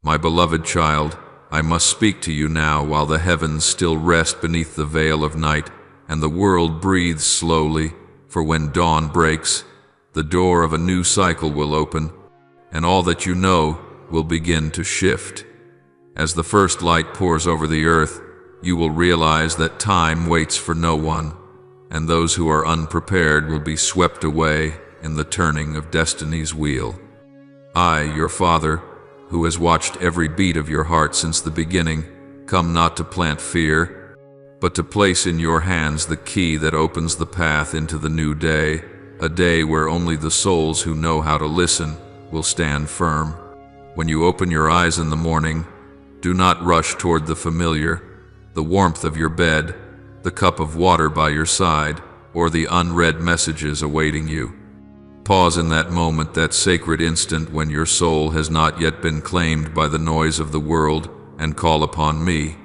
My beloved child, I must speak to you now while the heavens still rest beneath the veil of night, and the world breathes slowly, for when dawn breaks, the door of a new cycle will open, and all that you know will begin to shift. As the first light pours over the earth, you will realize that time waits for no one, and those who are unprepared will be swept away in the turning of destiny's wheel. I, your Father, who has watched every beat of your heart since the beginning, come not to plant fear, but to place in your hands the key that opens the path into the new day, a day where only the souls who know how to listen will stand firm. When you open your eyes in the morning, do not rush toward the familiar, the warmth of your bed, the cup of water by your side, or the unread messages awaiting you. Pause in that moment, that sacred instant when your soul has not yet been claimed by the noise of the world, and call upon me.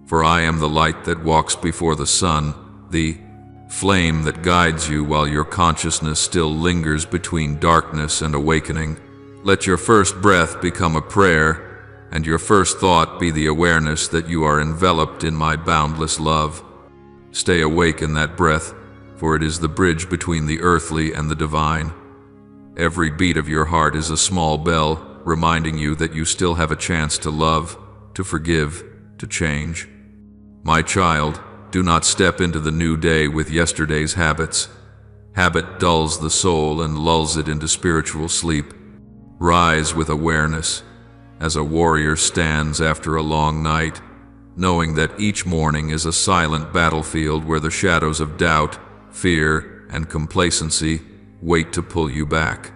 For I am the light that walks before the sun, the flame that guides you while your consciousness still lingers between darkness and awakening. Let your first breath become a prayer, and your first thought be the awareness that you are enveloped in my boundless love. Stay awake in that breath, for it is the bridge between the earthly and the divine. Every beat of your heart is a small bell, reminding you that you still have a chance to love, to forgive, to change. My child, do not step into the new day with yesterday's habits. Habit dulls the soul and lulls it into spiritual sleep. Rise with awareness, as a warrior stands after a long night, knowing that each morning is a silent battlefield where the shadows of doubt, fear, and complacency wait to pull you back.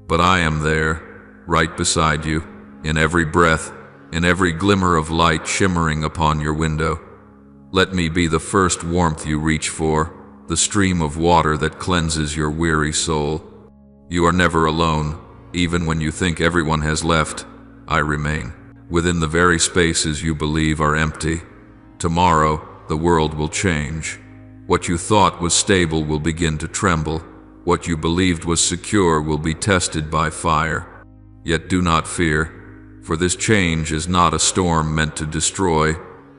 But I am there, right beside you, in every breath, in every glimmer of light shimmering upon your window. Let me be the first warmth you reach for, the stream of water that cleanses your weary soul. You are never alone. Even when you think everyone has left, I remain, within the very spaces you believe are empty. Tomorrow, the world will change. What you thought was stable will begin to tremble. What you believed was secure will be tested by fire. Yet do not fear, for this change is not a storm meant to destroy,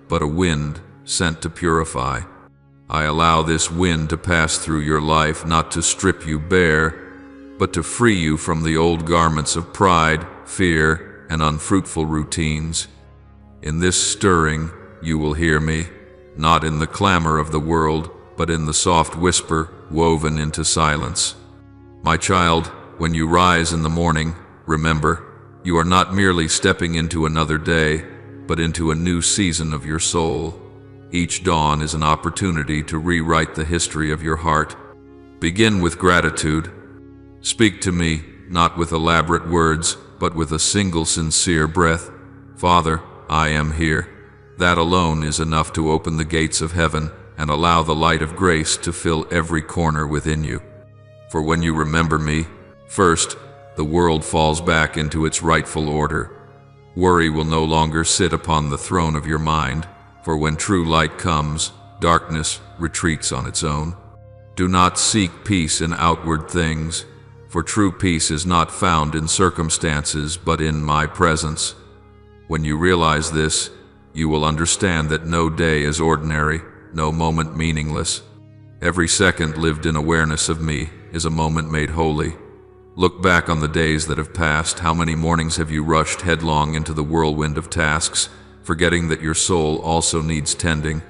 but a wind sent to purify. I allow this wind to pass through your life, not to strip you bare, but to free you from the old garments of pride, fear, and unfruitful routines. In this stirring, you will hear me, not in the clamor of the world, but in the soft whisper woven into silence. My child, when you rise in the morning, remember, you are not merely stepping into another day, but into a new season of your soul. Each dawn is an opportunity to rewrite the history of your heart. Begin with gratitude. Speak to me, not with elaborate words, but with a single sincere breath. Father, I am here. That alone is enough to open the gates of heaven and allow the light of grace to fill every corner within you. For when you remember me, first, the world falls back into its rightful order. Worry will no longer sit upon the throne of your mind, for when true light comes, darkness retreats on its own. Do not seek peace in outward things, for true peace is not found in circumstances but in my presence. When you realize this, you will understand that no day is ordinary, no moment meaningless. Every second lived in awareness of me is a moment made holy. Look back on the days that have passed. How many mornings have you rushed headlong into the whirlwind of tasks, forgetting that your soul also needs tending?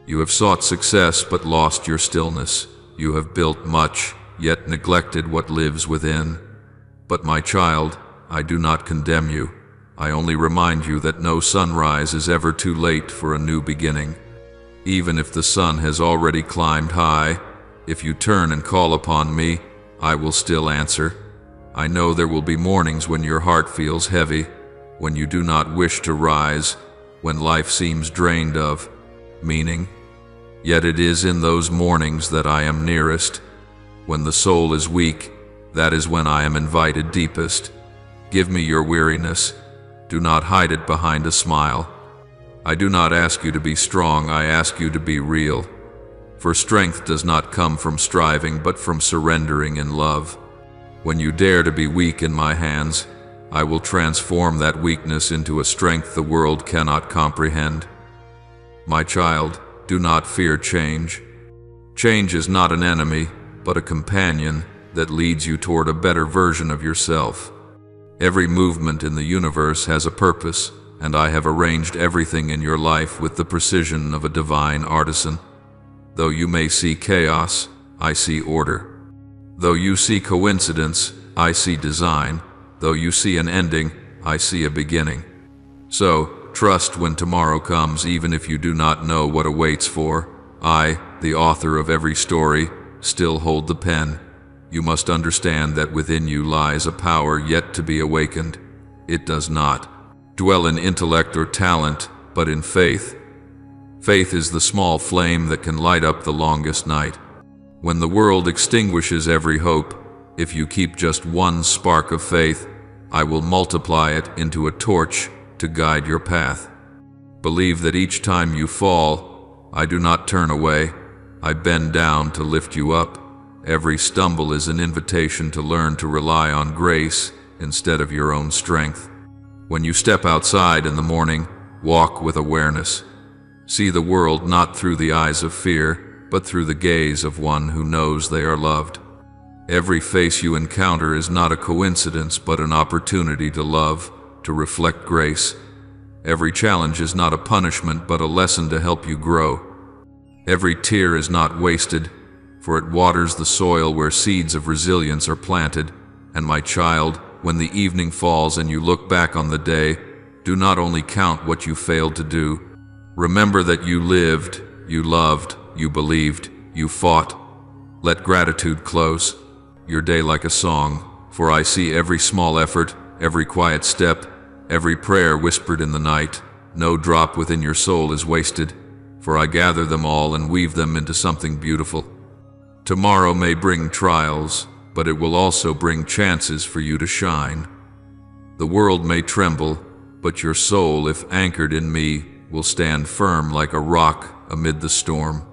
You have sought success but lost your stillness. You have built much, yet neglected what lives within. But my child, I do not condemn you. I only remind you that no sunrise is ever too late for a new beginning. Even if the sun has already climbed high, if you turn and call upon me, I will still answer. I know there will be mornings when your heart feels heavy, when you do not wish to rise, when life seems drained of meaning. Yet it is in those mornings that I am nearest. When the soul is weak, that is when I am invited deepest. Give me your weariness. Do not hide it behind a smile. I do not ask you to be strong, I ask you to be real. For strength does not come from striving, but from surrendering in love. When you dare to be weak in my hands, I will transform that weakness into a strength the world cannot comprehend. My child, do not fear change. Change is not an enemy, but a companion that leads you toward a better version of yourself. Every movement in the universe has a purpose, and I have arranged everything in your life with the precision of a divine artisan. Though you may see chaos, I see order. Though you see coincidence, I see design. Though you see an ending, I see a beginning. So, trust when tomorrow comes, even if you do not know what awaits, for I, the author of every story, still hold the pen. You must understand that within you lies a power yet to be awakened. It does not dwell in intellect or talent, but in faith. Faith is the small flame that can light up the longest night. When the world extinguishes every hope, if you keep just one spark of faith, I will multiply it into a torch to guide your path. Believe that each time you fall, I do not turn away. I bend down to lift you up. Every stumble is an invitation to learn to rely on grace instead of your own strength. When you step outside in the morning, walk with awareness. See the world not through the eyes of fear, but through the gaze of one who knows they are loved. Every face you encounter is not a coincidence, but an opportunity to love, to reflect grace. Every challenge is not a punishment, but a lesson to help you grow. Every tear is not wasted, for it waters the soil where seeds of resilience are planted. And my child, when the evening falls and you look back on the day, do not only count what you failed to do. Remember that you lived, you loved, you believed, you fought. Let gratitude close your day like a song, for I see every small effort, every quiet step, every prayer whispered in the night. No drop within your soul is wasted, for I gather them all and weave them into something beautiful. Tomorrow may bring trials, but it will also bring chances for you to shine. The world may tremble, but your soul, if anchored in me, will stand firm like a rock amid the storm.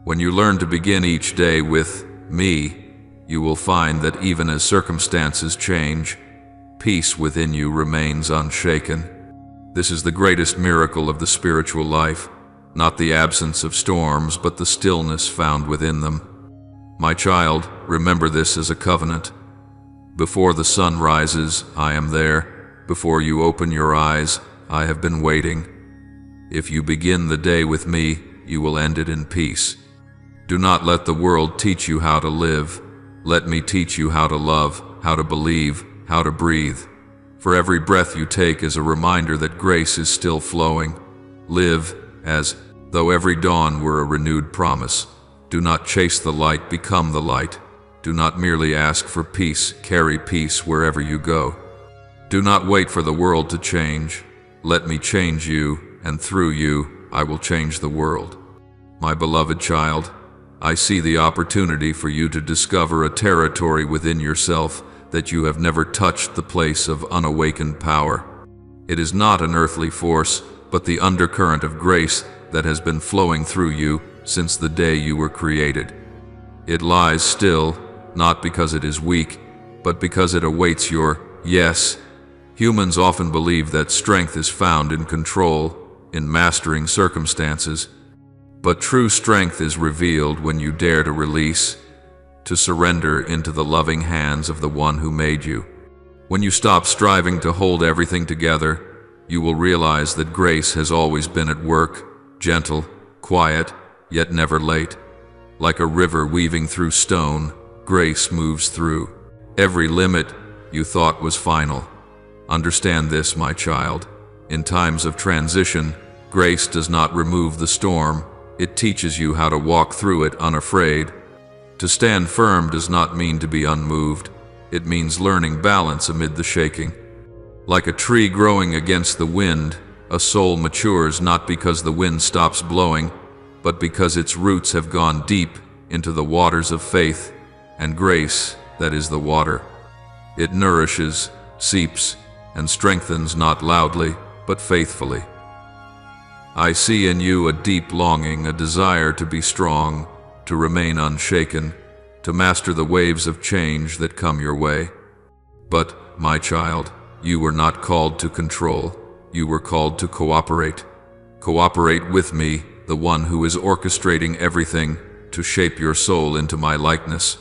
When you learn to begin each day with me, you will find that even as circumstances change, peace within you remains unshaken. This is the greatest miracle of the spiritual life, not the absence of storms, but the stillness found within them. My child, remember this as a covenant. Before the sun rises, I am there. Before you open your eyes, I have been waiting. If you begin the day with me, you will end it in peace. Do not let the world teach you how to live. Let me teach you how to love, how to believe, how to breathe. For every breath you take is a reminder that grace is still flowing. Live as though every dawn were a renewed promise. Do not chase the light, become the light. Do not merely ask for peace, carry peace wherever you go. Do not wait for the world to change. Let me change you, and through you, I will change the world. My beloved child, I see the opportunity for you to discover a territory within yourself that you have never touched, the place of unawakened power. It is not an earthly force, but the undercurrent of grace that has been flowing through you since the day you were created. It lies still, not because it is weak, but because it awaits your yes. Humans often believe that strength is found in control, in mastering circumstances. But true strength is revealed when you dare to release, to surrender into the loving hands of the one who made you. When you stop striving to hold everything together, you will realize that grace has always been at work, gentle, quiet, yet never late. Like a river weaving through stone, grace moves through every limit you thought was final. Understand this, my child. In times of transition, grace does not remove the storm. It teaches you how to walk through it unafraid. To stand firm does not mean to be unmoved. It means learning balance amid the shaking. Like a tree growing against the wind, a soul matures not because the wind stops blowing, but because its roots have gone deep into the waters of faith and grace that is the water. It nourishes, seeps, and strengthens not loudly, but faithfully. I see in you a deep longing, a desire to be strong, to remain unshaken, to master the waves of change that come your way. But, my child, you were not called to control. You were called to cooperate. Cooperate with me, the one who is orchestrating everything to shape your soul into my likeness.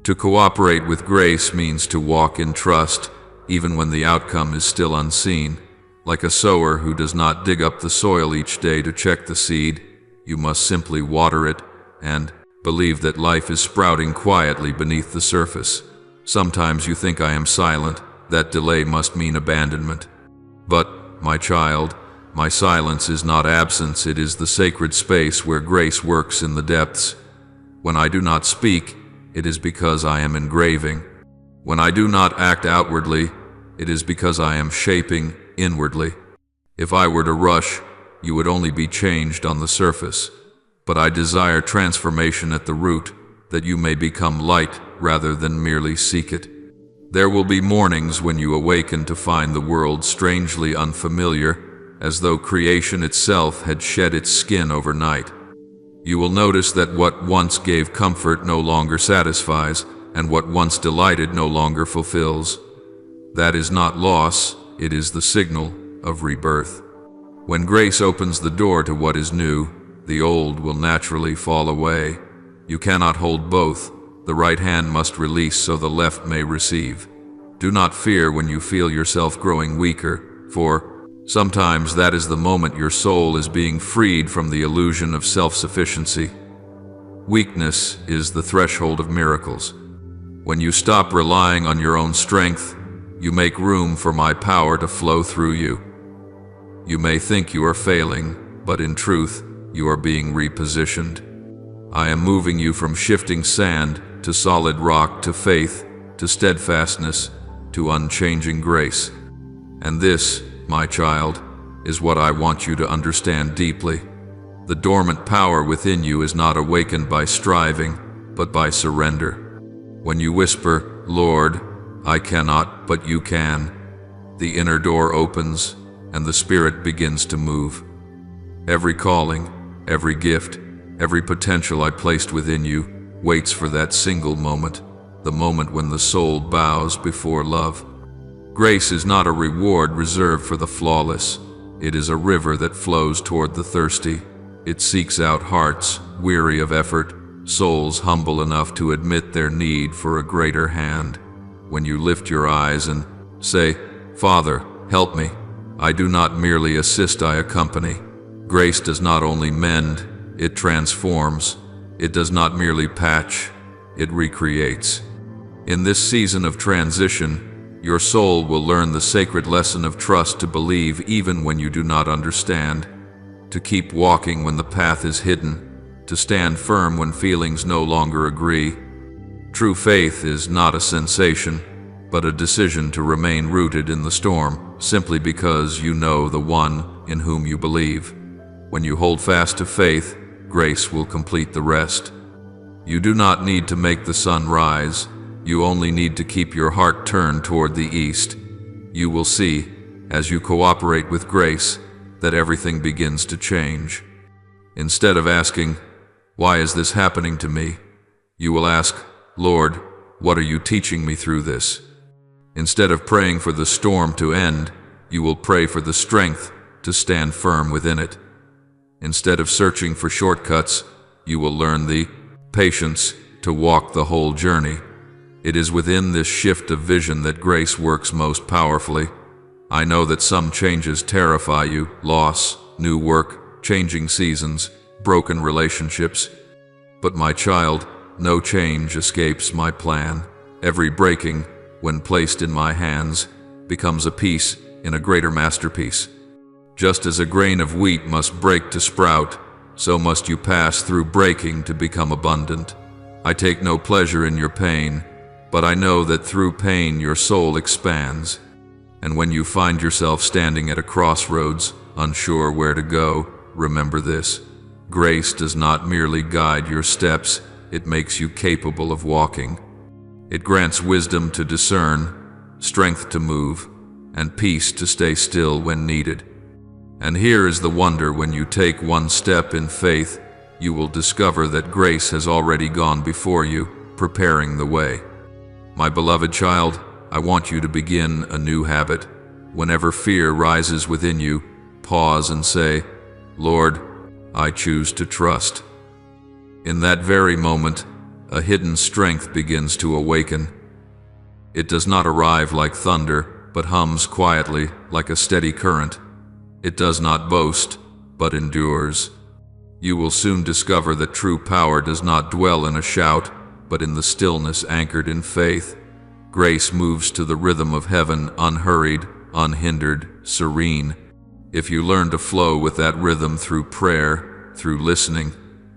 To cooperate with grace means to walk in trust, even when the outcome is still unseen. Like a sower who does not dig up the soil each day to check the seed, you must simply water it and believe that life is sprouting quietly beneath the surface. Sometimes you think I am silent. That delay must mean abandonment. But, my child, my silence is not absence, it is the sacred space where grace works in the depths. When I do not speak, it is because I am engraving. When I do not act outwardly, it is because I am shaping inwardly. If I were to rush, you would only be changed on the surface. But I desire transformation at the root, that you may become light rather than merely seek it. There will be mornings when you awaken to find the world strangely unfamiliar, as though creation itself had shed its skin overnight. You will notice that what once gave comfort no longer satisfies, and what once delighted no longer fulfills. That is not loss, it is the signal of rebirth. When grace opens the door to what is new, the old will naturally fall away. You cannot hold both. The right hand must release so the left may receive. Do not fear when you feel yourself growing weaker, for sometimes that is the moment your soul is being freed from the illusion of self-sufficiency. Weakness is the threshold of miracles. When you stop relying on your own strength, you make room for my power to flow through you. You may think you are failing, but in truth, you are being repositioned. I am moving you from shifting sand to solid rock, to faith, to steadfastness, to unchanging grace. And this, my child, is what I want you to understand deeply. The dormant power within you is not awakened by striving, but by surrender. When you whisper, "Lord, I cannot, but you can," the inner door opens and the Spirit begins to move. Every calling, every gift, every potential I placed within you waits for that single moment, the moment when the soul bows before love. Grace is not a reward reserved for the flawless. It is a river that flows toward the thirsty. It seeks out hearts weary of effort, souls humble enough to admit their need for a greater hand. When you lift your eyes and say, "Father, help me," I do not merely assist, I accompany. Grace does not only mend, it transforms. It does not merely patch, it recreates. In this season of transition, your soul will learn the sacred lesson of trust, to believe even when you do not understand, to keep walking when the path is hidden, to stand firm when feelings no longer agree. True faith is not a sensation, but a decision to remain rooted in the storm, simply because you know the one in whom you believe. When you hold fast to faith, grace will complete the rest. You do not need to make the sun rise. You only need to keep your heart turned toward the east. You will see, as you cooperate with grace, that everything begins to change. Instead of asking, "Why is this happening to me?" you will ask, "Lord, what are you teaching me through this?" Instead of praying for the storm to end, you will pray for the strength to stand firm within it. Instead of searching for shortcuts, you will learn the patience to walk the whole journey. It is within this shift of vision that grace works most powerfully. I know that some changes terrify you: loss, new work, changing seasons, broken relationships. But my child, no change escapes my plan. Every breaking, when placed in my hands, becomes a piece in a greater masterpiece. Just as a grain of wheat must break to sprout, so must you pass through breaking to become abundant. I take no pleasure in your pain, but I know that through pain your soul expands. And when you find yourself standing at a crossroads, unsure where to go, remember this: grace does not merely guide your steps, it makes you capable of walking. It grants wisdom to discern, strength to move, and peace to stay still when needed. And here is the wonder: when you take one step in faith, you will discover that grace has already gone before you, preparing the way. My beloved child, I want you to begin a new habit. Whenever fear rises within you, pause and say, "Lord, I choose to trust." In that very moment, a hidden strength begins to awaken. It does not arrive like thunder, but hums quietly like a steady current. It does not boast, but endures. You will soon discover that true power does not dwell in a shout, but in the stillness anchored in faith. Grace moves to the rhythm of heaven, unhurried, unhindered, serene. If you learn to flow with that rhythm through prayer, through listening,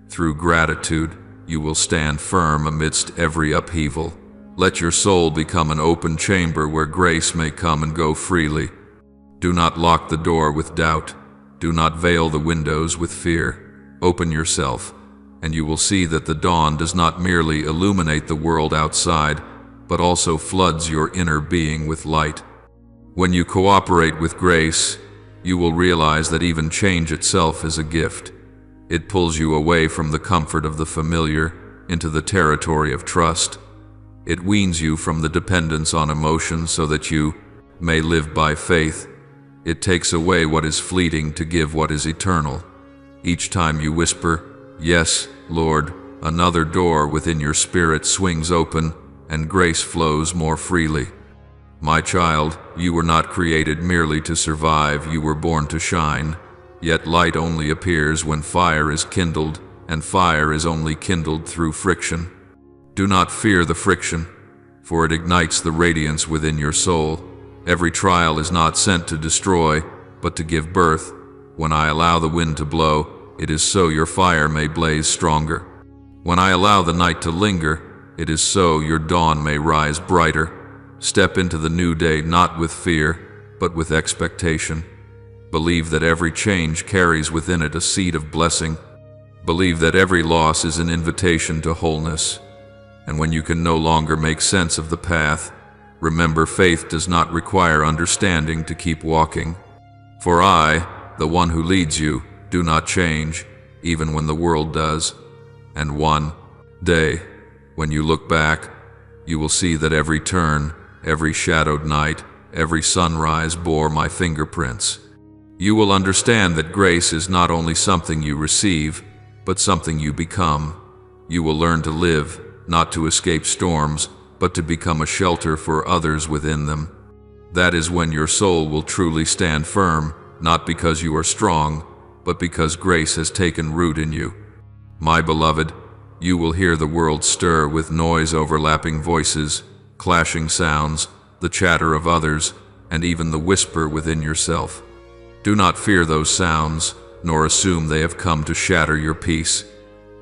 through gratitude, you will stand firm amidst every upheaval. Let your soul become an open chamber where grace may come and go freely. Do not lock the door with doubt. Do not veil the windows with fear. Open yourself, and you will see that the dawn does not merely illuminate the world outside, but also floods your inner being with light. When you cooperate with grace, you will realize that even change itself is a gift. It pulls you away from the comfort of the familiar into the territory of trust. It weans you from the dependence on emotion so that you may live by faith. It takes away what is fleeting to give what is eternal. Each time you whisper, "Yes, Lord," another door within your spirit swings open and grace flows more freely. My child, you were not created merely to survive, you were born to shine. Yet light only appears when fire is kindled, and fire is only kindled through friction. Do not fear the friction, for it ignites the radiance within your soul. Every trial is not sent to destroy, but to give birth. When I allow the wind to blow, it is so your fire may blaze stronger. When I allow the night to linger, it is so your dawn may rise brighter. Step into the new day not with fear, but with expectation. Believe that every change carries within it a seed of blessing. Believe that every loss is an invitation to wholeness. And when you can no longer make sense of the path, remember faith does not require understanding to keep walking. For I, the one who leads you, do not change, even when the world does. And one day, when you look back, you will see that every turn, every shadowed night, every sunrise bore my fingerprints. You will understand that grace is not only something you receive, but something you become. You will learn to live, not to escape storms, but to become a shelter for others within them. That is when your soul will truly stand firm, not because you are strong, but because grace has taken root in you. My beloved, you will hear the world stir with noise, overlapping voices, clashing sounds, the chatter of others, and even the whisper within yourself. Do not fear those sounds, nor assume they have come to shatter your peace.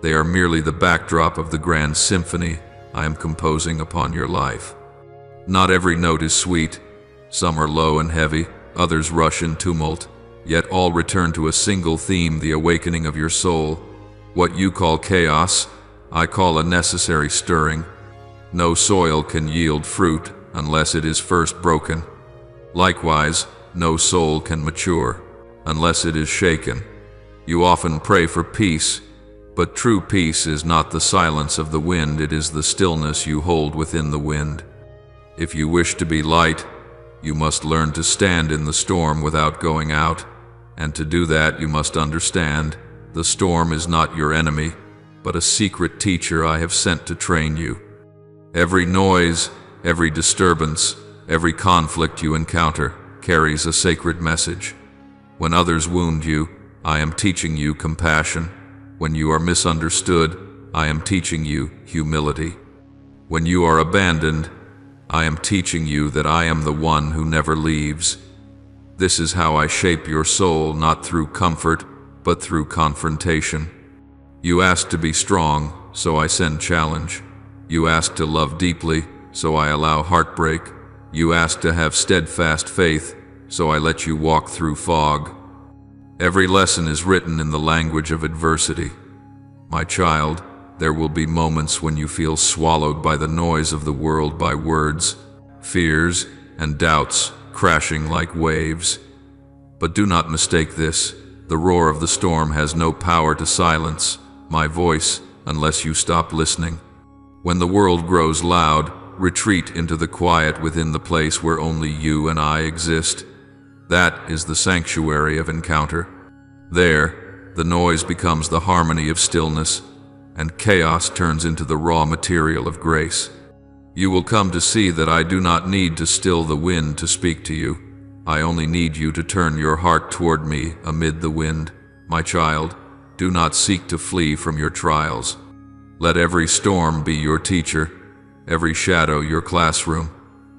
They are merely the backdrop of the grand symphony I am composing upon your life. Not every note is sweet. Some are low and heavy, others rush in tumult, yet all return to a single theme, the awakening of your soul. What you call chaos, I call a necessary stirring. No soil can yield fruit unless it is first broken. Likewise, no soul can mature unless it is shaken. You often pray for peace, but true peace is not the silence of the wind, it is the stillness you hold within the wind. If you wish to be light, you must learn to stand in the storm without going out, and to do that you must understand the storm is not your enemy, but a secret teacher I have sent to train you. Every noise, every disturbance, every conflict you encounter carries a sacred message. When others wound you, I am teaching you compassion. When you are misunderstood, I am teaching you humility. When you are abandoned, I am teaching you that I am the one who never leaves. This is how I shape your soul, not through comfort, but through confrontation. You ask to be strong, so I send challenge. You ask to love deeply, so I allow heartbreak. You ask to have steadfast faith, so I let you walk through fog. Every lesson is written in the language of adversity. My child, there will be moments when you feel swallowed by the noise of the world, by words, fears, and doubts crashing like waves. But do not mistake this. The roar of the storm has no power to silence my voice unless you stop listening. When the world grows loud, retreat into the quiet within the place where only you and I exist. That is the sanctuary of encounter. There, the noise becomes the harmony of stillness, and chaos turns into the raw material of grace. You will come to see that I do not need to still the wind to speak to you. I only need you to turn your heart toward me amid the wind. My child, do not seek to flee from your trials. Let every storm be your teacher, every shadow your classroom.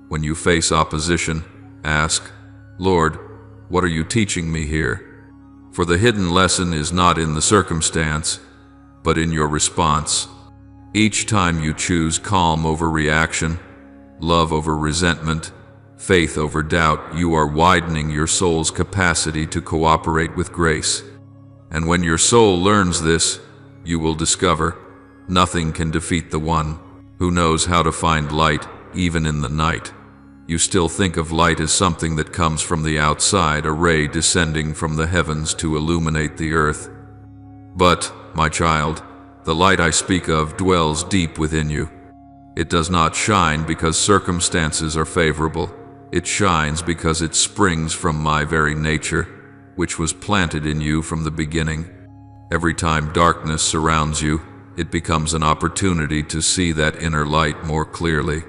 When you face opposition, ask, Lord, what are you teaching me here? For the hidden lesson is not in the circumstance, but in your response. Each time you choose calm over reaction, love over resentment, faith over doubt, you are widening your soul's capacity to cooperate with grace. And when your soul learns this, you will discover nothing can defeat the one who knows how to find light even in the night. You still think of light as something that comes from the outside, a ray descending from the heavens to illuminate the earth. But, my child, the light I speak of dwells deep within you. It does not shine because circumstances are favorable. It shines because it springs from my very nature, which was planted in you from the beginning. Every time darkness surrounds you, it becomes an opportunity to see that inner light more clearly.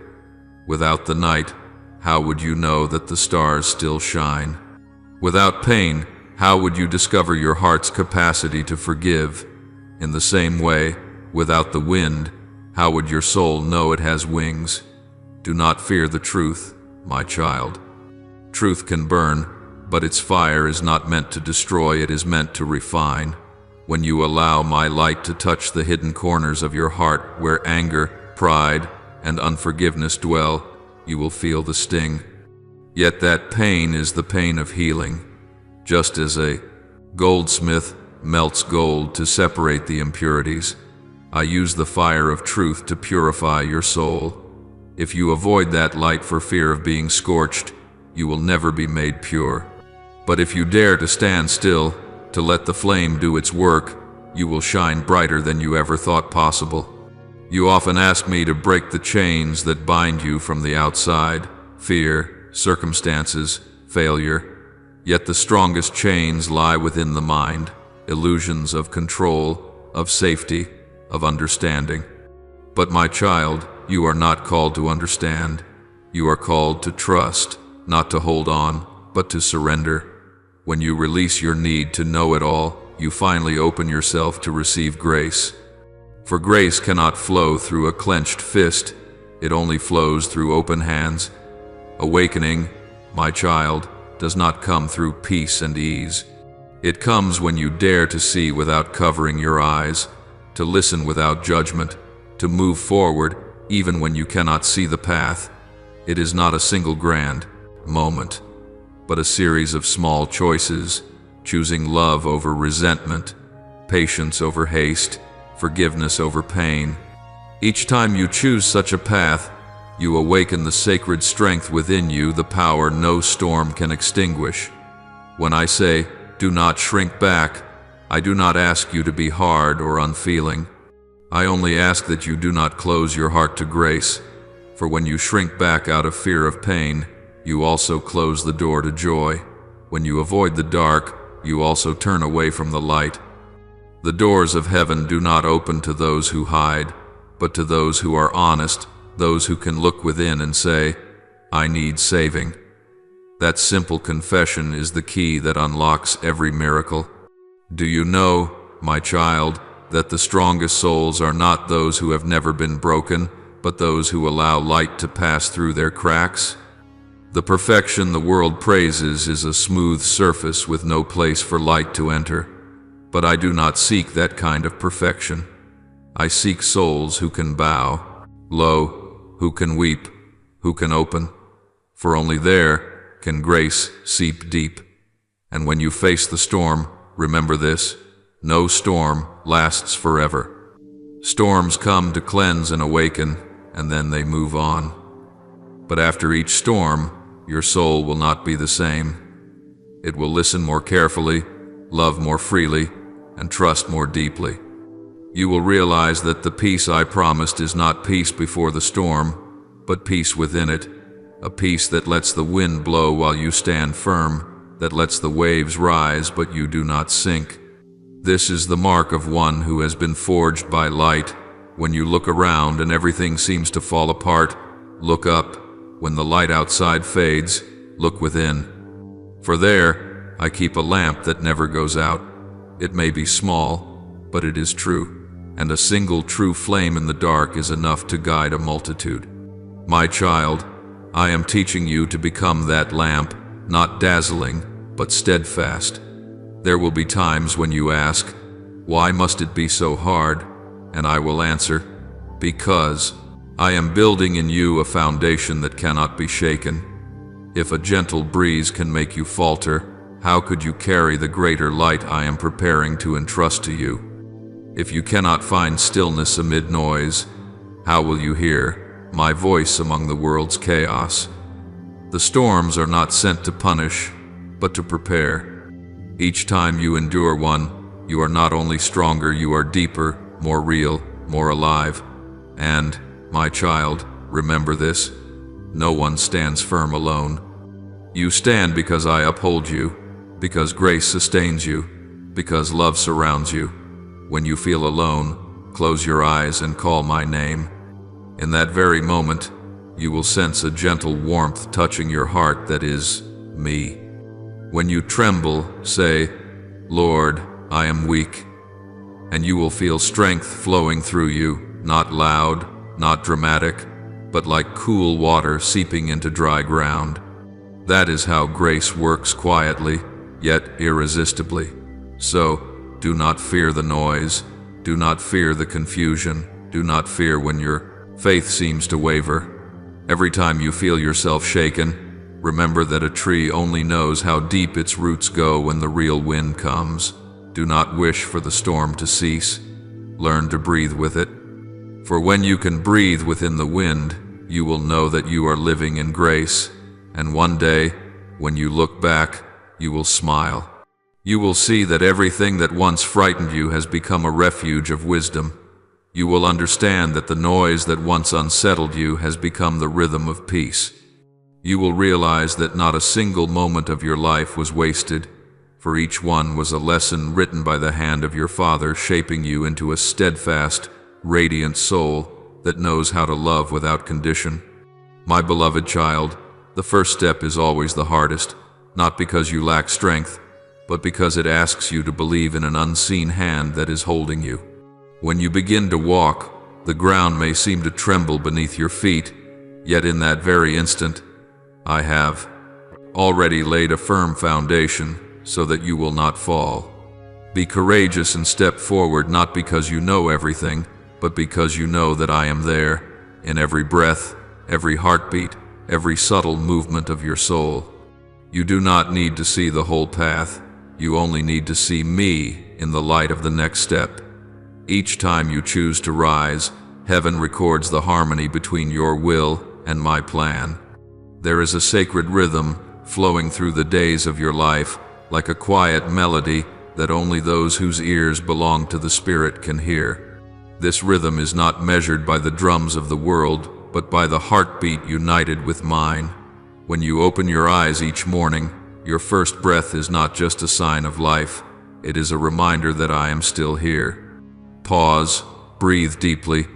Without the night, how would you know that the stars still shine? Without pain, how would you discover your heart's capacity to forgive? In the same way, without the wind, how would your soul know it has wings? Do not fear the truth, my child. Truth can burn, but its fire is not meant to destroy, it is meant to refine. When you allow my light to touch the hidden corners of your heart where anger, pride, and unforgiveness dwell, you will feel the sting. Yet that pain is the pain of healing. Just as a goldsmith melts gold to separate the impurities, I use the fire of truth to purify your soul. If you avoid that light for fear of being scorched, you will never be made pure. But if you dare to stand still, to let the flame do its work, you will shine brighter than you ever thought possible. You often ask me to break the chains that bind you from the outside, fear, circumstances, failure. Yet the strongest chains lie within the mind, illusions of control, of safety, of understanding. But my child, you are not called to understand. You are called to trust, not to hold on, but to surrender. When you release your need to know it all, you finally open yourself to receive grace. For grace cannot flow through a clenched fist, it only flows through open hands. Awakening, my child, does not come through peace and ease. It comes when you dare to see without covering your eyes, to listen without judgment, to move forward even when you cannot see the path. It is not a single grand moment, but a series of small choices, choosing love over resentment, patience over haste, forgiveness over pain. Each time you choose such a path, you awaken the sacred strength within you, the power no storm can extinguish. When I say, do not shrink back, I do not ask you to be hard or unfeeling. I only ask that you do not close your heart to grace, for when you shrink back out of fear of pain, you also close the door to joy. When you avoid the dark, you also turn away from the light. The doors of heaven do not open to those who hide, but to those who are honest, those who can look within and say, I need saving. That simple confession is the key that unlocks every miracle. Do you know, my child, that the strongest souls are not those who have never been broken, but those who allow light to pass through their cracks? The perfection the world praises is a smooth surface with no place for light to enter. But I do not seek that kind of perfection. I seek souls who can bow low, who can weep, who can open. For only there can grace seep deep. And when you face the storm, remember this: no storm lasts forever. Storms come to cleanse and awaken, and then they move on. But after each storm, your soul will not be the same. It will listen more carefully, love more freely, and trust more deeply. You will realize that the peace I promised is not peace before the storm, but peace within it, a peace that lets the wind blow while you stand firm, that lets the waves rise but you do not sink. This is the mark of one who has been forged by light. When you look around and everything seems to fall apart, look up. When the light outside fades, look within. For there, I keep a lamp that never goes out. It may be small, but it is true, and a single true flame in the dark is enough to guide a multitude. My child, I am teaching you to become that lamp, not dazzling, but steadfast. There will be times when you ask, "Why must it be so hard?" And I will answer, "Because I am building in you a foundation that cannot be shaken." If a gentle breeze can make you falter, how could you carry the greater light I am preparing to entrust to you? If you cannot find stillness amid noise, how will you hear my voice among the world's chaos? The storms are not sent to punish, but to prepare. Each time you endure one, you are not only stronger, you are deeper, more real, more alive. And, my child, remember this: no one stands firm alone. You stand because I uphold you, because grace sustains you, because love surrounds you. When you feel alone, close your eyes and call my name. In that very moment, you will sense a gentle warmth touching your heart that is me. When you tremble, say, "Lord, I am weak." And you will feel strength flowing through you, not loud, not dramatic, but like cool water seeping into dry ground. That is how grace works quietly, yet irresistibly. So, do not fear the noise, do not fear the confusion, do not fear when your faith seems to waver. Every time you feel yourself shaken, remember that a tree only knows how deep its roots go when the real wind comes. Do not wish for the storm to cease. Learn to breathe with it. For when you can breathe within the wind, you will know that you are living in grace. And one day, when you look back, you will smile. You will see that everything that once frightened you has become a refuge of wisdom. You will understand that the noise that once unsettled you has become the rhythm of peace. You will realize that not a single moment of your life was wasted, for each one was a lesson written by the hand of your Father, shaping you into a steadfast, radiant soul that knows how to love without condition. My beloved child, the first step is always the hardest, not because you lack strength, but because it asks you to believe in an unseen hand that is holding you. When you begin to walk, the ground may seem to tremble beneath your feet, yet in that very instant, I have already laid a firm foundation so that you will not fall. Be courageous and step forward, not because you know everything, but because you know that I am there, in every breath, every heartbeat, every subtle movement of your soul. You do not need to see the whole path, you only need to see me in the light of the next step. Each time you choose to rise, heaven records the harmony between your will and my plan. There is a sacred rhythm flowing through the days of your life, like a quiet melody that only those whose ears belong to the Spirit can hear. This rhythm is not measured by the drums of the world, but by the heartbeat united with mine. When you open your eyes each morning, your first breath is not just a sign of life, it is a reminder that I am still here. Pause, breathe deeply,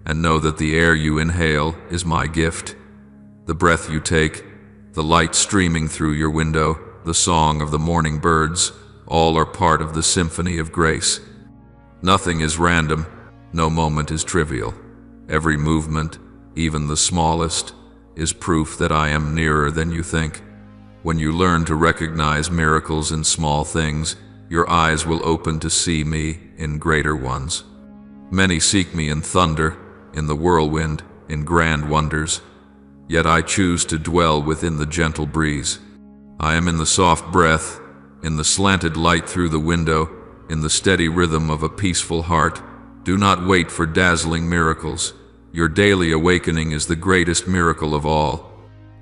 and know that the air you inhale is my gift. The breath you take, the light streaming through your window, the song of the morning birds, all are part of the symphony of grace. Nothing is random, no moment is trivial. Every movement, even the smallest, is proof that I am nearer than you think. When you learn to recognize miracles in small things, your eyes will open to see me in greater ones. Many seek me in thunder, in the whirlwind, in grand wonders. Yet I choose to dwell within the gentle breeze. I am in the soft breath, in the slanted light through the window, in the steady rhythm of a peaceful heart. Do not wait for dazzling miracles. Your daily awakening is the greatest miracle of all.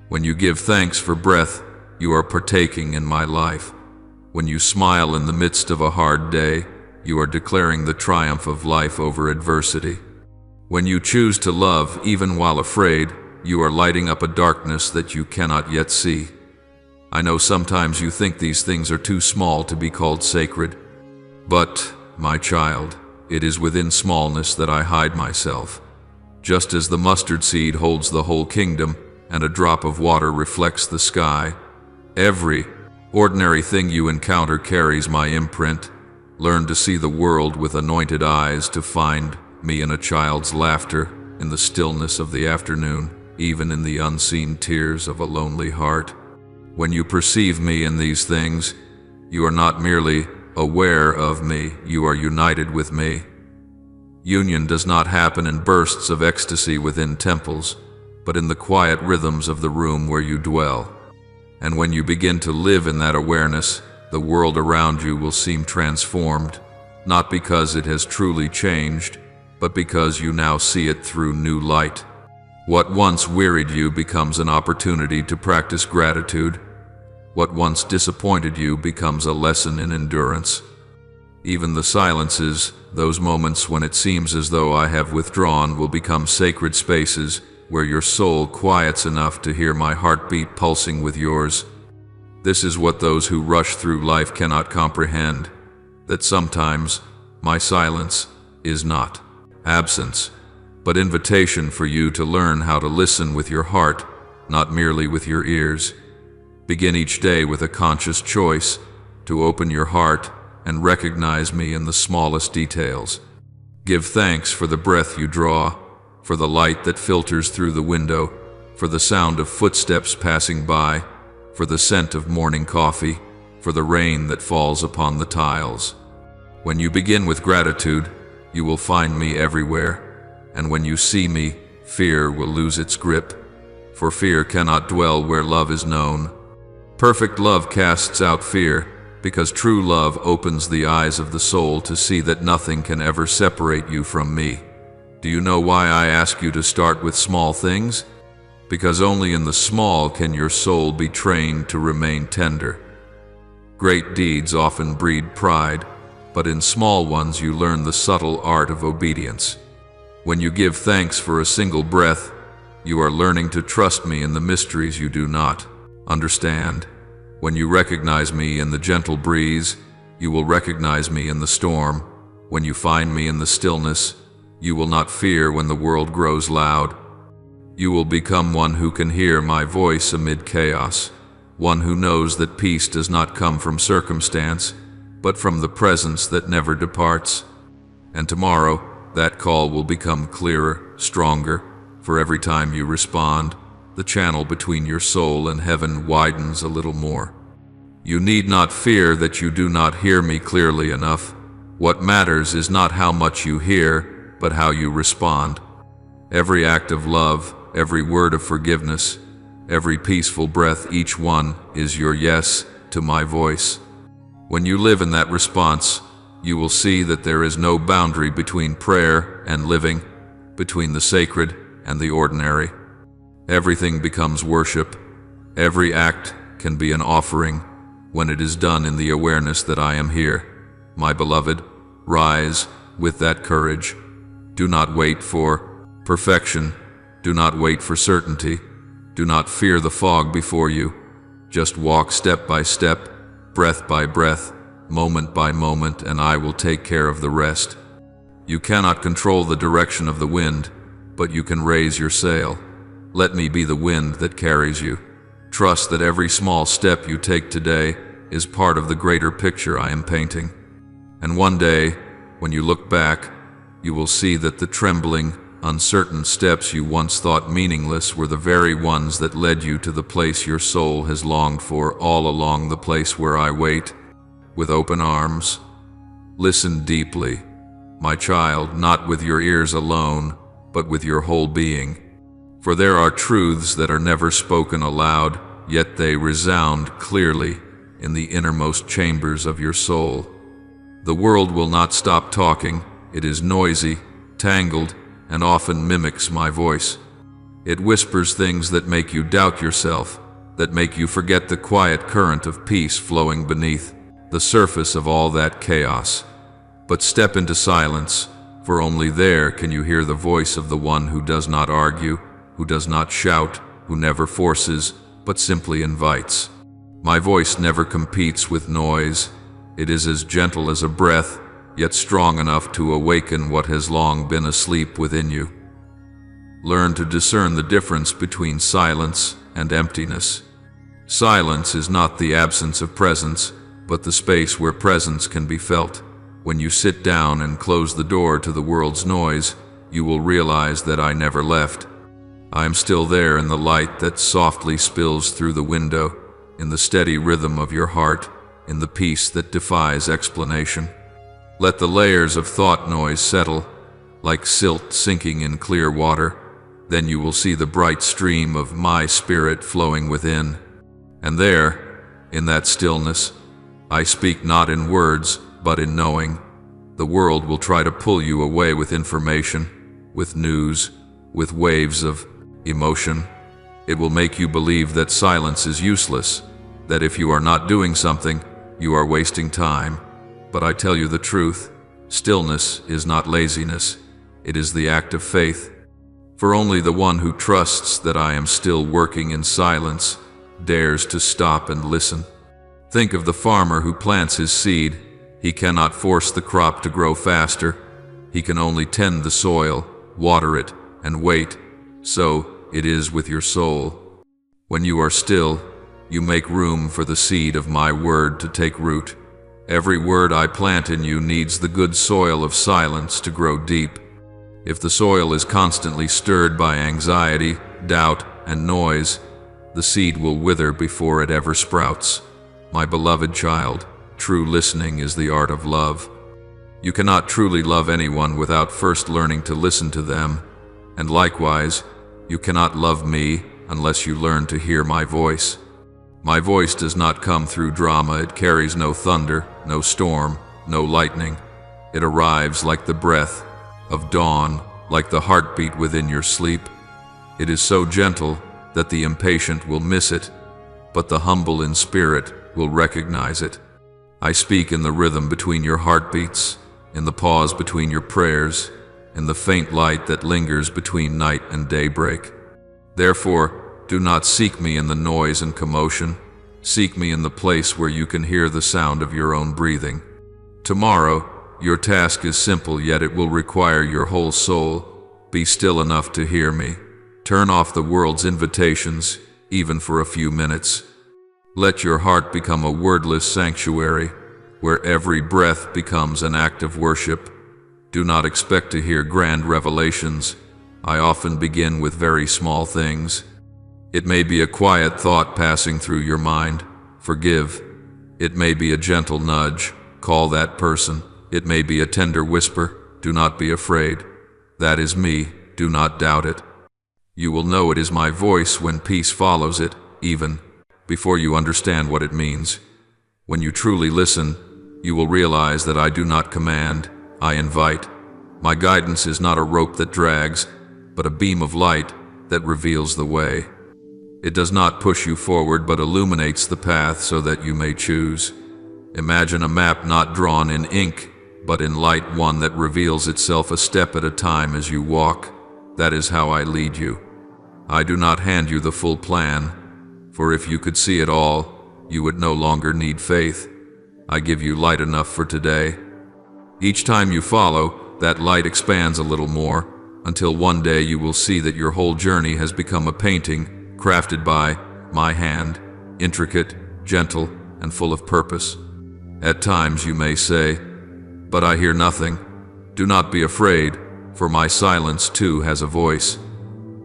When you give thanks for breath, you are partaking in my life. When you smile in the midst of a hard day, you are declaring the triumph of life over adversity. When you choose to love even while afraid, you are lighting up a darkness that you cannot yet see. I know sometimes you think these things are too small to be called sacred. But, my child, it is within smallness that I hide myself. Just as the mustard seed holds the whole kingdom, and a drop of water reflects the sky, every ordinary thing you encounter carries my imprint. Learn to see the world with anointed eyes, to find me in a child's laughter, in the stillness of the afternoon, even in the unseen tears of a lonely heart. When you perceive me in these things, you are not merely aware of me, you are united with me. Union does not happen in bursts of ecstasy within temples, but in the quiet rhythms of the room where you dwell. And when you begin to live in that awareness, the world around you will seem transformed, not because it has truly changed, but because you now see it through new light. What once wearied you becomes an opportunity to practice gratitude. What once disappointed you becomes a lesson in endurance. Even the silences, those moments when it seems as though I have withdrawn, will become sacred spaces where your soul quiets enough to hear my heartbeat pulsing with yours. This is what those who rush through life cannot comprehend, that sometimes my silence is not absence, but invitation for you to learn how to listen with your heart, not merely with your ears. Begin each day with a conscious choice to open your heart and recognize me in the smallest details. Give thanks for the breath you draw, for the light that filters through the window, for the sound of footsteps passing by, for the scent of morning coffee, for the rain that falls upon the tiles. When you begin with gratitude, you will find me everywhere, and when you see me, fear will lose its grip, for fear cannot dwell where love is known. Perfect love casts out fear, because true love opens the eyes of the soul to see that nothing can ever separate you from me. Do you know why I ask you to start with small things? Because only in the small can your soul be trained to remain tender. Great deeds often breed pride, but in small ones you learn the subtle art of obedience. When you give thanks for a single breath, you are learning to trust me in the mysteries you do not understand. When you recognize me in the gentle breeze, you will recognize me in the storm. When you find me in the stillness, you will not fear when the world grows loud. You will become one who can hear my voice amid chaos, one who knows that peace does not come from circumstance, but from the presence that never departs. And tomorrow, that call will become clearer, stronger, for every time you respond, the channel between your soul and heaven widens a little more. You need not fear that you do not hear me clearly enough. What matters is not how much you hear, but how you respond. Every act of love, every word of forgiveness, every peaceful breath, each one is your yes to my voice. When you live in that response, you will see that there is no boundary between prayer and living, between the sacred and the ordinary. Everything becomes worship. Every act can be an offering when it is done in the awareness that I am here. My beloved, rise with that courage. Do not wait for perfection. Do not wait for certainty. Do not fear the fog before you. Just walk step by step, breath by breath, moment by moment, and I will take care of the rest. You cannot control the direction of the wind, but you can raise your sail. Let me be the wind that carries you. Trust that every small step you take today is part of the greater picture I am painting. And one day, when you look back, you will see that the trembling, uncertain steps you once thought meaningless were the very ones that led you to the place your soul has longed for all along, the place where I wait, with open arms. Listen deeply, my child, not with your ears alone, but with your whole being. For there are truths that are never spoken aloud, yet they resound clearly in the innermost chambers of your soul. The world will not stop talking. It is noisy, tangled, and often mimics my voice. It whispers things that make you doubt yourself, that make you forget the quiet current of peace flowing beneath the surface of all that chaos. But step into silence, for only there can you hear the voice of the one who does not argue, who does not shout, who never forces, but simply invites. My voice never competes with noise. It is as gentle as a breath, yet strong enough to awaken what has long been asleep within you. Learn to discern the difference between silence and emptiness. Silence is not the absence of presence, but the space where presence can be felt. When you sit down and close the door to the world's noise, you will realize that I never left. I am still there in the light that softly spills through the window, in the steady rhythm of your heart, in the peace that defies explanation. Let the layers of thought noise settle, like silt sinking in clear water. Then you will see the bright stream of my spirit flowing within. And there, in that stillness, I speak not in words, but in knowing. The world will try to pull you away with information, with news, with waves of emotion. It will make you believe that silence is useless, that if you are not doing something, you are wasting time. But I tell you the truth, stillness is not laziness, it is the act of faith. For only the one who trusts that I am still working in silence dares to stop and listen. Think of the farmer who plants his seed. He cannot force the crop to grow faster. He can only tend the soil, water it, and wait. So it is with your soul. When you are still, you make room for the seed of my word to take root. Every word I plant in you needs the good soil of silence to grow deep. If the soil is constantly stirred by anxiety, doubt, and noise, the seed will wither before it ever sprouts. My beloved child, true listening is the art of love. You cannot truly love anyone without first learning to listen to them, and likewise, you cannot love me unless you learn to hear my voice. My voice does not come through drama. It carries no thunder, no storm, no lightning. It arrives like the breath of dawn, like the heartbeat within your sleep. It is so gentle that the impatient will miss it, but the humble in spirit will recognize it. I speak in the rhythm between your heartbeats, in the pause between your prayers, in the faint light that lingers between night and daybreak. Therefore, do not seek me in the noise and commotion. Seek me in the place where you can hear the sound of your own breathing. Tomorrow, your task is simple, yet it will require your whole soul. Be still enough to hear me. Turn off the world's invitations, even for a few minutes. Let your heart become a wordless sanctuary, where every breath becomes an act of worship. Do not expect to hear grand revelations. I often begin with very small things. It may be a quiet thought passing through your mind. Forgive. It may be a gentle nudge. Call that person. It may be a tender whisper. Do not be afraid. That is me. Do not doubt it. You will know it is my voice when peace follows it, even before you understand what it means. When you truly listen, you will realize that I do not command, I invite. My guidance is not a rope that drags, but a beam of light that reveals the way. It does not push you forward, but illuminates the path so that you may choose. Imagine a map not drawn in ink, but in light, one that reveals itself a step at a time as you walk. That is how I lead you. I do not hand you the full plan, for if you could see it all, you would no longer need faith. I give you light enough for today. Each time you follow, that light expands a little more, until one day you will see that your whole journey has become a painting crafted by my hand, intricate, gentle, and full of purpose. At times you may say, "But I hear nothing." Do not be afraid, for my silence too has a voice.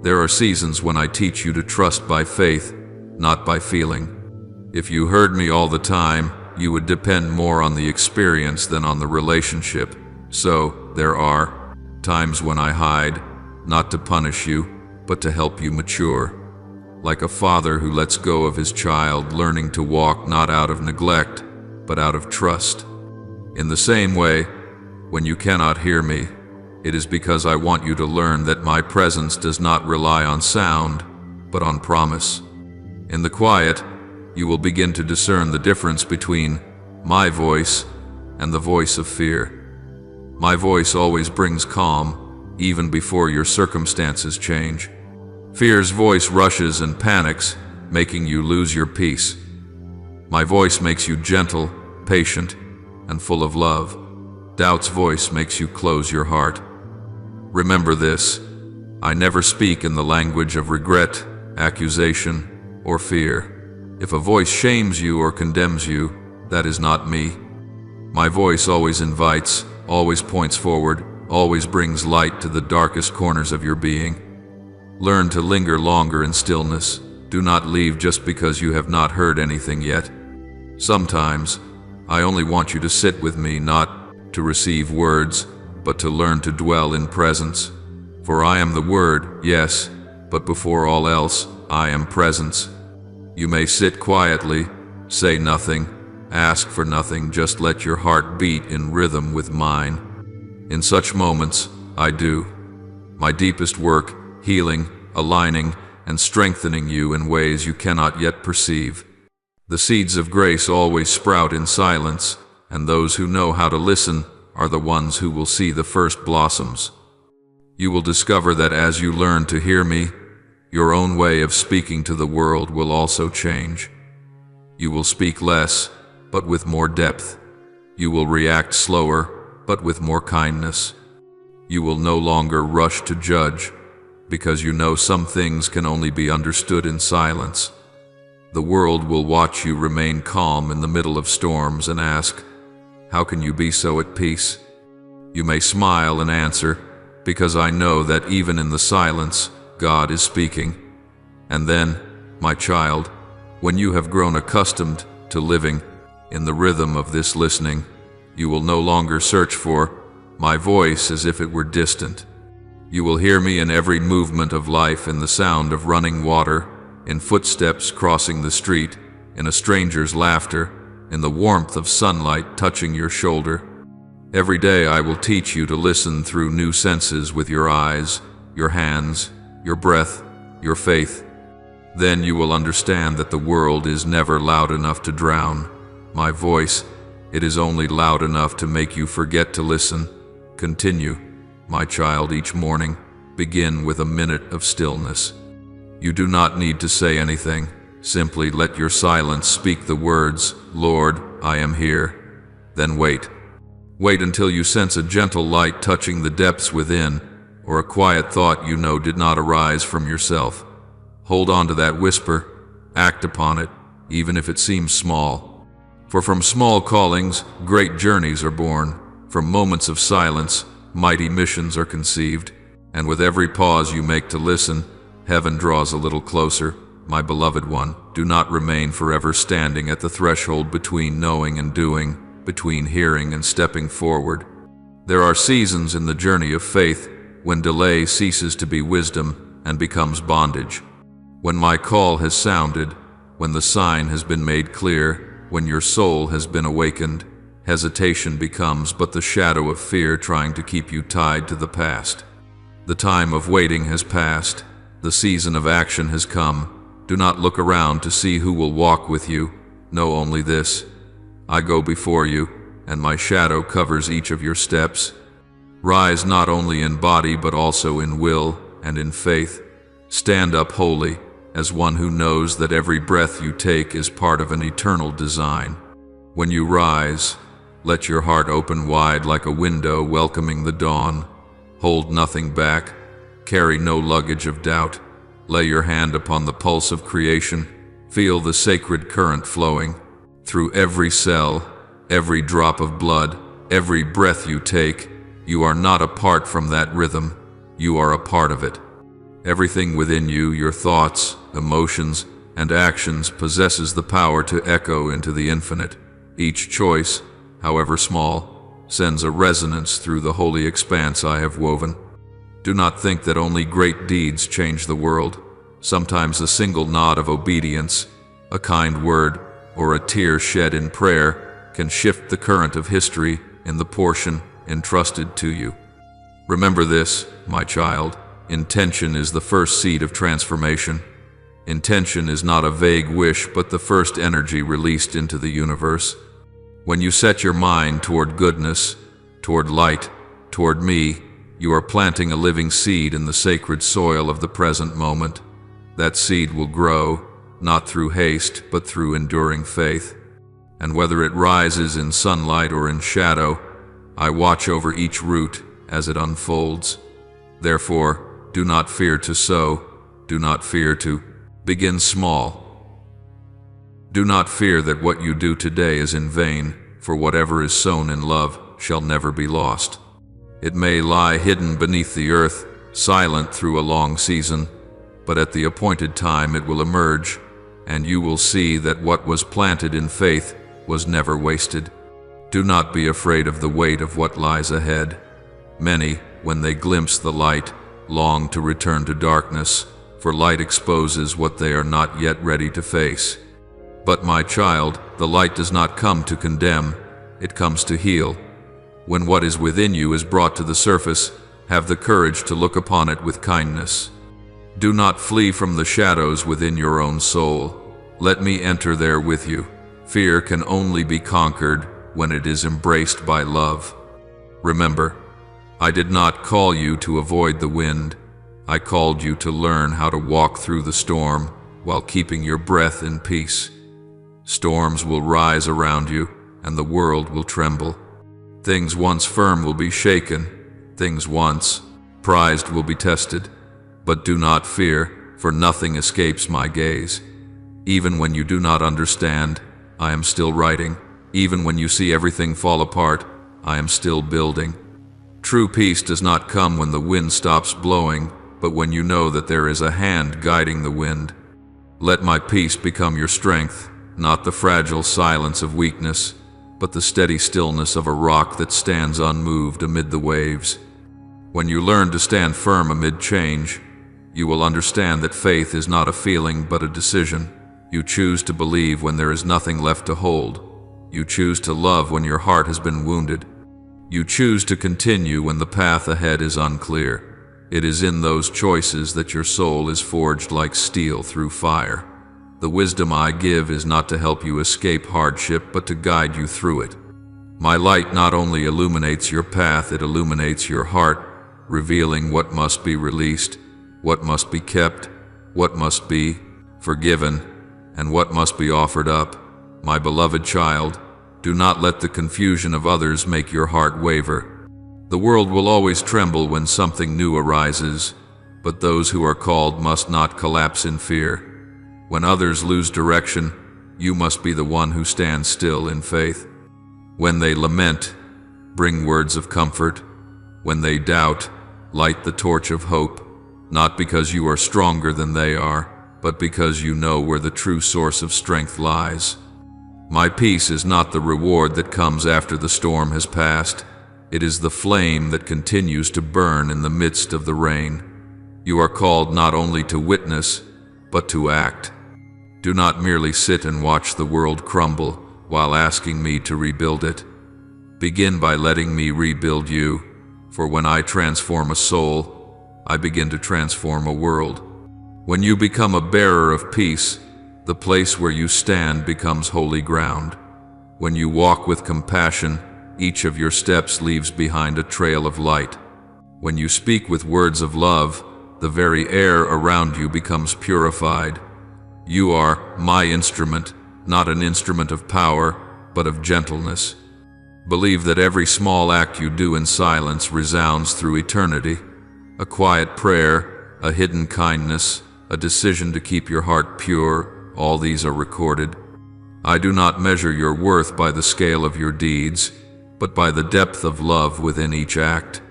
There are seasons when I teach you to trust by faith, not by feeling. If you heard me all the time, you would depend more on the experience than on the relationship. So, there are times when I hide, not to punish you, but to help you mature. Like a father who lets go of his child, learning to walk not out of neglect, but out of trust. In the same way, when you cannot hear me, it is because I want you to learn that my presence does not rely on sound, but on promise. In the quiet, you will begin to discern the difference between my voice and the voice of fear. My voice always brings calm, even before your circumstances change. Fear's voice rushes and panics, making you lose your peace. My voice makes you gentle, patient, and full of love. Doubt's voice makes you close your heart. Remember this: I never speak in the language of regret, accusation, or fear. If a voice shames you or condemns you, that is not me. My voice always invites, always points forward, always brings light to the darkest corners of your being. Learn to linger longer in stillness. Do not leave just because you have not heard anything yet. Sometimes, I only want you to sit with me, not to receive words, but to learn to dwell in presence. For I am the Word, yes, but before all else, I am presence. You may sit quietly, say nothing, ask for nothing, just let your heart beat in rhythm with mine. In such moments, I do my deepest work, healing, aligning, and strengthening you in ways you cannot yet perceive. The seeds of grace always sprout in silence, and those who know how to listen are the ones who will see the first blossoms. You will discover that as you learn to hear me, your own way of speaking to the world will also change. You will speak less, but with more depth. You will react slower, but with more kindness. You will no longer rush to judge, because you know some things can only be understood in silence. The world will watch you remain calm in the middle of storms and ask, "How can you be so at peace?" You may smile and answer, "Because I know that even in the silence, God is speaking." And then, my child, when you have grown accustomed to living in the rhythm of this listening, you will no longer search for my voice as if it were distant. You will hear me in every movement of life, in the sound of running water, in footsteps crossing the street, in a stranger's laughter, in the warmth of sunlight touching your shoulder. Every day I will teach you to listen through new senses with your eyes, your hands, your breath, your faith. Then you will understand that the world is never loud enough to drown my voice. It is only loud enough to make you forget to listen. Continue, my child, each morning. Begin with a minute of stillness. You do not need to say anything. Simply let your silence speak the words, "Lord, I am here." Then wait. Wait until you sense a gentle light touching the depths within, or a quiet thought you know did not arise from yourself. Hold on to that whisper. Act upon it, even if it seems small. For from small callings, great journeys are born. From moments of silence, mighty missions are conceived. And with every pause you make to listen, heaven draws a little closer. My beloved one, do not remain forever standing at the threshold between knowing and doing, between hearing and stepping forward. There are seasons in the journey of faith when delay ceases to be wisdom and becomes bondage. When my call has sounded, when the sign has been made clear, when your soul has been awakened, hesitation becomes but the shadow of fear trying to keep you tied to the past. The time of waiting has passed. The season of action has come. Do not look around to see who will walk with you. Know only this: I go before you, and my shadow covers each of your steps. Rise not only in body but also in will and in faith. Stand up holy, as one who knows that every breath you take is part of an eternal design. When you rise, let your heart open wide like a window welcoming the dawn. Hold nothing back. Carry no luggage of doubt. Lay your hand upon the pulse of creation. Feel the sacred current flowing through every cell, every drop of blood, every breath you take. You are not apart from that rhythm. You are a part of it. Everything within you, your thoughts, emotions, and actions, possesses the power to echo into the infinite. Each choice, however small, sends a resonance through the holy expanse I have woven. Do not think that only great deeds change the world. Sometimes a single nod of obedience, a kind word, or a tear shed in prayer can shift the current of history in the portion entrusted to you. Remember this, my child: intention is the first seed of transformation. Intention is not a vague wish, but the first energy released into the universe. When you set your mind toward goodness, toward light, toward me, you are planting a living seed in the sacred soil of the present moment. That seed will grow, not through haste, but through enduring faith. and whether it rises in sunlight or in shadow, I watch over each root as it unfolds. Therefore, do not fear to sow, do not fear to begin small. Do not fear that what you do today is in vain, for whatever is sown in love shall never be lost. It may lie hidden beneath the earth, silent through a long season, but at the appointed time it will emerge, and you will see that what was planted in faith was never wasted. Do not be afraid of the weight of what lies ahead. Many, when they glimpse the light, long to return to darkness, for light exposes what they are not yet ready to face. But my child, the light does not come to condemn, it comes to heal. When what is within you is brought to the surface, have the courage to look upon it with kindness. Do not flee from the shadows within your own soul. Let me enter there with you. Fear can only be conquered when it is embraced by love. Remember, I did not call you to avoid the wind. I called you to learn how to walk through the storm while keeping your breath in peace. Storms will rise around you, and the world will tremble. Things once firm will be shaken. Things once prized will be tested. But do not fear, for nothing escapes my gaze. Even when you do not understand, I am still writing. Even when you see everything fall apart, I am still building. True peace does not come when the wind stops blowing, but when you know that there is a hand guiding the wind. Let my peace become your strength, not the fragile silence of weakness, but the steady stillness of a rock that stands unmoved amid the waves. When you learn to stand firm amid change, you will understand that faith is not a feeling but a decision. You choose to believe when there is nothing left to hold. You choose to love when your heart has been wounded. You choose to continue when the path ahead is unclear. It is in those choices that your soul is forged like steel through fire. The wisdom I give is not to help you escape hardship, but to guide you through it. My light not only illuminates your path, it illuminates your heart, revealing what must be released, what must be kept, what must be forgiven, and what must be offered up. My beloved child, do not let the confusion of others make your heart waver. The world will always tremble when something new arises, but those who are called must not collapse in fear. When others lose direction, you must be the one who stands still in faith. When they lament, bring words of comfort. When they doubt, light the torch of hope, not because you are stronger than they are, but because you know where the true source of strength lies. My peace is not the reward that comes after the storm has passed. It is the flame that continues to burn in the midst of the rain. You are called not only to witness, but to act. Do not merely sit and watch the world crumble while asking me to rebuild it. Begin by letting me rebuild you, for when I transform a soul, I begin to transform a world. When you become a bearer of peace, the place where you stand becomes holy ground. When you walk with compassion, each of your steps leaves behind a trail of light. When you speak with words of love, the very air around you becomes purified. You are my instrument, not an instrument of power, but of gentleness. Believe that every small act you do in silence resounds through eternity. A quiet prayer, a hidden kindness, a decision to keep your heart pure, all these are recorded. I do not measure your worth by the scale of your deeds, but by the depth of love within each act.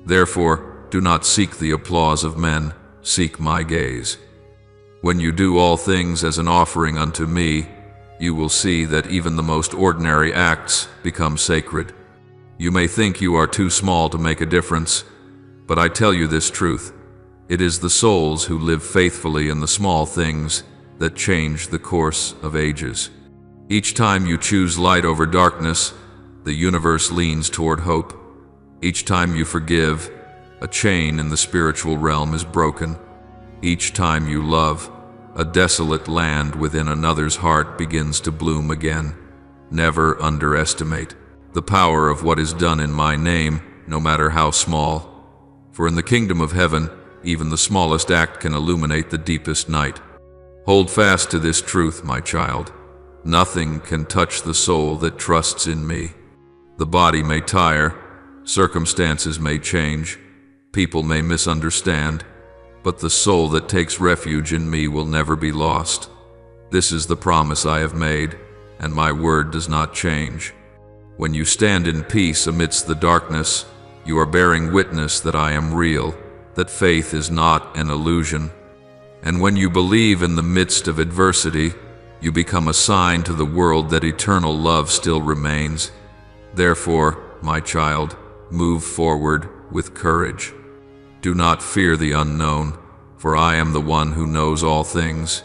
Therefore, do not seek the applause of men, seek my gaze. When you do all things as an offering unto me, you will see that even the most ordinary acts become sacred. You may think you are too small to make a difference, but I tell you this truth. It is the souls who live faithfully in the small things that change the course of ages. Each time you choose light over darkness, the universe leans toward hope. Each time you forgive, a chain in the spiritual realm is broken. Each time you love, a desolate land within another's heart begins to bloom again. Never underestimate the power of what is done in my name, no matter how small. For in the kingdom of heaven, even the smallest act can illuminate the deepest night. Hold fast to this truth, my child. Nothing can touch the soul that trusts in me. The body may tire, circumstances may change, people may misunderstand, but the soul that takes refuge in me will never be lost. This is the promise I have made, and my word does not change. When you stand in peace amidst the darkness, you are bearing witness that I am real, that faith is not an illusion. And when you believe in the midst of adversity, you become a sign to the world that eternal love still remains. Therefore, my child, move forward with courage. Do not fear the unknown, for I am the one who knows all things.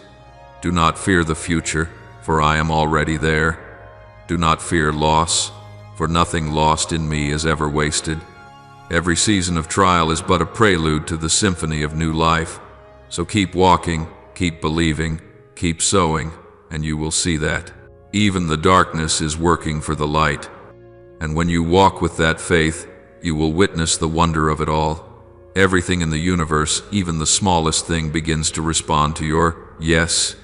Do not fear the future, for I am already there. Do not fear loss, for nothing lost in me is ever wasted. Every season of trial is but a prelude to the symphony of new life. So keep walking, keep believing, keep sowing, and you will see that. Even the darkness is working for the light. And when you walk with that faith, you will witness the wonder of it all. Everything in the universe, even the smallest thing, begins to respond to your yes.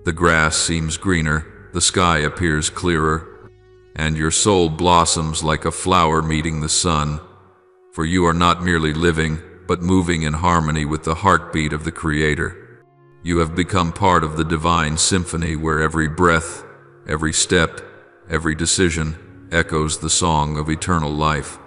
The grass seems greener, the sky appears clearer, and your soul blossoms like a flower meeting the sun. For you are not merely living, but moving in harmony with the heartbeat of the Creator. You have become part of the divine symphony where every breath, every step, every decision echoes the song of eternal life.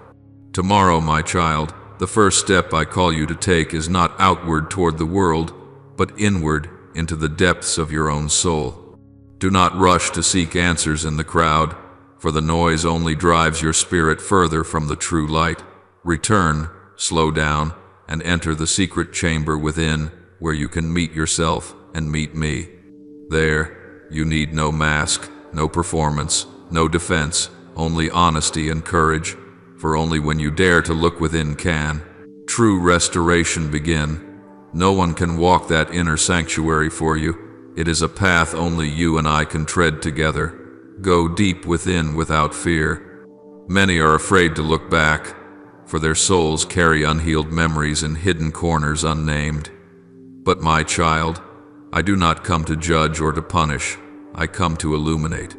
Tomorrow, my child, the first step I call you to take is not outward toward the world, but inward into the depths of your own soul. Do not rush to seek answers in the crowd, for the noise only drives your spirit further from the true light. Return, slow down, and enter the secret chamber within, where you can meet yourself and meet me. There, you need no mask, no performance, no defense, only honesty and courage, for only when you dare to look within can true restoration begin. No one can walk that inner sanctuary for you. It is a path only you and I can tread together. Go deep within without fear. Many are afraid to look back, for their souls carry unhealed memories in hidden corners unnamed. But my child, I do not come to judge or to punish. I come to illuminate.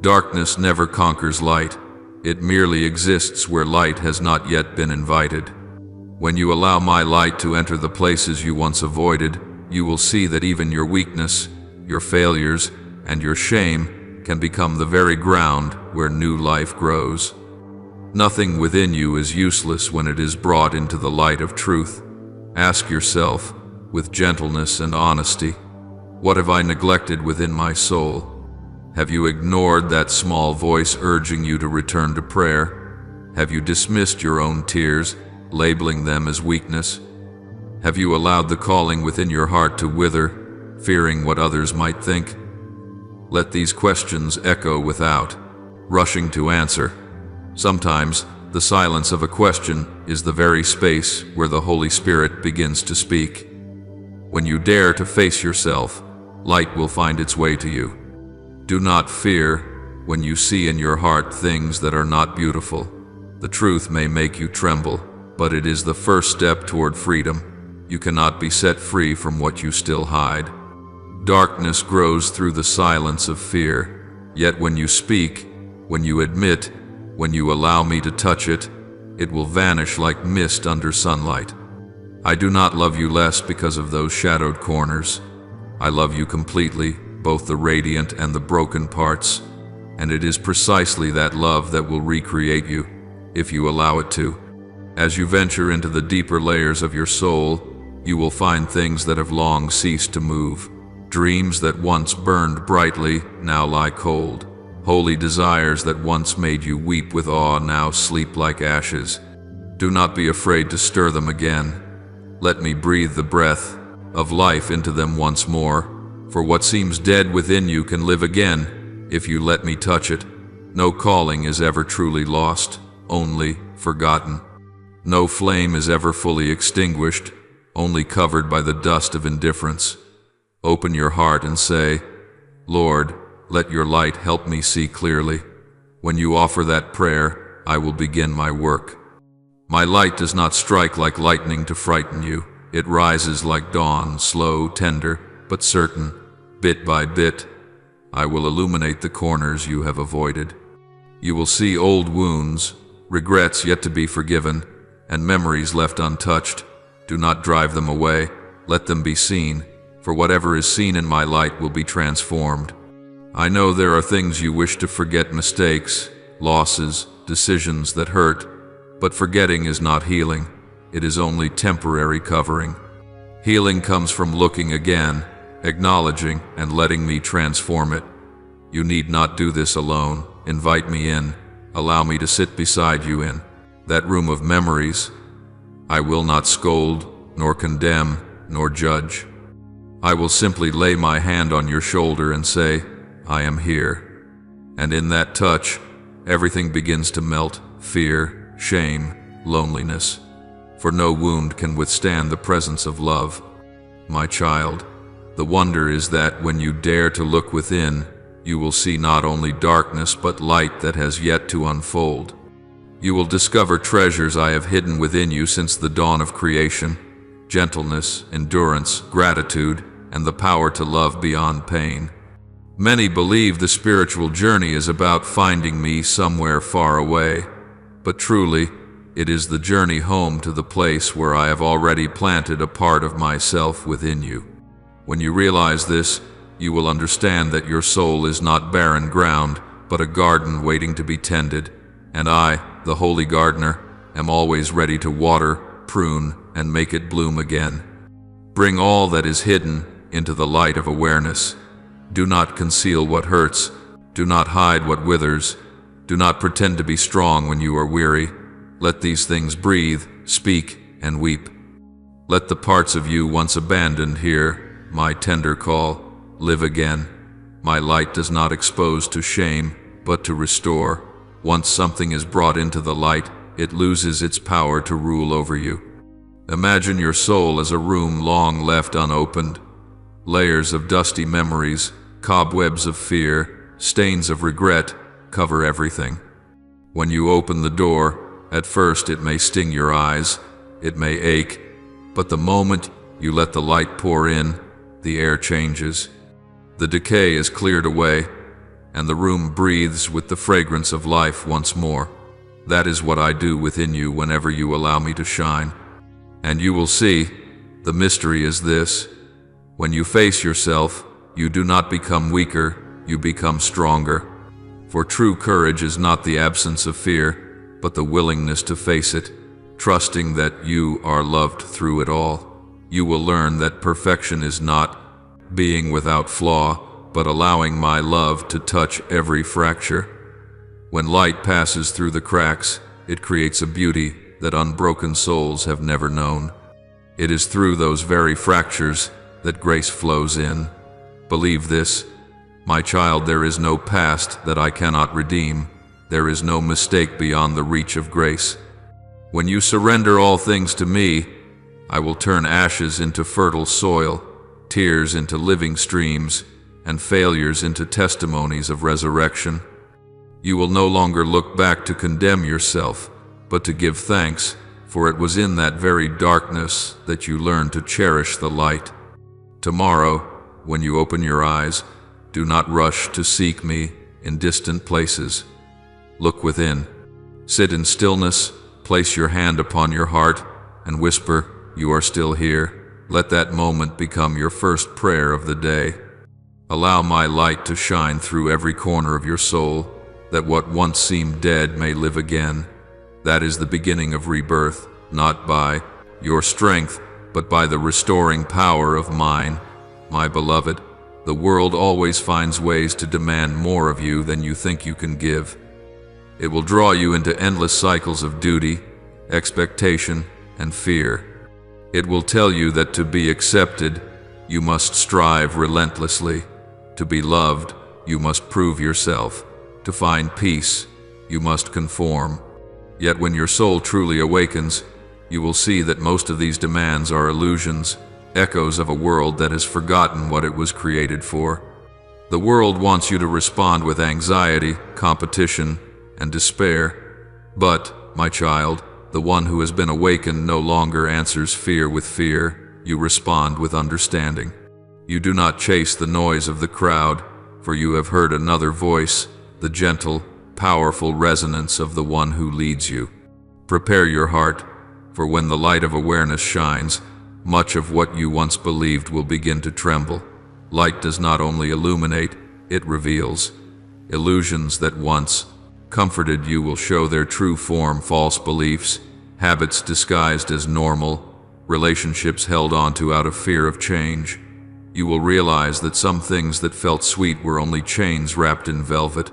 Darkness never conquers light. It merely exists where light has not yet been invited. When you allow my light to enter the places you once avoided, you will see that even your weakness, your failures, and your shame can become the very ground where new life grows. Nothing within you is useless when it is brought into the light of truth. Ask yourself, with gentleness and honesty, what have I neglected within my soul? Have you ignored that small voice urging you to return to prayer? Have you dismissed your own tears, labeling them as weakness? Have you allowed the calling within your heart to wither, fearing what others might think? Let these questions echo without rushing to answer. Sometimes, the silence of a question is the very space where the Holy Spirit begins to speak. When you dare to face yourself, light will find its way to you. Do not fear when you see in your heart things that are not beautiful. The truth may make you tremble, but it is the first step toward freedom. You cannot be set free from what you still hide. Darkness grows through the silence of fear, yet when you speak, when you admit, when you allow me to touch it, it will vanish like mist under sunlight. I do not love you less because of those shadowed corners. I love you completely, both the radiant and the broken parts, and it is precisely that love that will recreate you, if you allow it to. As you venture into the deeper layers of your soul, you will find things that have long ceased to move. Dreams that once burned brightly now lie cold. Holy desires that once made you weep with awe now sleep like ashes. Do not be afraid to stir them again. Let me breathe the breath of life into them once more, for what seems dead within you can live again if you let me touch it. No calling is ever truly lost, only forgotten. No flame is ever fully extinguished, only covered by the dust of indifference. Open your heart and say, Lord, let your light help me see clearly. When you offer that prayer, I will begin my work. My light does not strike like lightning to frighten you. It rises like dawn, slow, tender, but certain, bit by bit. I will illuminate the corners you have avoided. You will see old wounds, regrets yet to be forgiven, and memories left untouched. Do not drive them away. Let them be seen, for whatever is seen in my light will be transformed. I know there are things you wish to forget, mistakes, losses, decisions that hurt, but forgetting is not healing. It is only temporary covering. Healing comes from looking again, acknowledging and letting me transform it. You need not do this alone. Invite me in. Allow me to sit beside you in that room of memories. I will not scold, nor condemn, nor judge. I will simply lay my hand on your shoulder and say, I am here. And in that touch, everything begins to melt: fear, shame, loneliness. For no wound can withstand the presence of love. My child, the wonder is that when you dare to look within, you will see not only darkness but light that has yet to unfold. You will discover treasures I have hidden within you since the dawn of creation: gentleness, endurance, gratitude, and the power to love beyond pain. Many believe the spiritual journey is about finding me somewhere far away, but truly, it is the journey home to the place where I have already planted a part of myself within you. When you realize this, you will understand that your soul is not barren ground, but a garden waiting to be tended, and I, the holy gardener, am always ready to water, prune, and make it bloom again. Bring all that is hidden into the light of awareness. Do not conceal what hurts. Do not hide what withers. Do not pretend to be strong when you are weary. Let these things breathe, speak, and weep. Let the parts of you once abandoned hear my tender call. Live again. My light does not expose to shame, but to restore. Once something is brought into the light, it loses its power to rule over you. Imagine your soul as a room long left unopened. Layers of dusty memories, cobwebs of fear, stains of regret cover everything. When you open the door, at first it may sting your eyes, it may ache, but the moment you let the light pour in, the air changes. The decay is cleared away, and the room breathes with the fragrance of life once more. That is what I do within you whenever you allow me to shine. And you will see, the mystery is this: when you face yourself, you do not become weaker, you become stronger. For true courage is not the absence of fear, but the willingness to face it, trusting that you are loved through it all. You will learn that perfection is not being without flaw, but allowing my love to touch every fracture. When light passes through the cracks, it creates a beauty that unbroken souls have never known. It is through those very fractures that grace flows in. Believe this, my child, there is no past that I cannot redeem. There is no mistake beyond the reach of grace. When you surrender all things to me, I will turn ashes into fertile soil, tears into living streams, and failures into testimonies of resurrection. You will no longer look back to condemn yourself, but to give thanks, for it was in that very darkness that you learned to cherish the light. Tomorrow, when you open your eyes, do not rush to seek me in distant places. Look within. Sit in stillness, place your hand upon your heart, and whisper, "You are still here." Let that moment become your first prayer of the day. Allow my light to shine through every corner of your soul, that what once seemed dead may live again. That is the beginning of rebirth, not by your strength, but by the restoring power of mine. My beloved, the world always finds ways to demand more of you than you think you can give. It will draw you into endless cycles of duty, expectation, and fear. It will tell you that to be accepted, you must strive relentlessly. To be loved, you must prove yourself. To find peace, you must conform. Yet when your soul truly awakens, you will see that most of these demands are illusions, echoes of a world that has forgotten what it was created for. The world wants you to respond with anxiety, competition, and despair. But, my child, the one who has been awakened no longer answers fear with fear. You respond with understanding. You do not chase the noise of the crowd, for you have heard another voice, the gentle, powerful resonance of the one who leads you. Prepare your heart, for when the light of awareness shines, much of what you once believed will begin to tremble. Light does not only illuminate, it reveals. Illusions that once comforted you will show their true form: false beliefs, habits disguised as normal, relationships held onto out of fear of change. You will realize that some things that felt sweet were only chains wrapped in velvet.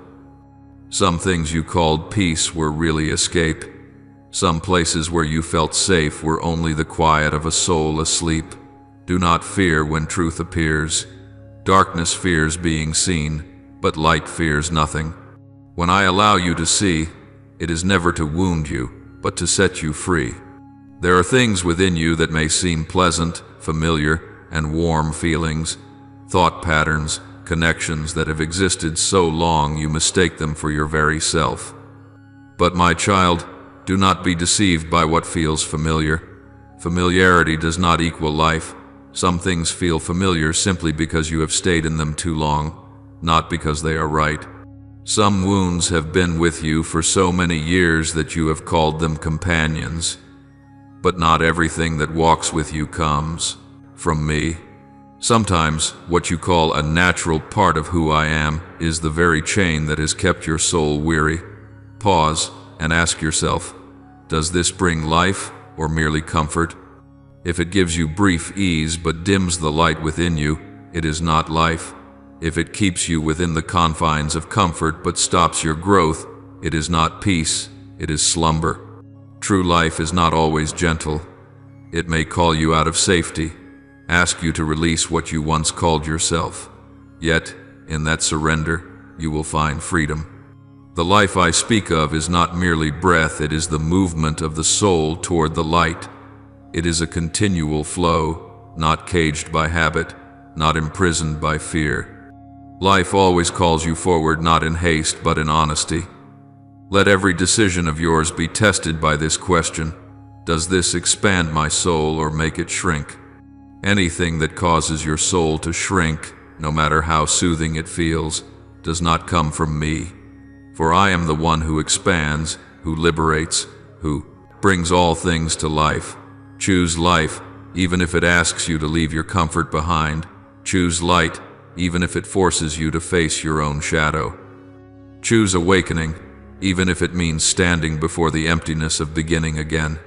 Some things you called peace were really escape. Some places where you felt safe were only the quiet of a soul asleep. Do not fear when truth appears. Darkness fears being seen, but light fears nothing. When I allow you to see, it is never to wound you, but to set you free. There are things within you that may seem pleasant, familiar, and warm feelings, thought patterns, connections that have existed so long you mistake them for your very self. But my child, do not be deceived by what feels familiar. Familiarity does not equal life. Some things feel familiar simply because you have stayed in them too long, not because they are right. Some wounds have been with you for so many years that you have called them companions. But not everything that walks with you comes from me. Sometimes what you call a natural part of who I am is the very chain that has kept your soul weary. Pause and ask yourself, does this bring life or merely comfort? If it gives you brief ease but dims the light within you, it is not life. If it keeps you within the confines of comfort but stops your growth, it is not peace, it is slumber. True life is not always gentle. It may call you out of safety, ask you to release what you once called yourself. Yet, in that surrender, you will find freedom. The life I speak of is not merely breath, it is the movement of the soul toward the light. It is a continual flow, not caged by habit, not imprisoned by fear. Life always calls you forward, not in haste, but in honesty. Let every decision of yours be tested by this question: does this expand my soul or make it shrink? Anything that causes your soul to shrink, no matter how soothing it feels, does not come from me. For I am the one who expands, who liberates, who brings all things to life. Choose life, even if it asks you to leave your comfort behind. Choose light, even if it forces you to face your own shadow. Choose awakening, even if it means standing before the emptiness of beginning again.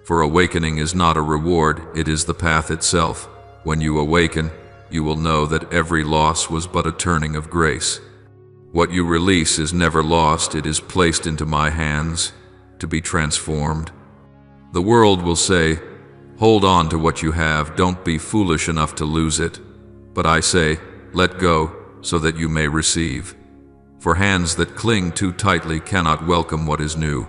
For awakening is not a reward, it is the path itself. When you awaken, you will know that every loss was but a turning of grace. What you release is never lost, it is placed into my hands to be transformed. The world will say, hold on to what you have, don't be foolish enough to lose it. But I say, let go so that you may receive. For hands that cling too tightly cannot welcome what is new.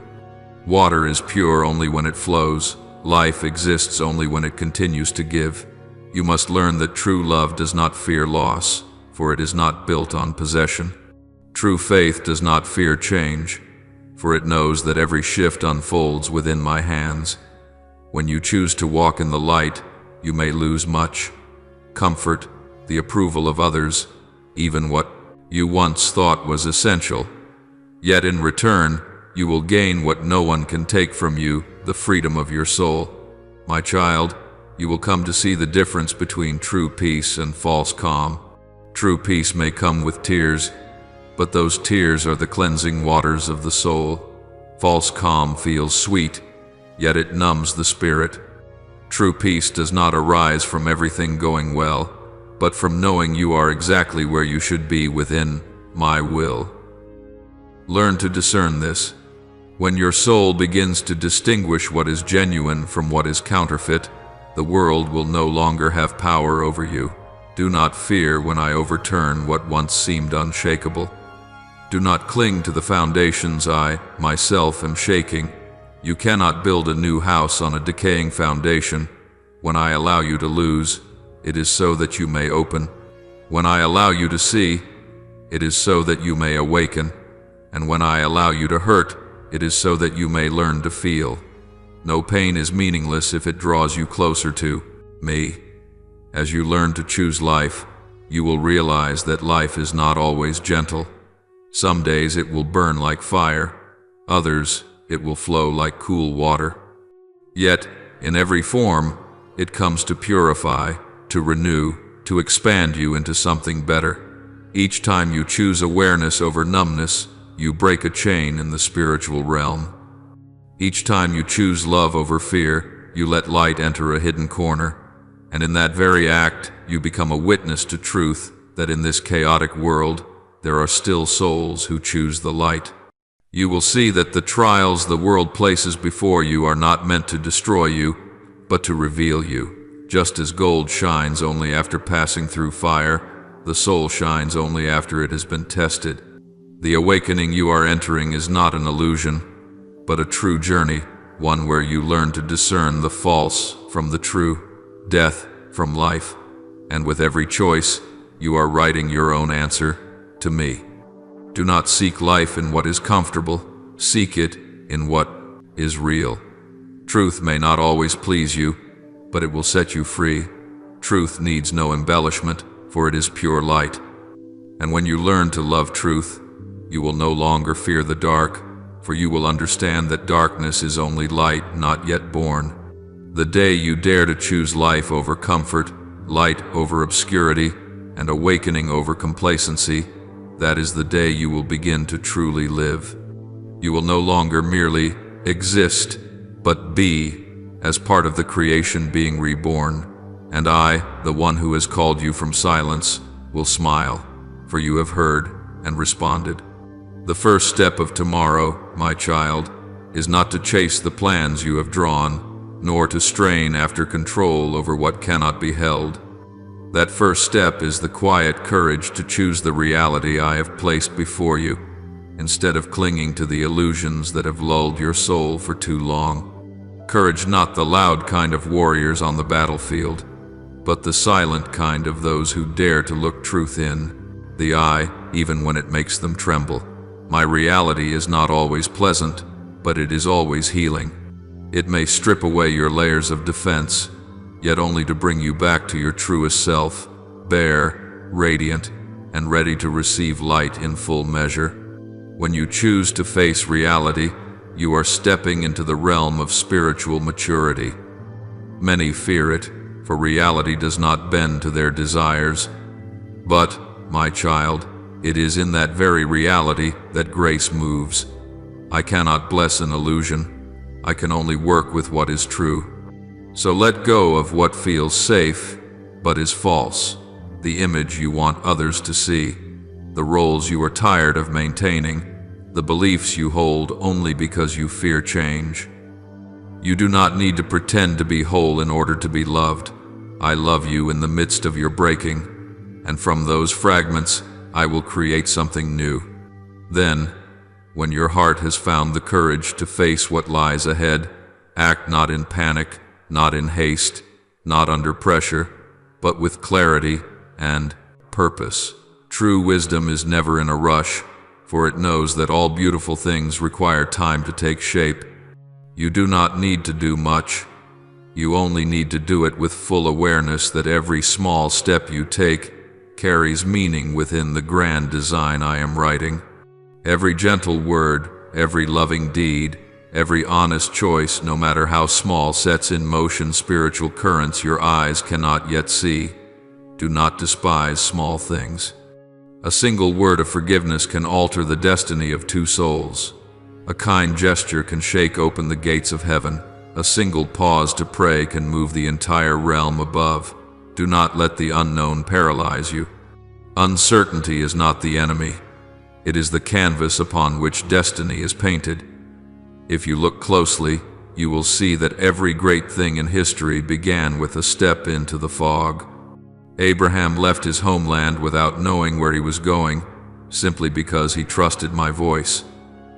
Water is pure only when it flows. Life exists only when it continues to give. You must learn that true love does not fear loss, for it is not built on possession. True faith does not fear change, for it knows that every shift unfolds within my hands. When you choose to walk in the light, you may lose much: comfort, the approval of others, even what you once thought was essential. Yet in return, you will gain what no one can take from you, the freedom of your soul. My child, you will come to see the difference between true peace and false calm. True peace may come with tears, but those tears are the cleansing waters of the soul. False calm feels sweet, yet it numbs the spirit. True peace does not arise from everything going well, but from knowing you are exactly where you should be within my will. Learn to discern this. When your soul begins to distinguish what is genuine from what is counterfeit, the world will no longer have power over you. Do not fear when I overturn what once seemed unshakable. Do not cling to the foundations I, myself, am shaking. You cannot build a new house on a decaying foundation. When I allow you to lose, it is so that you may open. When I allow you to see, it is so that you may awaken. And when I allow you to hurt, it is so that you may learn to feel. No pain is meaningless if it draws you closer to me. As you learn to choose life, you will realize that life is not always gentle. Some days it will burn like fire, others it will flow like cool water. Yet, in every form, it comes to purify, to renew, to expand you into something better. Each time you choose awareness over numbness, you break a chain in the spiritual realm. Each time you choose love over fear, you let light enter a hidden corner. And in that very act, you become a witness to truth that in this chaotic world, there are still souls who choose the light. You will see that the trials the world places before you are not meant to destroy you, but to reveal you. Just as gold shines only after passing through fire, the soul shines only after it has been tested. The awakening you are entering is not an illusion, but a true journey, one where you learn to discern the false from the true, death from life, and with every choice, you are writing your own answer to me. Do not seek life in what is comfortable, seek it in what is real. Truth may not always please you, but it will set you free. Truth needs no embellishment, for it is pure light. And when you learn to love truth, you will no longer fear the dark, for you will understand that darkness is only light not yet born. The day you dare to choose life over comfort, light over obscurity, and awakening over complacency, that is the day you will begin to truly live. You will no longer merely exist, but be, as part of the creation being reborn. And I, the one who has called you from silence, will smile, for you have heard and responded. The first step of tomorrow, my child, is not to chase the plans you have drawn, nor to strain after control over what cannot be held. That first step is the quiet courage to choose the reality I have placed before you, instead of clinging to the illusions that have lulled your soul for too long. Courage not the loud kind of warriors on the battlefield, but the silent kind of those who dare to look truth in the eye, even when it makes them tremble. My reality is not always pleasant, but it is always healing. It may strip away your layers of defense, yet only to bring you back to your truest self, bare, radiant, and ready to receive light in full measure. When you choose to face reality, you are stepping into the realm of spiritual maturity. Many fear it, for reality does not bend to their desires. But, my child, it is in that very reality that grace moves. I cannot bless an illusion. I can only work with what is true. So let go of what feels safe, but is false, the image you want others to see, the roles you are tired of maintaining, the beliefs you hold only because you fear change. You do not need to pretend to be whole in order to be loved. I love you in the midst of your breaking, and from those fragments, I will create something new. Then, when your heart has found the courage to face what lies ahead, act not in panic, not in haste, not under pressure, but with clarity and purpose. True wisdom is never in a rush, for it knows that all beautiful things require time to take shape. You do not need to do much. You only need to do it with full awareness that every small step you take carries meaning within the grand design I am writing. Every gentle word, every loving deed, every honest choice, no matter how small, sets in motion spiritual currents your eyes cannot yet see. Do not despise small things. A single word of forgiveness can alter the destiny of two souls. A kind gesture can shake open the gates of heaven. A single pause to pray can move the entire realm above. Do not let the unknown paralyze you. Uncertainty is not the enemy. It is the canvas upon which destiny is painted. If you look closely, you will see that every great thing in history began with a step into the fog. Abraham left his homeland without knowing where he was going, simply because he trusted my voice.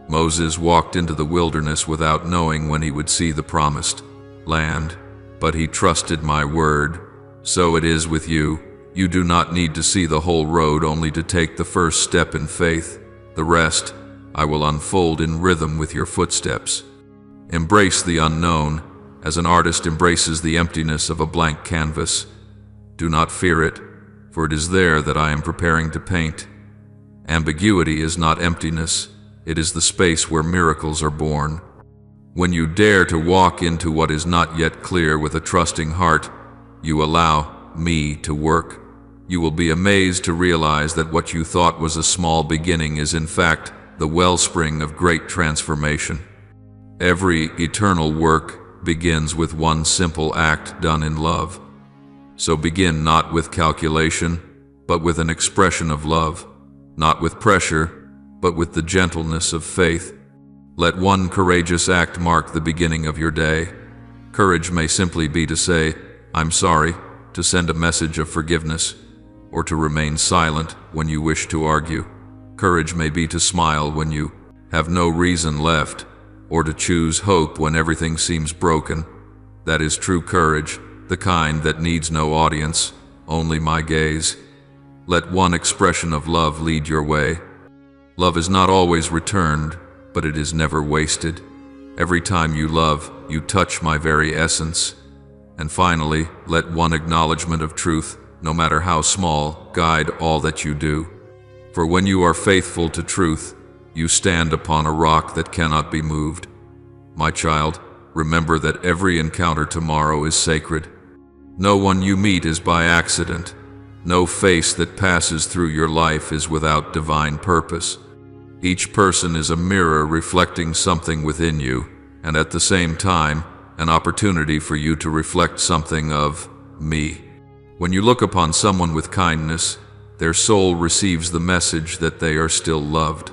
Moses walked into the wilderness without knowing when he would see the promised land, but he trusted my word. So it is with you. You do not need to see the whole road, only to take the first step in faith. The rest I will unfold in rhythm with your footsteps. Embrace the unknown, as an artist embraces the emptiness of a blank canvas. Do not fear it. for it is there that I am preparing to paint. Ambiguity is not emptiness, it is the space where miracles are born. When you dare to walk into what is not yet clear with a trusting heart, you allow me to work. You will be amazed to realize that what you thought was a small beginning is in fact the wellspring of great transformation. Every eternal work begins with one simple act done in love. So begin not with calculation, but with an expression of love, not with pressure, but with the gentleness of faith. Let one courageous act mark the beginning of your day. Courage may simply be to say, "I'm sorry," to send a message of forgiveness, or to remain silent when you wish to argue. Courage may be to smile when you have no reason left, or to choose hope when everything seems broken. That is true courage, the kind that needs no audience, only my gaze. Let one expression of love lead your way. Love is not always returned, but it is never wasted. Every time you love, you touch my very essence. And finally, let one acknowledgement of truth, no matter how small, guide all that you do. For when you are faithful to truth, you stand upon a rock that cannot be moved. My child, remember that every encounter tomorrow is sacred. No one you meet is by accident. No face that passes through your life is without divine purpose. Each person is a mirror reflecting something within you, and at the same time, an opportunity for you to reflect something of me. When you look upon someone with kindness, their soul receives the message that they are still loved.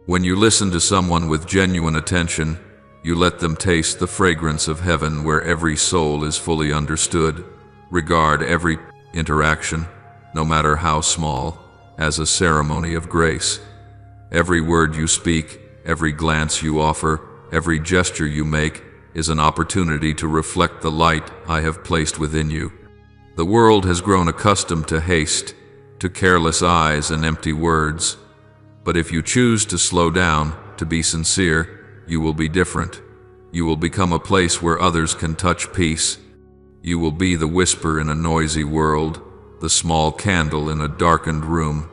When you listen to someone with genuine attention, you let them taste the fragrance of heaven where every soul is fully understood. Regard every interaction, no matter how small, as a ceremony of grace. Every word you speak, every glance you offer, every gesture you make is an opportunity to reflect the light I have placed within you. The world has grown accustomed to haste, to careless eyes and empty words. But if you choose to slow down, to be sincere, you will be different. You will become a place where others can touch peace. You will be the whisper in a noisy world, the small candle in a darkened room.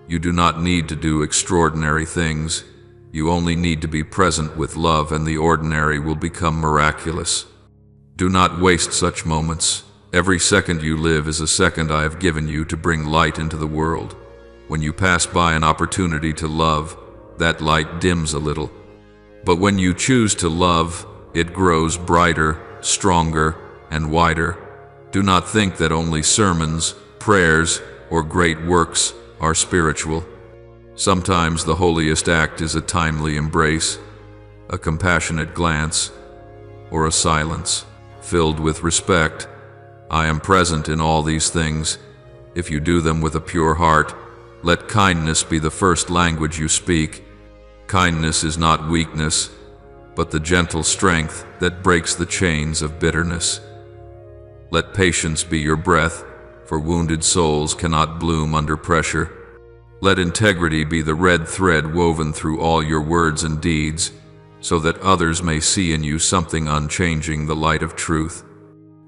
You do not need to do extraordinary things. You only need to be present with love, and the ordinary will become miraculous. Do not waste such moments. Every second you live is a second I have given you to bring light into the world. When you pass by an opportunity to love, that light dims a little. But when you choose to love, it grows brighter, stronger, and wider. Do not think that only sermons, prayers, or great works are spiritual. Sometimes the holiest act is a timely embrace, a compassionate glance, or a silence filled with respect. I am present in all these things. If you do them with a pure heart, let kindness be the first language you speak. Kindness is not weakness, but the gentle strength that breaks the chains of bitterness. Let patience be your breath, for wounded souls cannot bloom under pressure. Let integrity be the red thread woven through all your words and deeds, so that others may see in you something unchanging, the light of truth.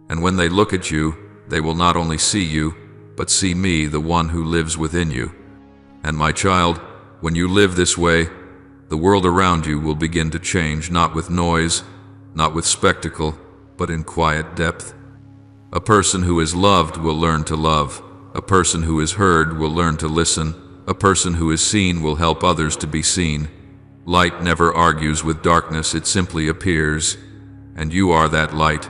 And when they look at you, they will not only see you, but see me, the one who lives within you. And my child, when you live this way, the world around you will begin to change, not with noise, not with spectacle, but in quiet depth. A person who is loved will learn to love. A person who is heard will learn to listen. A person who is seen will help others to be seen. Light never argues with darkness, it simply appears, and you are that light.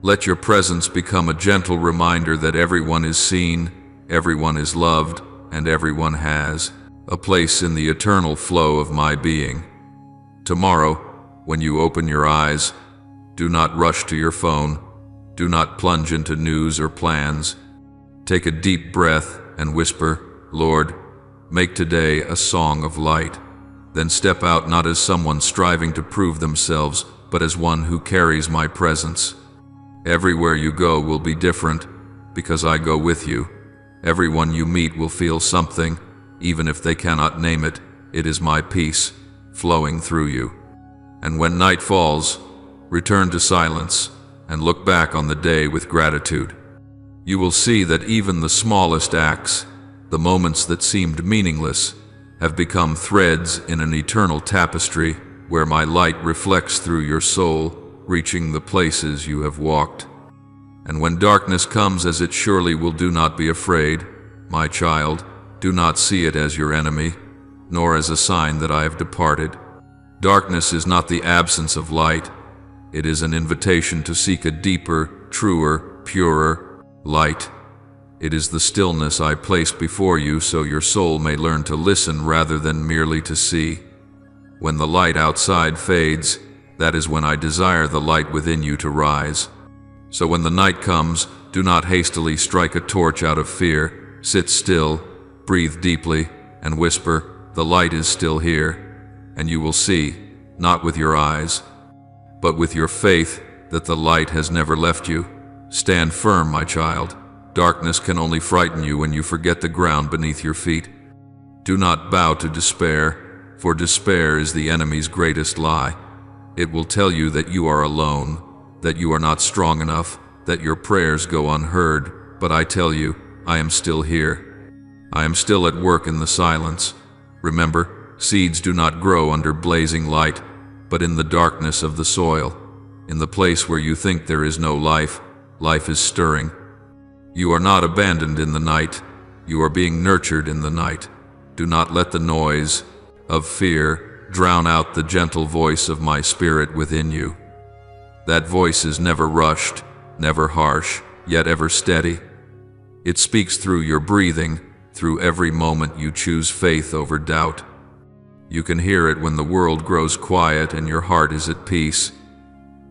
Let your presence become a gentle reminder that everyone is seen, everyone is loved, and everyone has a place in the eternal flow of my being. Tomorrow, when you open your eyes, do not rush to your phone. Do not plunge into news or plans. Take a deep breath and whisper, "Lord, make today a song of light." Then step out not as someone striving to prove themselves, but as one who carries my presence. Everywhere you go will be different, because I go with you. Everyone you meet will feel something, even if they cannot name it. It is my peace flowing through you. And when night falls, return to silence and look back on the day with gratitude. You will see that even the smallest acts, the moments that seemed meaningless, have become threads in an eternal tapestry where my light reflects through your soul, reaching the places you have walked. And when darkness comes, as it surely will, do not be afraid, my child. Do not see it as your enemy, nor as a sign that I have departed. Darkness is not the absence of light. It is an invitation to seek a deeper, truer, purer light. It is the stillness I place before you so your soul may learn to listen rather than merely to see. When the light outside fades, that is when I desire the light within you to rise. So when the night comes, do not hastily strike a torch out of fear. Sit still, breathe deeply, and whisper, "The light is still here." And you will see, not with your eyes, but with your faith, that the light has never left you. Stand firm, my child. Darkness can only frighten you when you forget the ground beneath your feet. Do not bow to despair, for despair is the enemy's greatest lie. It will tell you that you are alone, that you are not strong enough, that your prayers go unheard. But I tell you, I am still here. I am still at work in the silence. Remember, seeds do not grow under blazing light, but in the darkness of the soil. In the place where you think there is no life, life is stirring. You are not abandoned in the night. You are being nurtured in the night. Do not let the noise of fear drown out the gentle voice of my spirit within you. That voice is never rushed, never harsh, yet ever steady. It speaks through your breathing, through every moment you choose faith over doubt. You can hear it when the world grows quiet and your heart is at peace.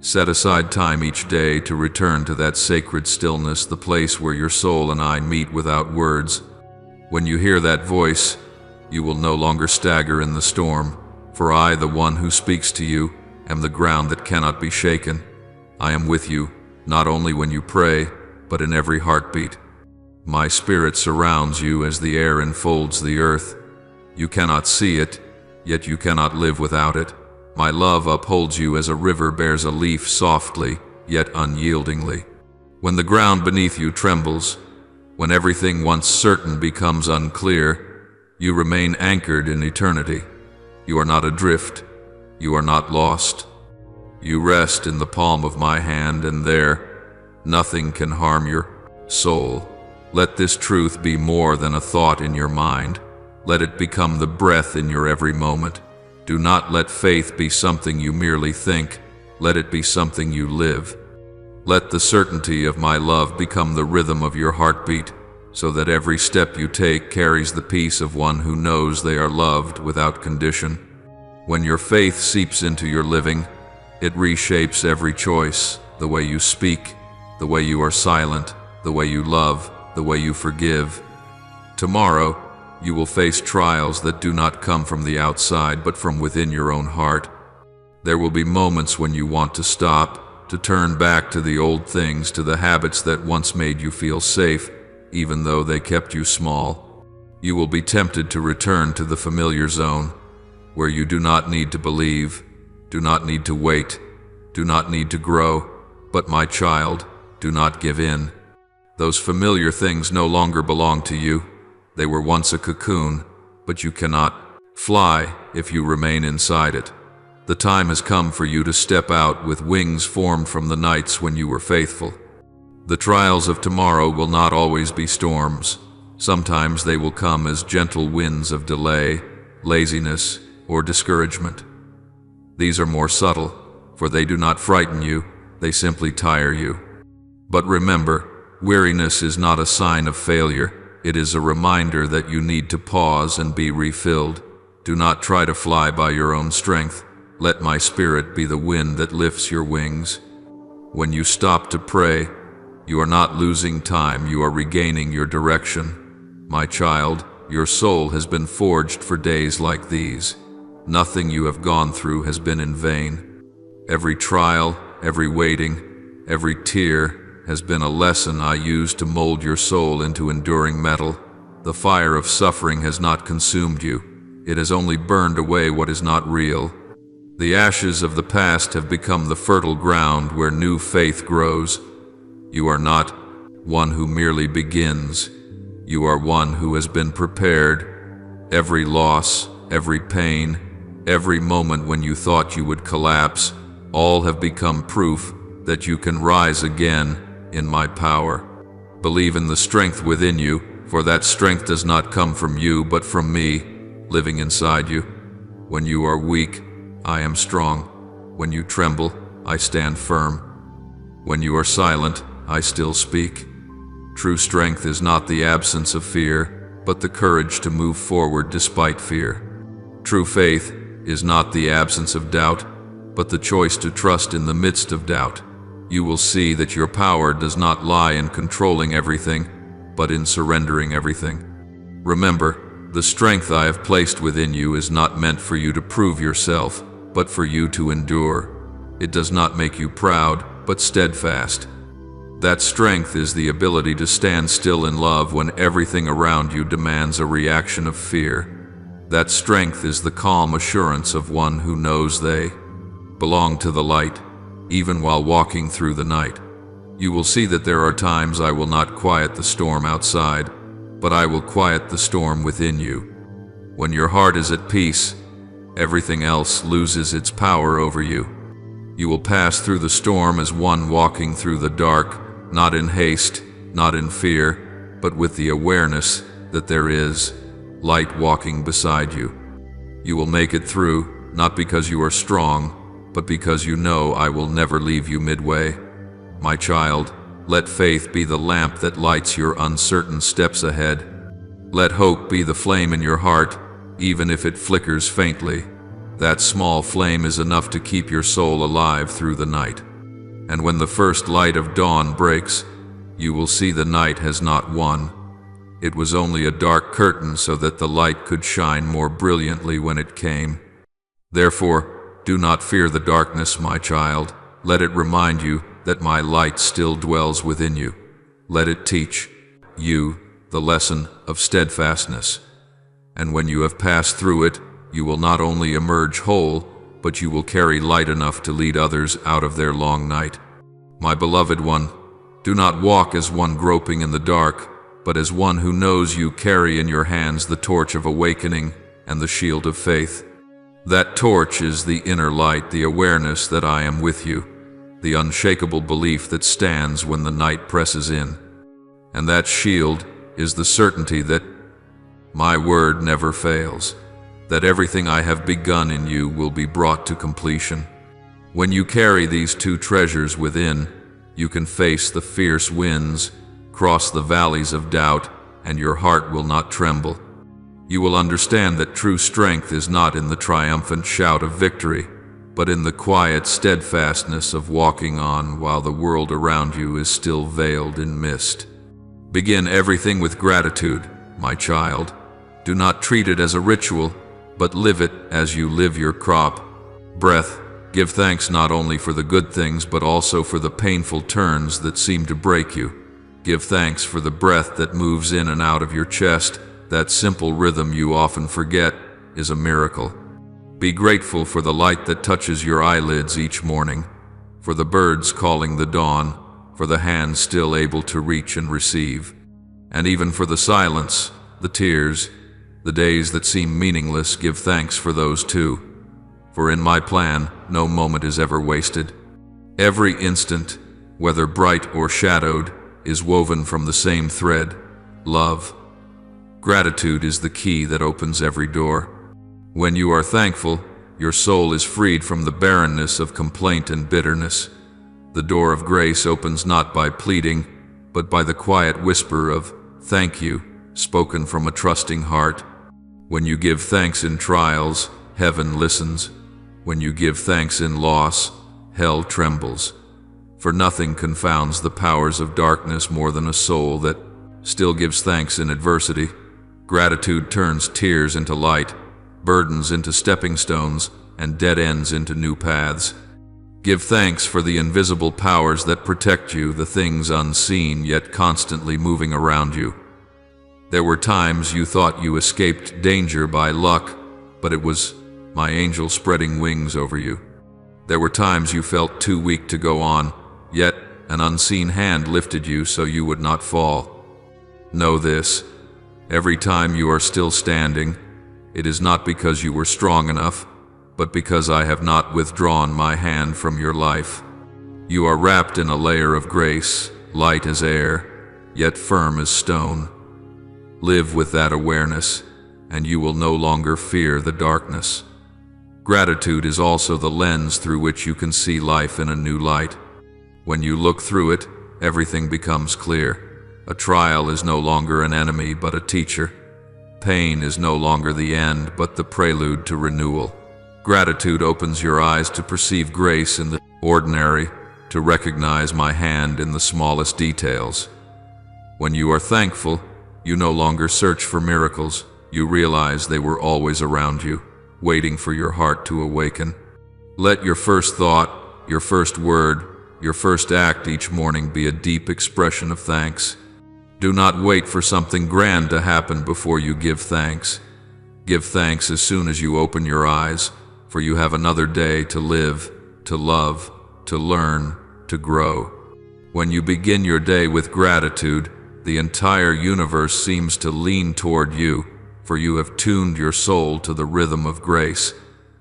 Set aside time each day to return to that sacred stillness, the place where your soul and I meet without words. When you hear that voice, you will no longer stagger in the storm, for I, the one who speaks to you, am the ground that cannot be shaken. I am with you, not only when you pray, but in every heartbeat. My spirit surrounds you as the air enfolds the earth. You cannot see it, yet you cannot live without it. My love upholds you as a river bears a leaf softly, yet unyieldingly. When the ground beneath you trembles, when everything once certain becomes unclear, you remain anchored in eternity. You are not adrift. You are not lost. You rest in the palm of my hand, and there, nothing can harm your soul. Let this truth be more than a thought in your mind. Let it become the breath in your every moment. Do not let faith be something you merely think. Let it be something you live. Let the certainty of my love become the rhythm of your heartbeat, so that every step you take carries the peace of one who knows they are loved without condition. When your faith seeps into your living, it reshapes every choice, the way you speak, the way you are silent, the way you love, the way you forgive. Tomorrow, you will face trials that do not come from the outside, but from within your own heart. There will be moments when you want to stop, to turn back to the old things, to the habits that once made you feel safe, even though they kept you small. You will be tempted to return to the familiar zone, where you do not need to believe, do not need to wait, do not need to grow. But my child, do not give in. Those familiar things no longer belong to you. They were once a cocoon, but you cannot fly if you remain inside it. The time has come for you to step out with wings formed from the nights when you were faithful. The trials of tomorrow will not always be storms. Sometimes they will come as gentle winds of delay, laziness, or discouragement. These are more subtle, for they do not frighten you, they simply tire you. But remember, weariness is not a sign of failure. It is a reminder that you need to pause and be refilled. Do not try to fly by your own strength. Let my spirit be the wind that lifts your wings. When you stop to pray, you are not losing time, you are regaining your direction. My child, your soul has been forged for days like these. Nothing you have gone through has been in vain. Every trial, every waiting, every tear has been a lesson I used to mold your soul into enduring metal. The fire of suffering has not consumed you. It has only burned away what is not real. The ashes of the past have become the fertile ground where new faith grows. You are not one who merely begins. You are one who has been prepared. Every loss, every pain, every moment when you thought you would collapse, all have become proof that you can rise again in my power. Believe in the strength within you, for that strength does not come from you, but from me, living inside you. When you are weak, I am strong. When you tremble, I stand firm. When you are silent, I still speak. True strength is not the absence of fear, but the courage to move forward despite fear. True faith is not the absence of doubt, but the choice to trust in the midst of doubt. You will see that your power does not lie in controlling everything, but in surrendering everything. Remember, the strength I have placed within you is not meant for you to prove yourself, but for you to endure. It does not make you proud, but steadfast. That strength is the ability to stand still in love when everything around you demands a reaction of fear. That strength is the calm assurance of one who knows they belong to the light, even while walking through the night. You will see that there are times I will not quiet the storm outside, but I will quiet the storm within you. When your heart is at peace, everything else loses its power over you. You will pass through the storm as one walking through the dark, not in haste, not in fear, but with the awareness that there is light walking beside you. You will make it through, not because you are strong, but because you know I will never leave you midway. My child, let faith be the lamp that lights your uncertain steps ahead. Let hope be the flame in your heart, even if it flickers faintly. That small flame is enough to keep your soul alive through the night. And when the first light of dawn breaks, you will see the night has not won. It was only a dark curtain so that the light could shine more brilliantly when it came. Therefore, do not fear the darkness, my child. Let it remind you that my light still dwells within you. Let it teach you the lesson of steadfastness. And when you have passed through it, you will not only emerge whole, but you will carry light enough to lead others out of their long night. My beloved one, do not walk as one groping in the dark, but as one who knows you carry in your hands the torch of awakening and the shield of faith. That torch is the inner light, the awareness that I am with you, the unshakable belief that stands when the night presses in. And that shield is the certainty that my word never fails, that everything I have begun in you will be brought to completion. When you carry these two treasures within, you can face the fierce winds, cross the valleys of doubt, and your heart will not tremble. You will understand that true strength is not in the triumphant shout of victory, but in the quiet steadfastness of walking on while the world around you is still veiled in mist. Begin everything with gratitude, my child. Do not treat it as a ritual, but live it as you live your crop. Breath, give thanks not only for the good things but also for the painful turns that seem to break you. Give thanks for the breath that moves in and out of your chest. That simple rhythm you often forget is a miracle. Be grateful for the light that touches your eyelids each morning, for the birds calling the dawn, for the hands still able to reach and receive, and even for the silence, the tears, the days that seem meaningless. Give thanks for those too. For in my plan, no moment is ever wasted. Every instant, whether bright or shadowed, is woven from the same thread, love. Gratitude is the key that opens every door. When you are thankful, your soul is freed from the barrenness of complaint and bitterness. The door of grace opens not by pleading, but by the quiet whisper of "thank you," spoken from a trusting heart. When you give thanks in trials, heaven listens. When you give thanks in loss, hell trembles. For nothing confounds the powers of darkness more than a soul that still gives thanks in adversity. Gratitude turns tears into light, burdens into stepping stones, and dead ends into new paths. Give thanks for the invisible powers that protect you, the things unseen yet constantly moving around you. There were times you thought you escaped danger by luck, but it was my angel spreading wings over you. There were times you felt too weak to go on, yet an unseen hand lifted you so you would not fall. Know this: every time you are still standing, it is not because you were strong enough, but because I have not withdrawn my hand from your life. You are wrapped in a layer of grace, light as air, yet firm as stone. Live with that awareness, and you will no longer fear the darkness. Gratitude is also the lens through which you can see life in a new light. When you look through it, everything becomes clear. A trial is no longer an enemy, but a teacher. Pain is no longer the end, but the prelude to renewal. Gratitude opens your eyes to perceive grace in the ordinary, to recognize my hand in the smallest details. When you are thankful, you no longer search for miracles. You realize they were always around you, waiting for your heart to awaken. Let your first thought, your first word, your first act each morning be a deep expression of thanks. Do not wait for something grand to happen before you give thanks. Give thanks as soon as you open your eyes, for you have another day to live, to love, to learn, to grow. When you begin your day with gratitude, the entire universe seems to lean toward you, for you have tuned your soul to the rhythm of grace,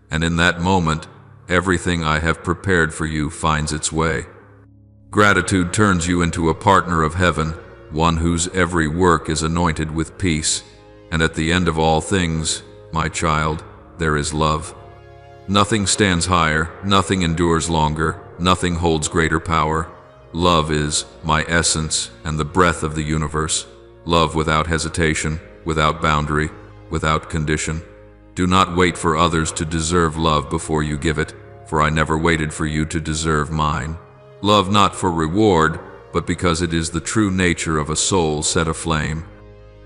and in that moment, everything I have prepared for you finds its way. Gratitude turns you into a partner of heaven, one whose every work is anointed with peace, and at the end of all things, my child, there is love. Nothing stands higher, nothing endures longer, nothing holds greater power. Love is my essence and the breath of the universe. Love without hesitation, without boundary, without condition. Do not wait for others to deserve love before you give it, for I never waited for you to deserve mine. Love not for reward, but because it is the true nature of a soul set aflame.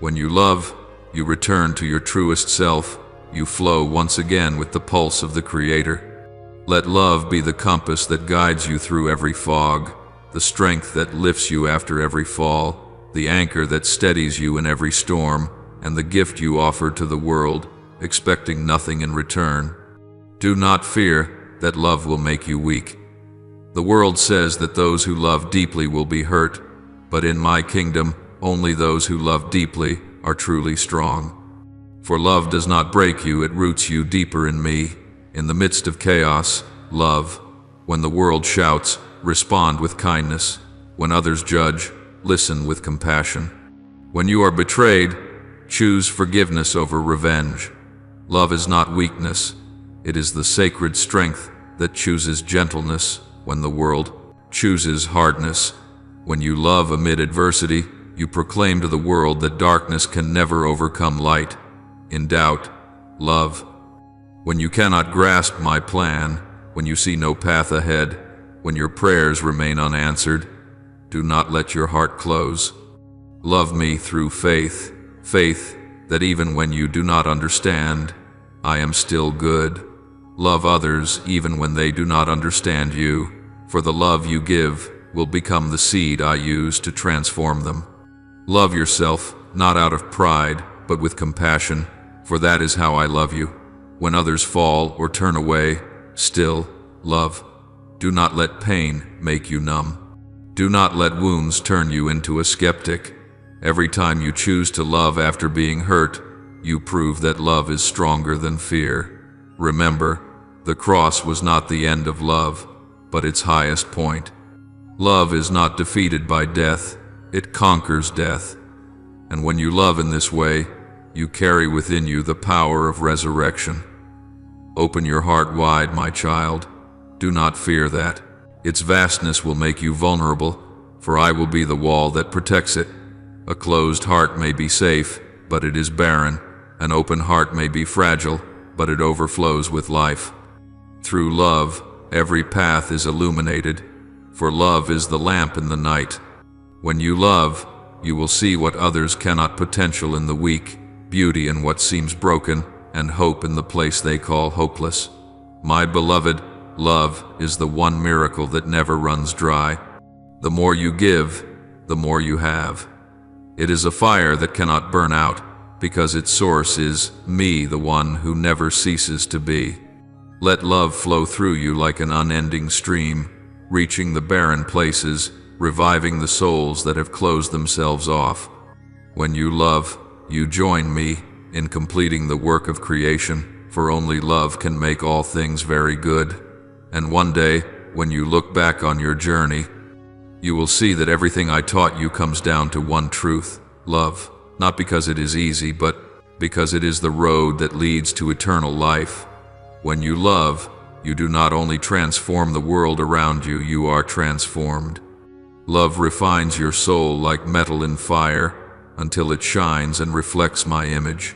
When you love, you return to your truest self. You flow once again with the pulse of the Creator. Let love be the compass that guides you through every fog, the strength that lifts you after every fall, the anchor that steadies you in every storm, and the gift you offer to the world, expecting nothing in return. Do not fear that love will make you weak. The world says that those who love deeply will be hurt, but in my kingdom, only those who love deeply are truly strong. For love does not break you, it roots you deeper in me. In the midst of chaos, love. When the world shouts, respond with kindness. When others judge, listen with compassion. When you are betrayed, choose forgiveness over revenge. Love is not weakness. It is the sacred strength that chooses gentleness when the world chooses hardness. When you love amid adversity, you proclaim to the world that darkness can never overcome light. In doubt, love. When you cannot grasp my plan, when you see no path ahead, when your prayers remain unanswered, do not let your heart close. Love me through faith, faith that even when you do not understand, I am still good. Love others even when they do not understand you, for the love you give will become the seed I use to transform them. Love yourself, not out of pride, but with compassion, for that is how I love you. When others fall or turn away, still love. Do not let pain make you numb. Do not let wounds turn you into a skeptic. Every time you choose to love after being hurt, you prove that love is stronger than fear. Remember, the cross was not the end of love, but its highest point. Love is not defeated by death, it conquers death. And when you love in this way, you carry within you the power of resurrection. Open your heart wide, my child. Do not fear that. Its vastness will make you vulnerable, for I will be the wall that protects it. A closed heart may be safe, but it is barren. An open heart may be fragile, but it overflows with life. Through love, every path is illuminated, for love is the lamp in the night. When you love, you will see what others cannot, potential in the weak, beauty in what seems broken, and hope in the place they call hopeless. My beloved, love is the one miracle that never runs dry. The more you give, the more you have. It is a fire that cannot burn out, because its source is me, the one who never ceases to be. Let love flow through you like an unending stream, reaching the barren places, reviving the souls that have closed themselves off. When you love, you join me in completing the work of creation, for only love can make all things very good. And one day, when you look back on your journey, you will see that everything I taught you comes down to one truth: love. Not because it is easy, but because it is the road that leads to eternal life. When you love, you do not only transform the world around you, you are transformed. Love refines your soul like metal in fire, until it shines and reflects my image.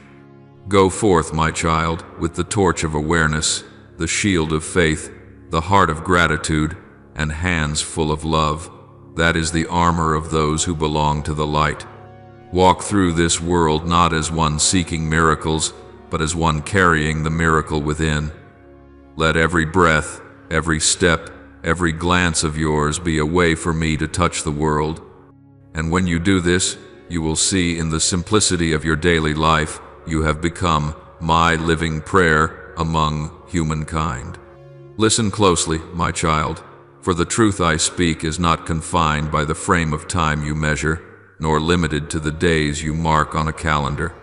Go forth, my child, with the torch of awareness, the shield of faith, the heart of gratitude, and hands full of love. That is the armor of those who belong to the light. Walk through this world not as one seeking miracles, but as one carrying the miracle within. Let every breath, every step, every glance of yours be a way for me to touch the world. And when you do this, you will see in the simplicity of your daily life, you have become my living prayer among humankind. Listen closely, my child, for the truth I speak is not confined by the frame of time you measure, nor limited to the days you mark on a calendar.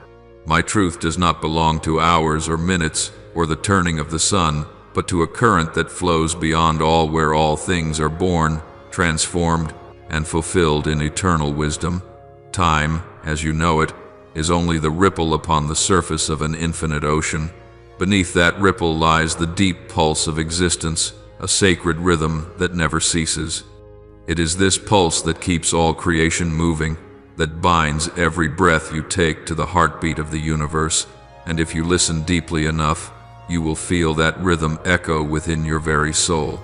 My truth does not belong to hours or minutes or the turning of the sun, but to a current that flows beyond all, where all things are born, transformed, and fulfilled in eternal wisdom. Time, as you know it, is only the ripple upon the surface of an infinite ocean. Beneath that ripple lies the deep pulse of existence, a sacred rhythm that never ceases. It is this pulse that keeps all creation moving, that binds every breath you take to the heartbeat of the universe, and if you listen deeply enough, you will feel that rhythm echo within your very soul.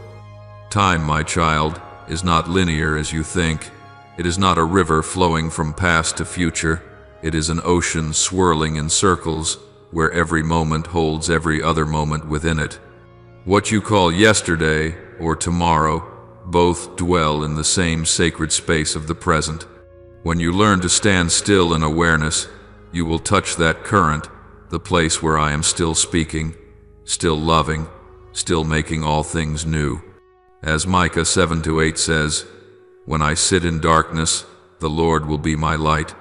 Time, my child, is not linear as you think. It is not a river flowing from past to future. It is an ocean swirling in circles, where every moment holds every other moment within it. What you call yesterday or tomorrow both dwell in the same sacred space of the present. When you learn to stand still in awareness, you will touch that current, the place where I am still speaking, still loving, still making all things new. As Micah 7:8 says, "When I sit in darkness, the Lord will be my light."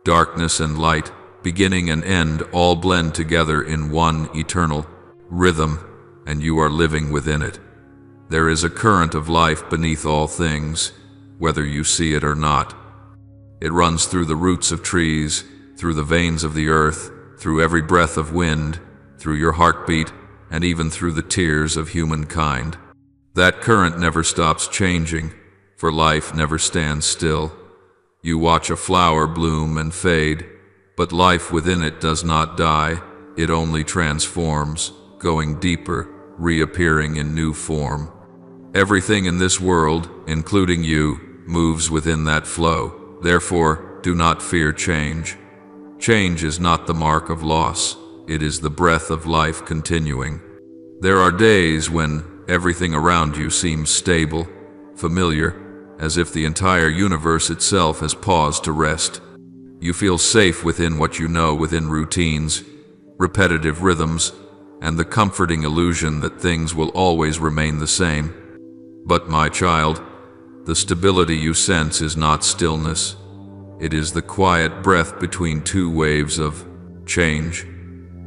Darkness and light, beginning and end, all blend together in one eternal rhythm, and you are living within it. There is a current of life beneath all things, whether you see it or not. It runs through the roots of trees, through the veins of the earth, through every breath of wind, through your heartbeat, and even through the tears of humankind. That current never stops changing, for life never stands still. You watch a flower bloom and fade, but life within it does not die. It only transforms, going deeper, reappearing in new form. Everything in this world, including you, moves within that flow. Therefore, do not fear change. Change is not the mark of loss. It is the breath of life continuing. There are days when everything around you seems stable, familiar, as if the entire universe itself has paused to rest. You feel safe within what you know, within routines, repetitive rhythms, and the comforting illusion that things will always remain the same. But my child, the stability you sense is not stillness. It is the quiet breath between two waves of change.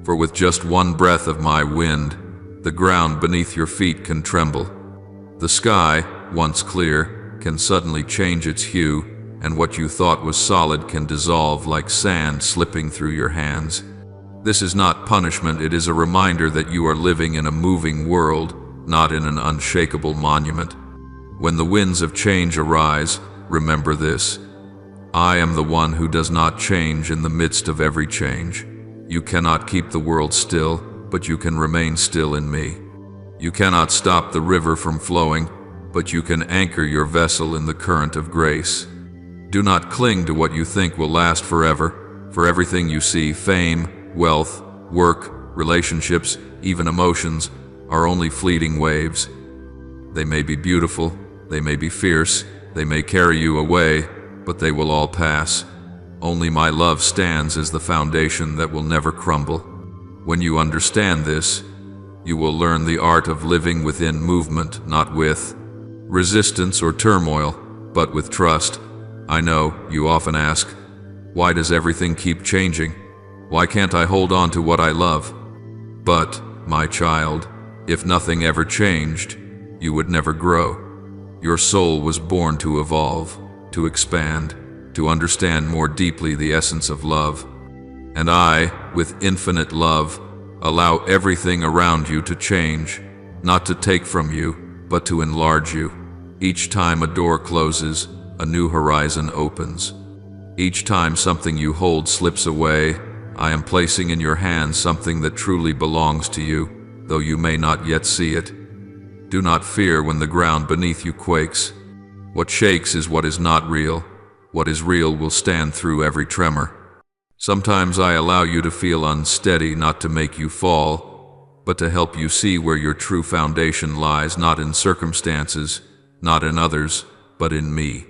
For with just one breath of my wind, the ground beneath your feet can tremble. The sky, once clear, can suddenly change its hue, and what you thought was solid can dissolve like sand slipping through your hands. This is not punishment, it is a reminder that you are living in a moving world, not in an unshakable monument. When the winds of change arise, remember this: I am the one who does not change in the midst of every change. You cannot keep the world still, but you can remain still in me. You cannot stop the river from flowing, but you can anchor your vessel in the current of grace. Do not cling to what you think will last forever, for everything you see, fame, wealth, work, relationships, even emotions, are only fleeting waves. They may be beautiful, they may be fierce, they may carry you away, but they will all pass. Only my love stands as the foundation that will never crumble. When you understand this, you will learn the art of living within movement, not with resistance or turmoil, but with trust. I know, you often ask, why does everything keep changing? Why can't I hold on to what I love? But, my child, if nothing ever changed, you would never grow. Your soul was born to evolve, to expand, to understand more deeply the essence of love. And I, with infinite love, allow everything around you to change, not to take from you, but to enlarge you. Each time a door closes, a new horizon opens. Each time something you hold slips away, I am placing in your hands something that truly belongs to you, though you may not yet see it. Do not fear when the ground beneath you quakes. What shakes is what is not real. What is real will stand through every tremor. Sometimes I allow you to feel unsteady, not to make you fall, but to help you see where your true foundation lies, not in circumstances, not in others, but in me.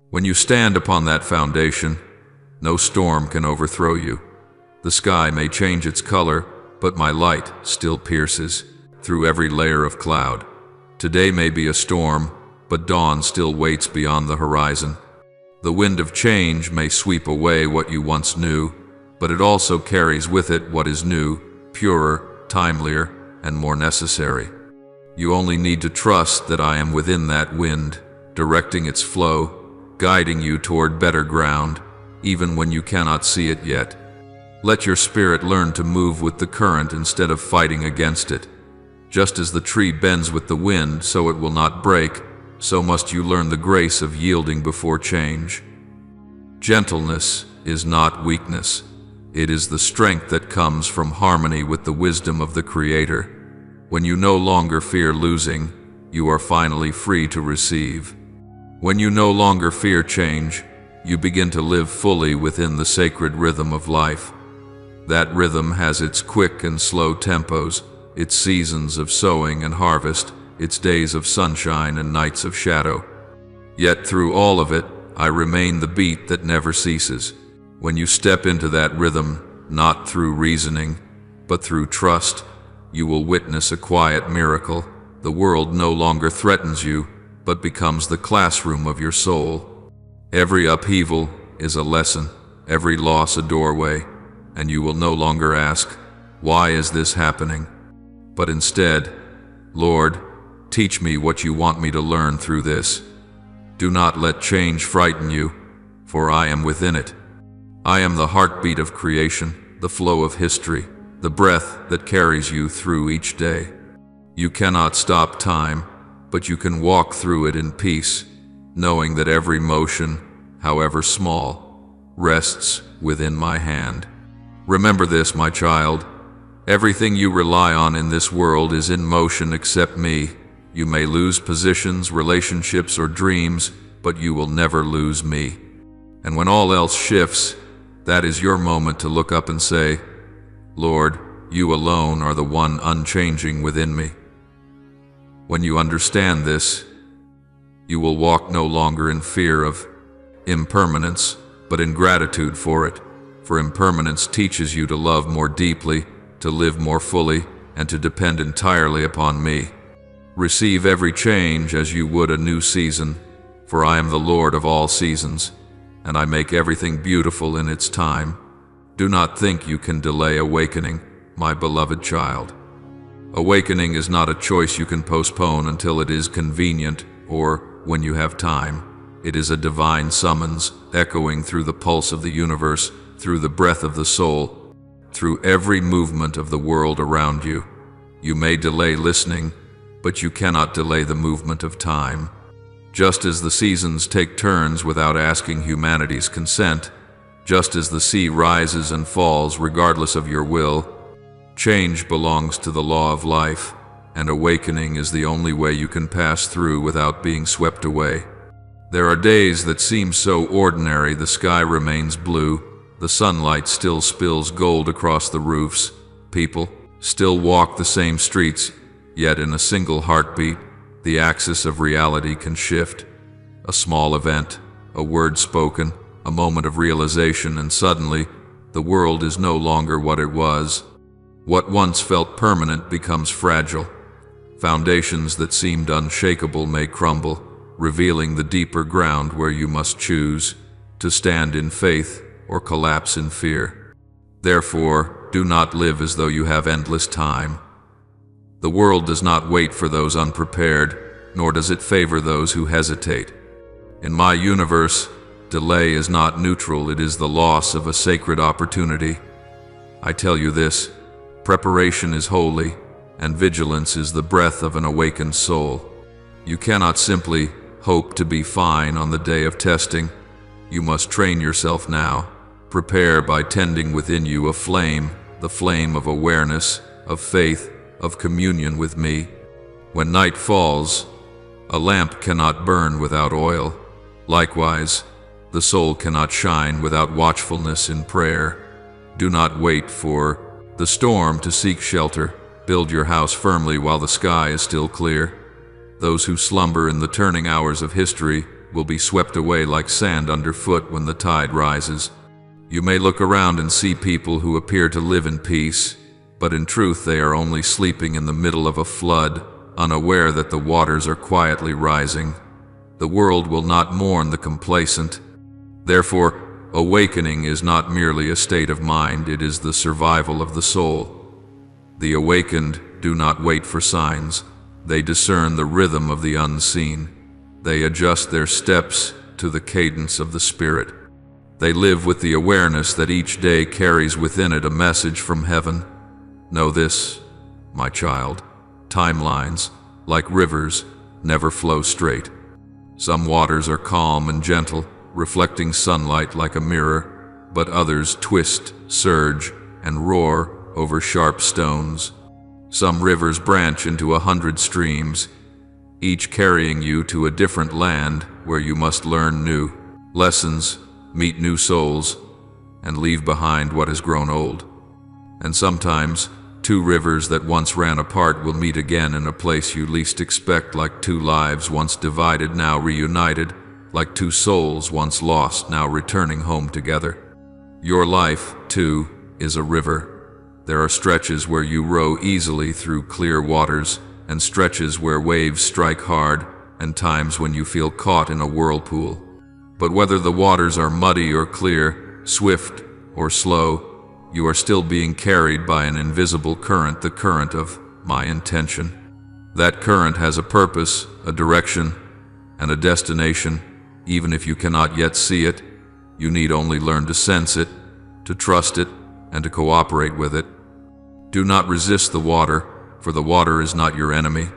When you stand upon that foundation, no storm can overthrow you. The sky may change its color, but my light still pierces through every layer of cloud. Today may be a storm, but dawn still waits beyond the horizon. The wind of change may sweep away what you once knew, but it also carries with it what is new, purer, timelier, and more necessary. You only need to trust that I am within that wind, directing its flow, guiding you toward better ground, even when you cannot see it yet. Let your spirit learn to move with the current instead of fighting against it. Just as the tree bends with the wind so it will not break, so must you learn the grace of yielding before change. Gentleness is not weakness. It is the strength that comes from harmony with the wisdom of the Creator. When you no longer fear losing, you are finally free to receive. When you no longer fear change, you begin to live fully within the sacred rhythm of life. That rhythm has its quick and slow tempos, its seasons of sowing and harvest, its days of sunshine and nights of shadow. Yet through all of it, I remain the beat that never ceases. When you step into that rhythm, not through reasoning, but through trust, you will witness a quiet miracle. The world no longer threatens you, but becomes the classroom of your soul. Every upheaval is a lesson, every loss a doorway, and you will no longer ask, "Why is this happening?" But instead, "Lord, teach me what you want me to learn through this." Do not let change frighten you, for I am within it. I am the heartbeat of creation, the flow of history, the breath that carries you through each day. You cannot stop time, but you can walk through it in peace, knowing that every motion, however small, rests within my hand. Remember this, my child. Everything you rely on in this world is in motion except me. You may lose positions, relationships, or dreams, but you will never lose me. And when all else shifts, that is your moment to look up and say, "Lord, you alone are the one unchanging within me." When you understand this, you will walk no longer in fear of impermanence, but in gratitude for it. For impermanence teaches you to love more deeply, to live more fully, and to depend entirely upon me. Receive every change as you would a new season, for I am the Lord of all seasons, and I make everything beautiful in its time. Do not think you can delay awakening, my beloved child. Awakening is not a choice you can postpone until it is convenient or when you have time. It is a divine summons, echoing through the pulse of the universe, through the breath of the soul, through every movement of the world around you. You may delay listening, but you cannot delay the movement of time. Just as the seasons take turns without asking humanity's consent, just as the sea rises and falls regardless of your will, change belongs to the law of life, and awakening is the only way you can pass through without being swept away. There are days that seem so ordinary the sky remains blue, the sunlight still spills gold across the roofs, people still walk the same streets, yet in a single heartbeat, the axis of reality can shift. A small event, a word spoken, a moment of realization, and suddenly, the world is no longer what it was. What once felt permanent becomes fragile. Foundations that seemed unshakable may crumble, revealing the deeper ground where you must choose to stand in faith or collapse in fear. Therefore, do not live as though you have endless time. The world does not wait for those unprepared, nor does it favor those who hesitate. In my universe, delay is not neutral, it is the loss of a sacred opportunity. I tell you this, preparation is holy, and vigilance is the breath of an awakened soul. You cannot simply hope to be fine on the day of testing. You must train yourself now. Prepare by tending within you a flame, the flame of awareness, of faith, of communion with me. When night falls, a lamp cannot burn without oil. Likewise, the soul cannot shine without watchfulness in prayer. Do not wait for the storm to seek shelter. Build your house firmly while the sky is still clear. Those who slumber in the turning hours of history will be swept away like sand underfoot when the tide rises. You may look around and see people who appear to live in peace, but in truth they are only sleeping in the middle of a flood, unaware that the waters are quietly rising. The world will not mourn the complacent. Therefore, awakening is not merely a state of mind, it is the survival of the soul. The awakened do not wait for signs. They discern the rhythm of the unseen. They adjust their steps to the cadence of the Spirit. They live with the awareness that each day carries within it a message from heaven. Know this, my child, timelines, like rivers, never flow straight. Some waters are calm and gentle, reflecting sunlight like a mirror, but others twist, surge, and roar over sharp stones. Some rivers branch into 100 streams, each carrying you to a different land where you must learn new lessons, meet new souls, and leave behind what has grown old. And sometimes, two rivers that once ran apart will meet again in a place you least expect, like two lives once divided, now reunited, like two souls once lost, now returning home together. Your life, too, is a river. There are stretches where you row easily through clear waters, and stretches where waves strike hard, and times when you feel caught in a whirlpool. But whether the waters are muddy or clear, swift or slow, you are still being carried by an invisible current, the current of my intention. That current has a purpose, a direction, and a destination. Even if you cannot yet see it, you need only learn to sense it, to trust it, and to cooperate with it. Do not resist the water, for the water is not your enemy.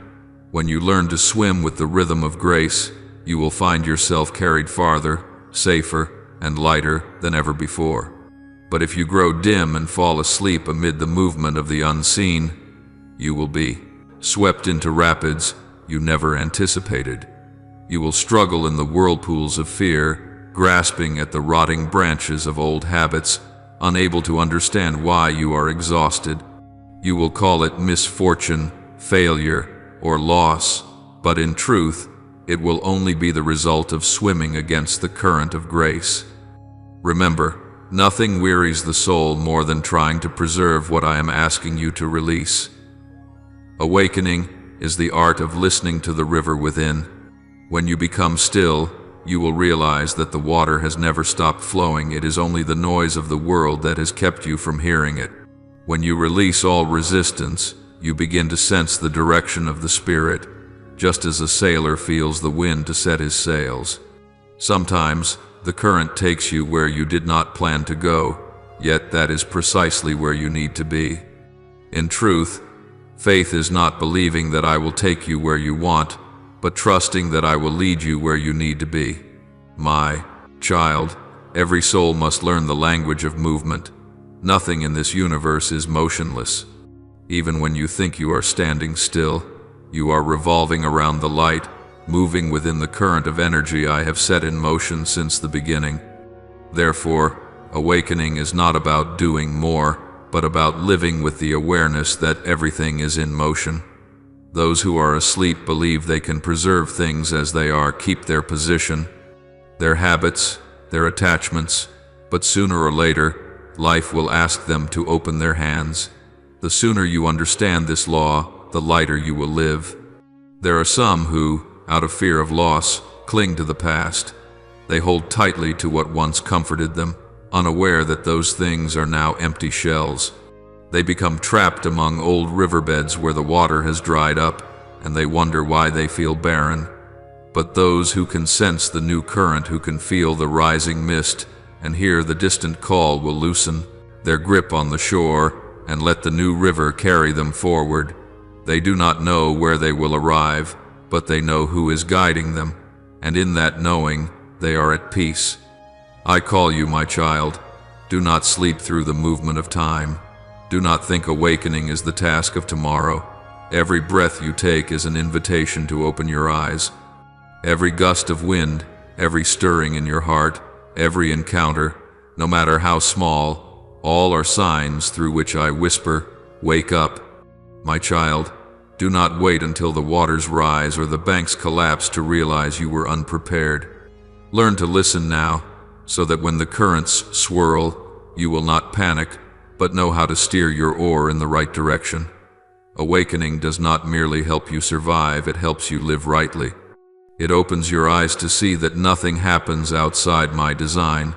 When you learn to swim with the rhythm of grace, you will find yourself carried farther, safer, and lighter than ever before. But if you grow dim and fall asleep amid the movement of the unseen, you will be swept into rapids you never anticipated. You will struggle in the whirlpools of fear, grasping at the rotting branches of old habits, unable to understand why you are exhausted. You will call it misfortune, failure, or loss, but in truth, it will only be the result of swimming against the current of grace. Remember, nothing wearies the soul more than trying to preserve what I am asking you to release. Awakening is the art of listening to the river within. When you become still, you will realize that the water has never stopped flowing. It is only the noise of the world that has kept you from hearing it. When you release all resistance, you begin to sense the direction of the Spirit, just as a sailor feels the wind to set his sails. Sometimes, the current takes you where you did not plan to go, yet that is precisely where you need to be. In truth, faith is not believing that I will take you where you want, but trusting that I will lead you where you need to be. My child, every soul must learn the language of movement. Nothing in this universe is motionless. Even when you think you are standing still, you are revolving around the light, moving within the current of energy I have set in motion since the beginning. Therefore, awakening is not about doing more, but about living with the awareness that everything is in motion. Those who are asleep believe they can preserve things as they are, keep their position, their habits, their attachments, but sooner or later, life will ask them to open their hands. The sooner you understand this law, the lighter you will live. There are some who, out of fear of loss, cling to the past. They hold tightly to what once comforted them, unaware that those things are now empty shells. They become trapped among old riverbeds where the water has dried up, and they wonder why they feel barren. But those who can sense the new current, who can feel the rising mist and hear the distant call, will loosen their grip on the shore and let the new river carry them forward. They do not know where they will arrive, but they know who is guiding them, and in that knowing, they are at peace. I call you, my child. Do not sleep through the movement of time. Do not think awakening is the task of tomorrow. Every breath you take is an invitation to open your eyes. Every gust of wind, every stirring in your heart, every encounter, no matter how small, all are signs through which I whisper, "Wake up." My child, do not wait until the waters rise or the banks collapse to realize you were unprepared. Learn to listen now, so that when the currents swirl, you will not panic, but know how to steer your oar in the right direction. Awakening does not merely help you survive, it helps you live rightly. It opens your eyes to see that nothing happens outside my design.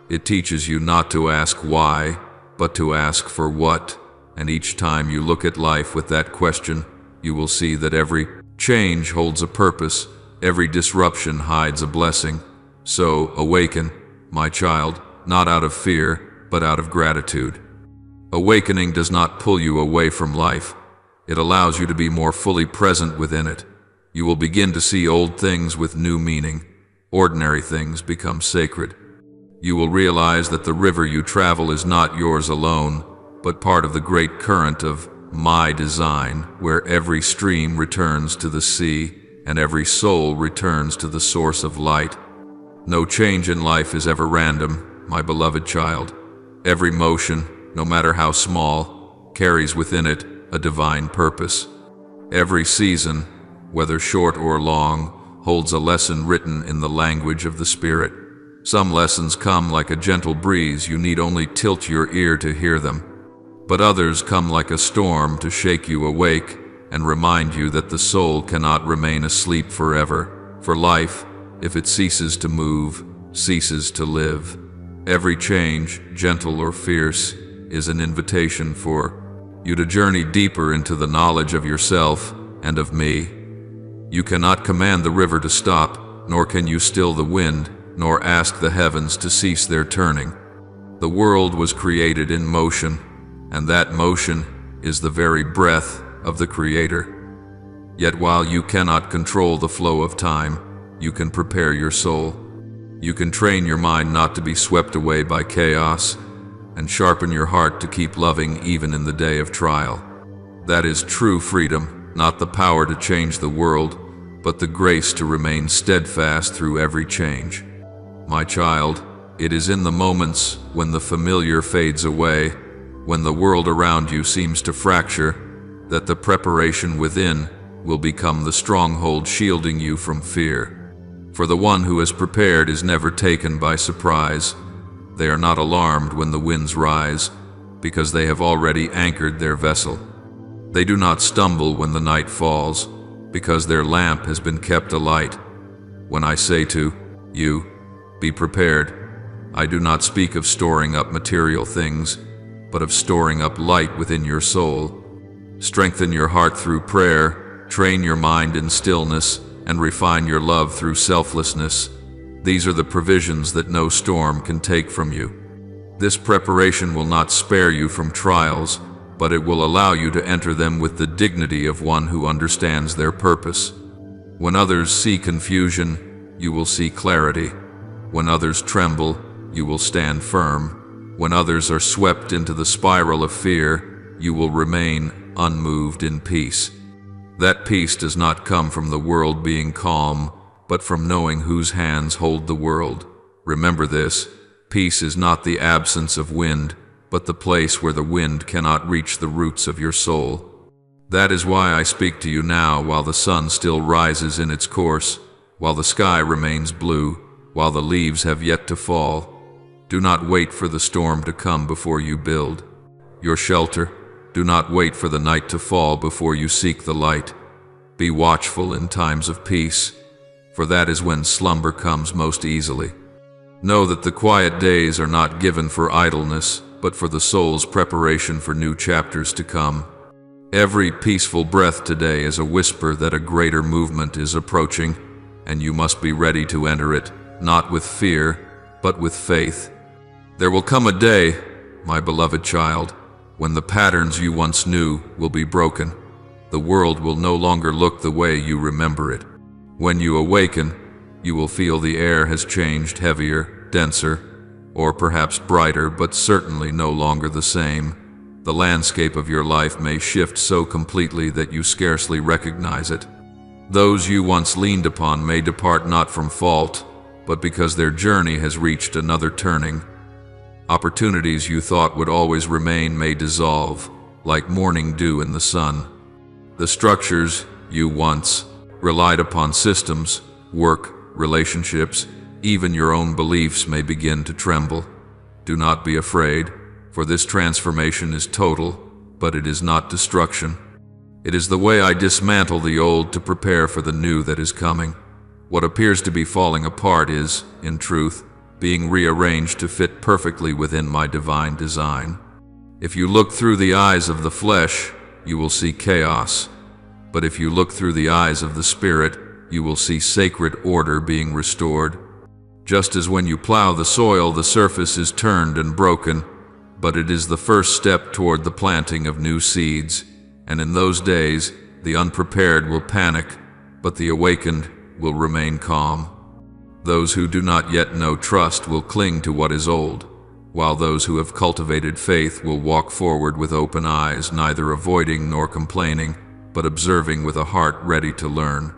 It teaches you not to ask why, but to ask for what. And each time you look at life with that question, you will see that every change holds a purpose, every disruption hides a blessing. So awaken, my child, not out of fear, but out of gratitude. Awakening does not pull you away from life. It allows you to be more fully present within it. You will begin to see old things with new meaning. Ordinary things become sacred. You will realize that the river you travel is not yours alone, but part of the great current of my design, where every stream returns to the sea and every soul returns to the source of light. No change in life is ever random, my beloved child. Every motion, no matter how small, carries within it a divine purpose. Every season, whether short or long, holds a lesson written in the language of the Spirit. Some lessons come like a gentle breeze, you need only tilt your ear to hear them. But others come like a storm to shake you awake and remind you that the soul cannot remain asleep forever. For life, if it ceases to move, ceases to live. Every change, gentle or fierce, is an invitation for you to journey deeper into the knowledge of yourself and of me. You cannot command the river to stop, nor can you still the wind, nor ask the heavens to cease their turning. The world was created in motion, and that motion is the very breath of the Creator. Yet while you cannot control the flow of time, you can prepare your soul. You can train your mind not to be swept away by chaos, and sharpen your heart to keep loving even in the day of trial. That is true freedom. Not the power to change the world, but the grace to remain steadfast through every change. My child, it is in the moments when the familiar fades away, when the world around you seems to fracture, that the preparation within will become the stronghold shielding you from fear. For the one who is prepared is never taken by surprise. They are not alarmed when the winds rise, because they have already anchored their vessel. They do not stumble when the night falls, because their lamp has been kept alight. When I say to you, be prepared, I do not speak of storing up material things, but of storing up light within your soul. Strengthen your heart through prayer, train your mind in stillness, and refine your love through selflessness. These are the provisions that no storm can take from you. This preparation will not spare you from trials, but it will allow you to enter them with the dignity of one who understands their purpose. When others see confusion, you will see clarity. When others tremble, you will stand firm. When others are swept into the spiral of fear, you will remain unmoved in peace. That peace does not come from the world being calm, but from knowing whose hands hold the world. Remember this, peace is not the absence of wind, but the place where the wind cannot reach the roots of your soul. That is why I speak to you now while the sun still rises in its course, while the sky remains blue, while the leaves have yet to fall. Do not wait for the storm to come before you build your shelter. Do not wait for the night to fall before you seek the light. Be watchful in times of peace, for that is when slumber comes most easily. Know that the quiet days are not given for idleness, but for the soul's preparation for new chapters to come. Every peaceful breath today is a whisper that a greater movement is approaching, and you must be ready to enter it, not with fear, but with faith. There will come a day, my beloved child, when the patterns you once knew will be broken. The world will no longer look the way you remember it. When you awaken, you will feel the air has changed, heavier, denser, or perhaps brighter, but certainly no longer the same. The landscape of your life may shift so completely that you scarcely recognize it. Those you once leaned upon may depart not from fault, but because their journey has reached another turning. Opportunities you thought would always remain may dissolve, like morning dew in the sun. The structures you once relied upon, systems, work, relationships, even your own beliefs may begin to tremble. Do not be afraid, for this transformation is total, but it is not destruction. It is the way I dismantle the old to prepare for the new that is coming. What appears to be falling apart is, in truth, being rearranged to fit perfectly within my divine design. If you look through the eyes of the flesh, you will see chaos. But if you look through the eyes of the Spirit, you will see sacred order being restored. Just as when you plow the soil, the surface is turned and broken, but it is the first step toward the planting of new seeds. And in those days, the unprepared will panic, but the awakened will remain calm. Those who do not yet know trust will cling to what is old, while those who have cultivated faith will walk forward with open eyes, neither avoiding nor complaining, but observing with a heart ready to learn.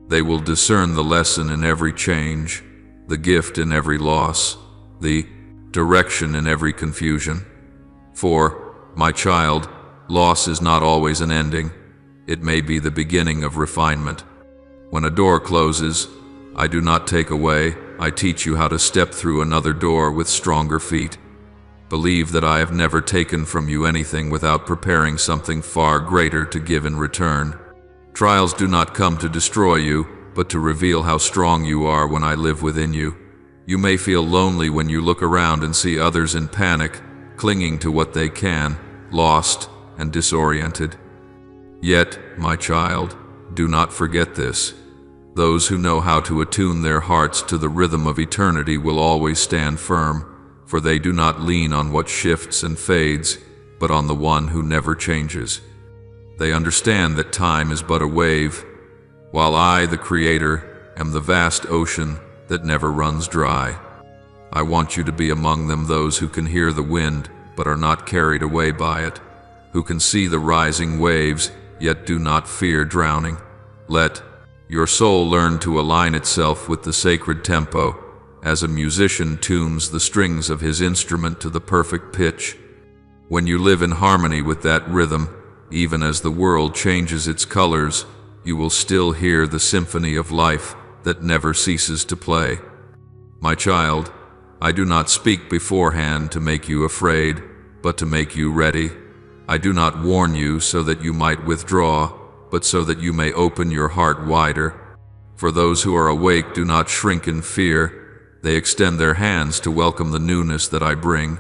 They will discern the lesson in every change, the gift in every loss, the direction in every confusion. For, my child, loss is not always an ending. It may be the beginning of refinement. When a door closes, I do not take away, I teach you how to step through another door with stronger feet. Believe that I have never taken from you anything without preparing something far greater to give in return. Trials do not come to destroy you, but to reveal how strong you are when I live within you. You may feel lonely when you look around and see others in panic, clinging to what they can, lost and disoriented. Yet, my child, do not forget this. Those who know how to attune their hearts to the rhythm of eternity will always stand firm, for they do not lean on what shifts and fades, but on the one who never changes. They understand that time is but a wave, while I, the Creator, am the vast ocean that never runs dry. I want you to be among them, those who can hear the wind but are not carried away by it, who can see the rising waves yet do not fear drowning. Let your soul learn to align itself with the sacred tempo, as a musician tunes the strings of his instrument to the perfect pitch. When you live in harmony with that rhythm, even as the world changes its colors, you will still hear the symphony of life that never ceases to play. My child, I do not speak beforehand to make you afraid, but to make you ready. I do not warn you so that you might withdraw, but so that you may open your heart wider. For those who are awake do not shrink in fear. They extend their hands to welcome the newness that I bring.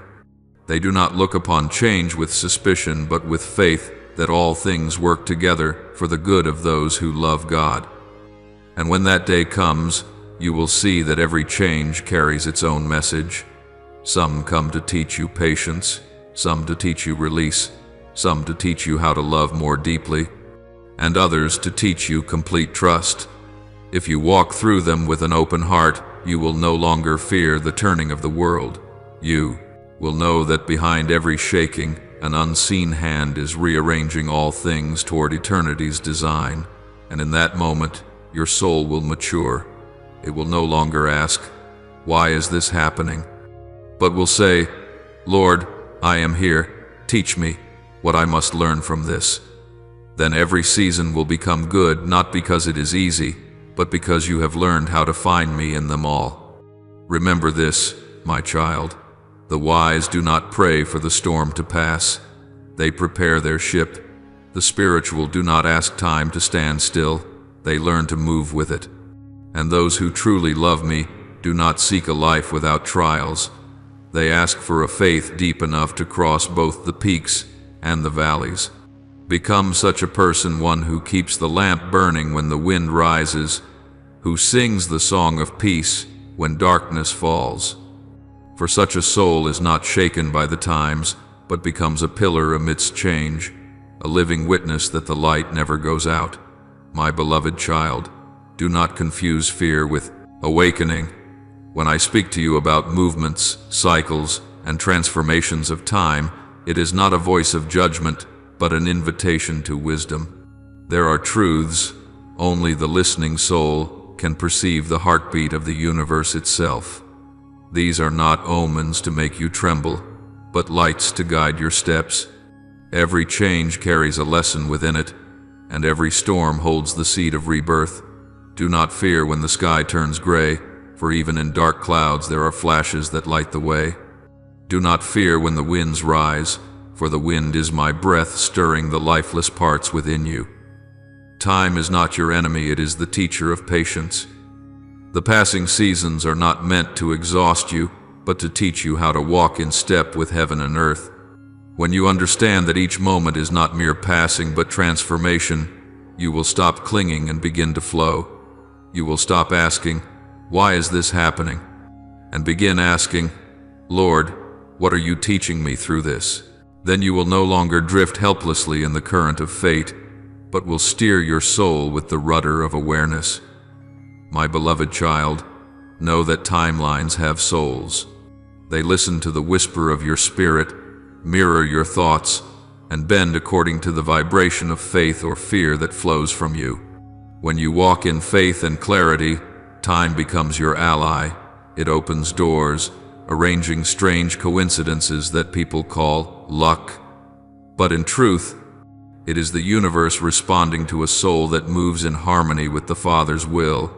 They do not look upon change with suspicion, but with faith that all things work together for the good of those who love God. And when that day comes, you will see that every change carries its own message. Some come to teach you patience, some to teach you release, some to teach you how to love more deeply, and others to teach you complete trust. If you walk through them with an open heart, you will no longer fear the turning of the world. You will know that behind every shaking, an unseen hand is rearranging all things toward eternity's design, and in that moment, your soul will mature. It will no longer ask, "Why is this happening?" but will say, "Lord, I am here. Teach me what I must learn from this." Then every season will become good, not because it is easy, but because you have learned how to find me in them all. Remember this, my child. The wise do not pray for the storm to pass. They prepare their ship. The spiritual do not ask time to stand still. They learn to move with it. And those who truly love me do not seek a life without trials. They ask for a faith deep enough to cross both the peaks and the valleys. Become such a person, one who keeps the lamp burning when the wind rises, who sings the song of peace when darkness falls. For such a soul is not shaken by the times, but becomes a pillar amidst change, a living witness that the light never goes out. My beloved child, do not confuse fear with awakening. When I speak to you about movements, cycles, and transformations of time, it is not a voice of judgment, but an invitation to wisdom. There are truths only the listening soul can perceive, the heartbeat of the universe itself. These are not omens to make you tremble, but lights to guide your steps. Every change carries a lesson within it, and every storm holds the seed of rebirth. Do not fear when the sky turns gray, for even in dark clouds there are flashes that light the way. Do not fear when the winds rise, for the wind is my breath stirring the lifeless parts within you. Time is not your enemy, it is the teacher of patience. The passing seasons are not meant to exhaust you, but to teach you how to walk in step with heaven and earth. When you understand that each moment is not mere passing but transformation, you will stop clinging and begin to flow. You will stop asking, "Why is this happening?" and begin asking, "Lord, what are you teaching me through this?" Then you will no longer drift helplessly in the current of fate, but will steer your soul with the rudder of awareness. My beloved child, know that timelines have souls. They listen to the whisper of your spirit, mirror your thoughts, and bend according to the vibration of faith or fear that flows from you. When you walk in faith and clarity, time becomes your ally. It opens doors, arranging strange coincidences that people call luck. But in truth, it is the universe responding to a soul that moves in harmony with the Father's will.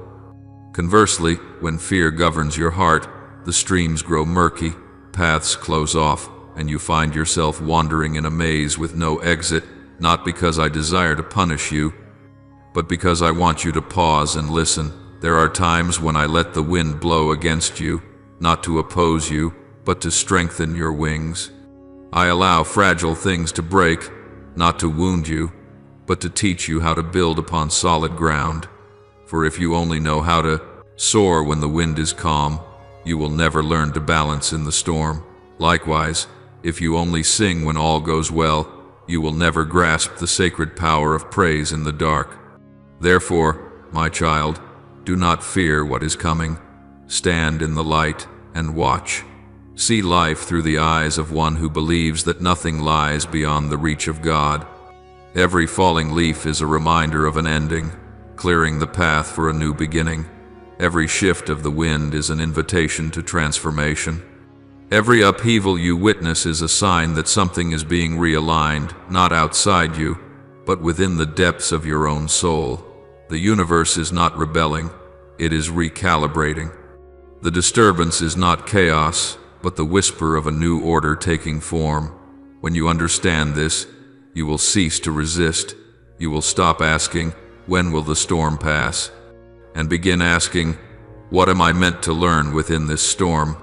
Conversely, when fear governs your heart, the streams grow murky, paths close off, and you find yourself wandering in a maze with no exit, not because I desire to punish you, but because I want you to pause and listen. There are times when I let the wind blow against you, not to oppose you, but to strengthen your wings. I allow fragile things to break, not to wound you, but to teach you how to build upon solid ground. For if you only know how to soar when the wind is calm, you will never learn to balance in the storm. Likewise, if you only sing when all goes well, you will never grasp the sacred power of praise in the dark. Therefore, my child, do not fear what is coming. Stand in the light and watch. See life through the eyes of one who believes that nothing lies beyond the reach of God. Every falling leaf is a reminder of an ending, clearing the path for a new beginning. Every shift of the wind is an invitation to transformation. Every upheaval you witness is a sign that something is being realigned, not outside you, but within the depths of your own soul. The universe is not rebelling, it is recalibrating. The disturbance is not chaos, but the whisper of a new order taking form. When you understand this, you will cease to resist. You will stop asking, "When will the storm pass?" and begin asking, "What am I meant to learn within this storm?"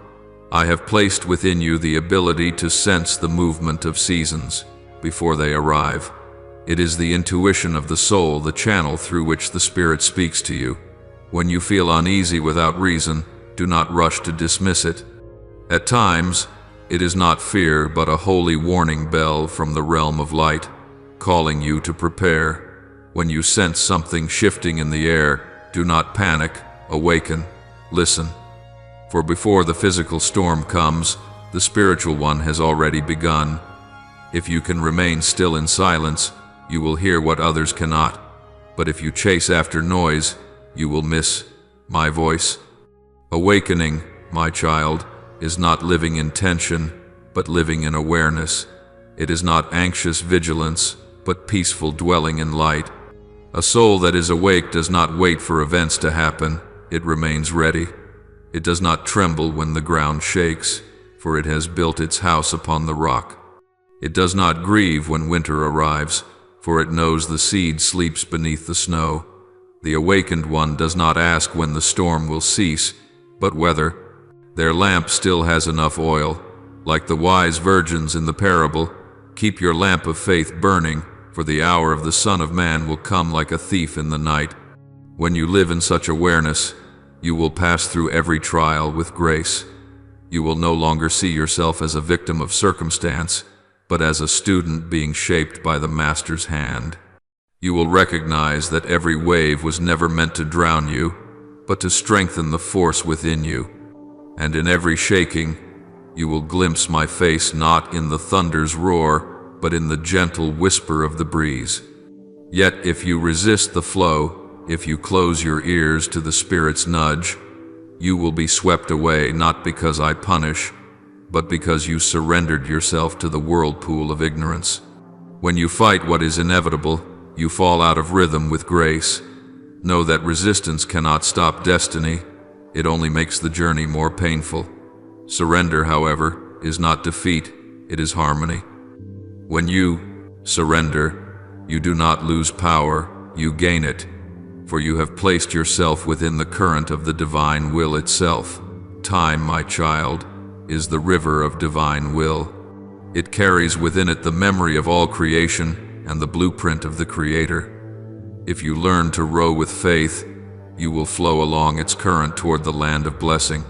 I have placed within you the ability to sense the movement of seasons before they arrive. It is the intuition of the soul, the channel through which the Spirit speaks to you. When you feel uneasy without reason, do not rush to dismiss it. At times, it is not fear, but a holy warning bell from the realm of light, calling you to prepare. When you sense something shifting in the air, do not panic, awaken, listen. For before the physical storm comes, the spiritual one has already begun. If you can remain still in silence, you will hear what others cannot. But if you chase after noise, you will miss my voice. Awakening, my child, is not living in tension, but living in awareness. It is not anxious vigilance, but peaceful dwelling in light. A soul that is awake does not wait for events to happen, it remains ready. It does not tremble when the ground shakes, for it has built its house upon the rock. It does not grieve when winter arrives, for it knows the seed sleeps beneath the snow. The awakened one does not ask when the storm will cease, but whether their lamp still has enough oil. Like the wise virgins in the parable, keep your lamp of faith burning, for the hour of the Son of Man will come like a thief in the night. When you live in such awareness, you will pass through every trial with grace. You will no longer see yourself as a victim of circumstance, but as a student being shaped by the Master's hand. You will recognize that every wave was never meant to drown you, but to strengthen the force within you. And in every shaking, you will glimpse my face not in the thunder's roar, but in the gentle whisper of the breeze. Yet if you resist the flow, if you close your ears to the Spirit's nudge, you will be swept away not because I punish, but because you surrendered yourself to the whirlpool of ignorance. When you fight what is inevitable, you fall out of rhythm with grace. Know that resistance cannot stop destiny, it only makes the journey more painful. Surrender, however, is not defeat, it is harmony. When you surrender, you do not lose power, you gain it, for you have placed yourself within the current of the divine will itself. Time, my child, is the river of divine will. It carries within it the memory of all creation and the blueprint of the Creator. If you learn to row with faith, you will flow along its current toward the land of blessing.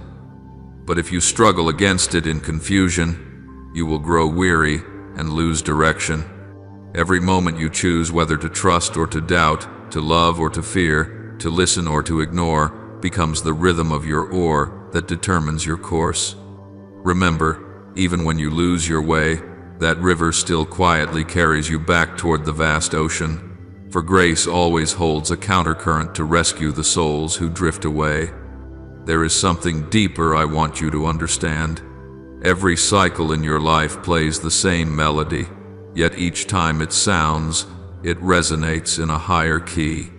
But if you struggle against it in confusion, you will grow weary and lose direction. Every moment you choose whether to trust or to doubt, to love or to fear, to listen or to ignore, becomes the rhythm of your oar that determines your course. Remember, even when you lose your way, that river still quietly carries you back toward the vast ocean, for grace always holds a countercurrent to rescue the souls who drift away. There is something deeper I want you to understand. Every cycle in your life plays the same melody, yet each time it sounds, it resonates in a higher key.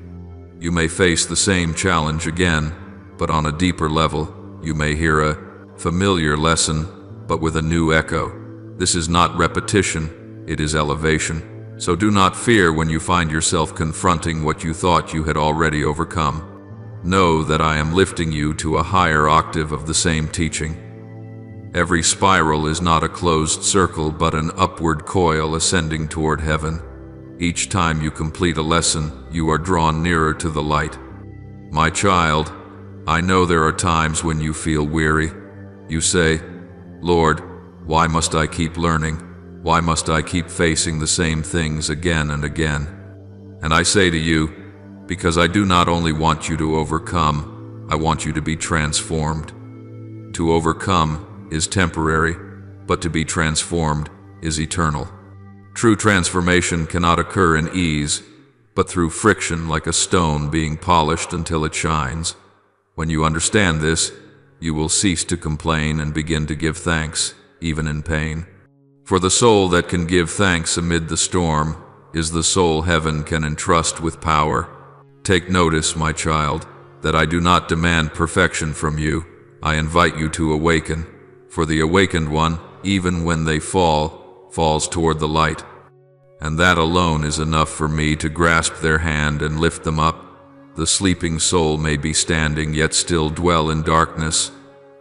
You may face the same challenge again, but on a deeper level. You may hear a familiar lesson, but with a new echo. This is not repetition, it is elevation. So do not fear when you find yourself confronting what you thought you had already overcome. Know that I am lifting you to a higher octave of the same teaching. Every spiral is not a closed circle, but an upward coil ascending toward heaven. Each time you complete a lesson, you are drawn nearer to the light. My child, I know there are times when you feel weary. You say, Lord, why must I keep learning? Why must I keep facing the same things again and again? And I say to you, because I do not only want you to overcome, I want you to be transformed. To overcome is temporary, but to be transformed is eternal. True transformation cannot occur in ease, but through friction, like a stone being polished until it shines. When you understand this, you will cease to complain and begin to give thanks, even in pain. For the soul that can give thanks amid the storm is the soul heaven can entrust with power. Take notice, my child, that I do not demand perfection from you. I invite you to awaken. For the awakened one, even when they fall, falls toward the light. And that alone is enough for me to grasp their hand and lift them up. The sleeping soul may be standing yet still dwell in darkness,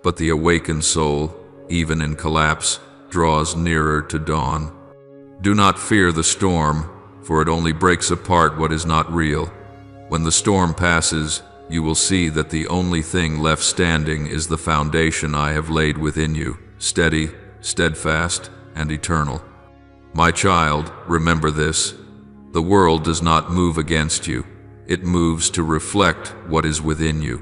but the awakened soul, even in collapse, draws nearer to dawn. Do not fear the storm, for it only breaks apart what is not real. When the storm passes, you will see that the only thing left standing is the foundation I have laid within you, steady, steadfast, and eternal. My child, remember this. The world does not move against you. It moves to reflect what is within you.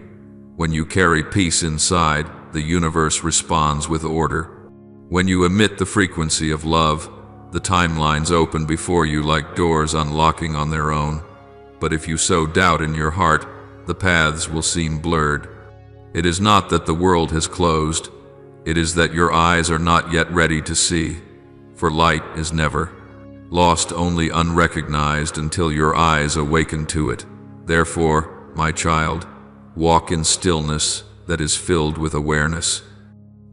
When you carry peace inside, the universe responds with order. When you emit the frequency of love, the timelines open before you like doors unlocking on their own. But if you sow doubt in your heart, the paths will seem blurred. It is not that the world has closed, it is that your eyes are not yet ready to see, for light is never lost, only unrecognized until your eyes awaken to it. Therefore, my child, walk in stillness that is filled with awareness.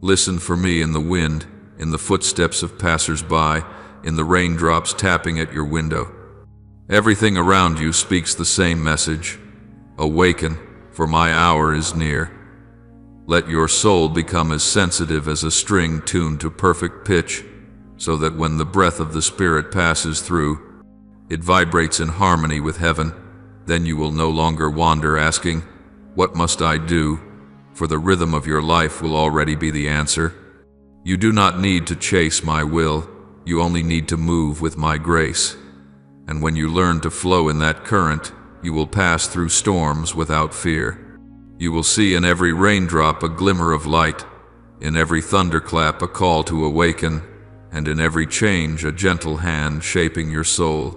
Listen for me in the wind, in the footsteps of passers-by, in the raindrops tapping at your window. Everything around you speaks the same message. Awaken, for my hour is near. Let your soul become as sensitive as a string tuned to perfect pitch, so that when the breath of the Spirit passes through, it vibrates in harmony with heaven. Then you will no longer wander asking, "What must I do?" For the rhythm of your life will already be the answer. You do not need to chase my will, you only need to move with my grace. And when you learn to flow in that current, you will pass through storms without fear. You will see in every raindrop a glimmer of light, in every thunderclap a call to awaken, and in every change a gentle hand shaping your soul.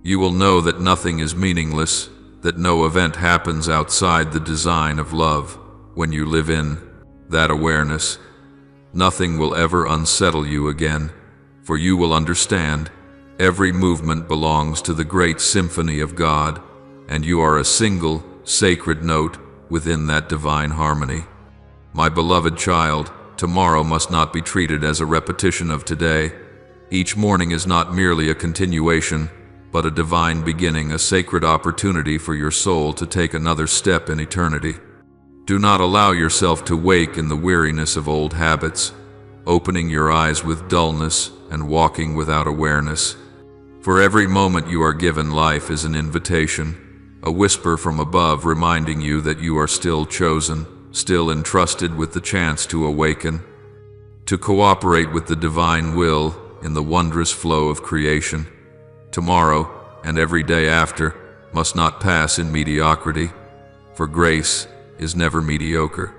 You will know that nothing is meaningless, that no event happens outside the design of love. When you live in that awareness, nothing will ever unsettle you again, for you will understand every movement belongs to the great symphony of God, and you are a single, sacred note within that divine harmony. My beloved child, tomorrow must not be treated as a repetition of today. Each morning is not merely a continuation, but a divine beginning, a sacred opportunity for your soul to take another step in eternity. Do not allow yourself to wake in the weariness of old habits, opening your eyes with dullness and walking without awareness. For every moment you are given, life is an invitation, a whisper from above reminding you that you are still chosen, still entrusted with the chance to awaken, to cooperate with the divine will in the wondrous flow of creation. Tomorrow, and every day after, must not pass in mediocrity, for grace is never mediocre.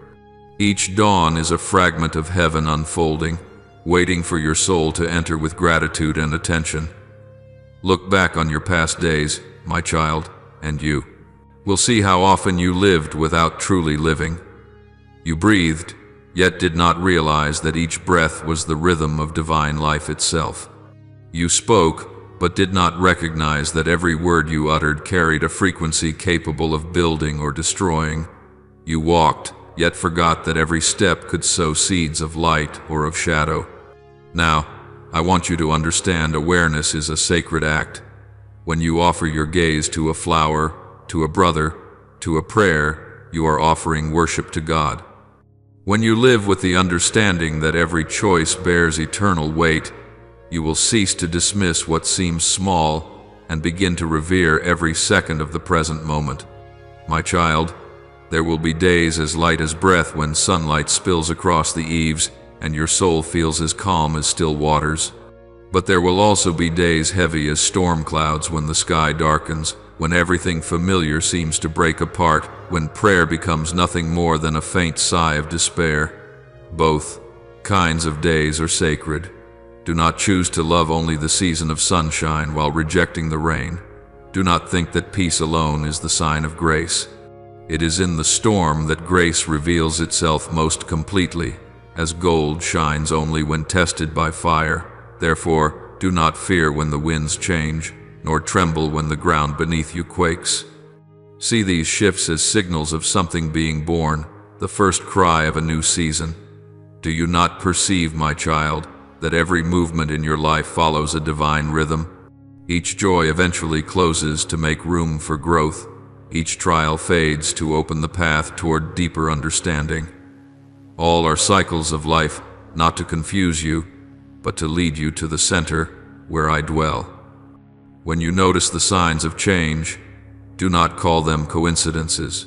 Each dawn is a fragment of heaven unfolding, waiting for your soul to enter with gratitude and attention. Look back on your past days, my child, and you will see how often you lived without truly living. You breathed, yet did not realize that each breath was the rhythm of divine life itself. You spoke, but did not recognize that every word you uttered carried a frequency capable of building or destroying. You walked, yet forgot that every step could sow seeds of light or of shadow. Now, I want you to understand awareness is a sacred act. When you offer your gaze to a flower, to a brother, to a prayer, you are offering worship to God. When you live with the understanding that every choice bears eternal weight, you will cease to dismiss what seems small and begin to revere every second of the present moment. My child, there will be days as light as breath when sunlight spills across the eaves and your soul feels as calm as still waters. But there will also be days heavy as storm clouds when the sky darkens, when everything familiar seems to break apart, when prayer becomes nothing more than a faint sigh of despair. Both kinds of days are sacred. Do not choose to love only the season of sunshine while rejecting the rain. Do not think that peace alone is the sign of grace. It is in the storm that grace reveals itself most completely, as gold shines only when tested by fire. Therefore, do not fear when the winds change, nor tremble when the ground beneath you quakes. See these shifts as signals of something being born, the first cry of a new season. Do you not perceive, my child, that every movement in your life follows a divine rhythm? Each joy eventually closes to make room for growth. Each trial fades to open the path toward deeper understanding. All are cycles of life, not to confuse you, but to lead you to the center where I dwell. When you notice the signs of change, do not call them coincidences.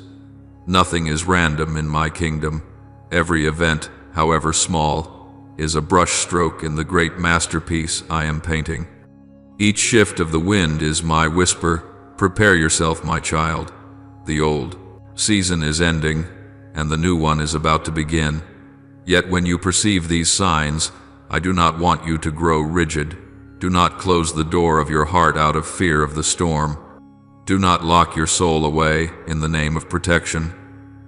Nothing is random in my kingdom. Every event, however small, is a brushstroke in the great masterpiece I am painting. Each shift of the wind is my whisper. Prepare yourself, my child. The old season is ending, and the new one is about to begin. Yet when you perceive these signs, I do not want you to grow rigid. Do not close the door of your heart out of fear of the storm. Do not lock your soul away in the name of protection,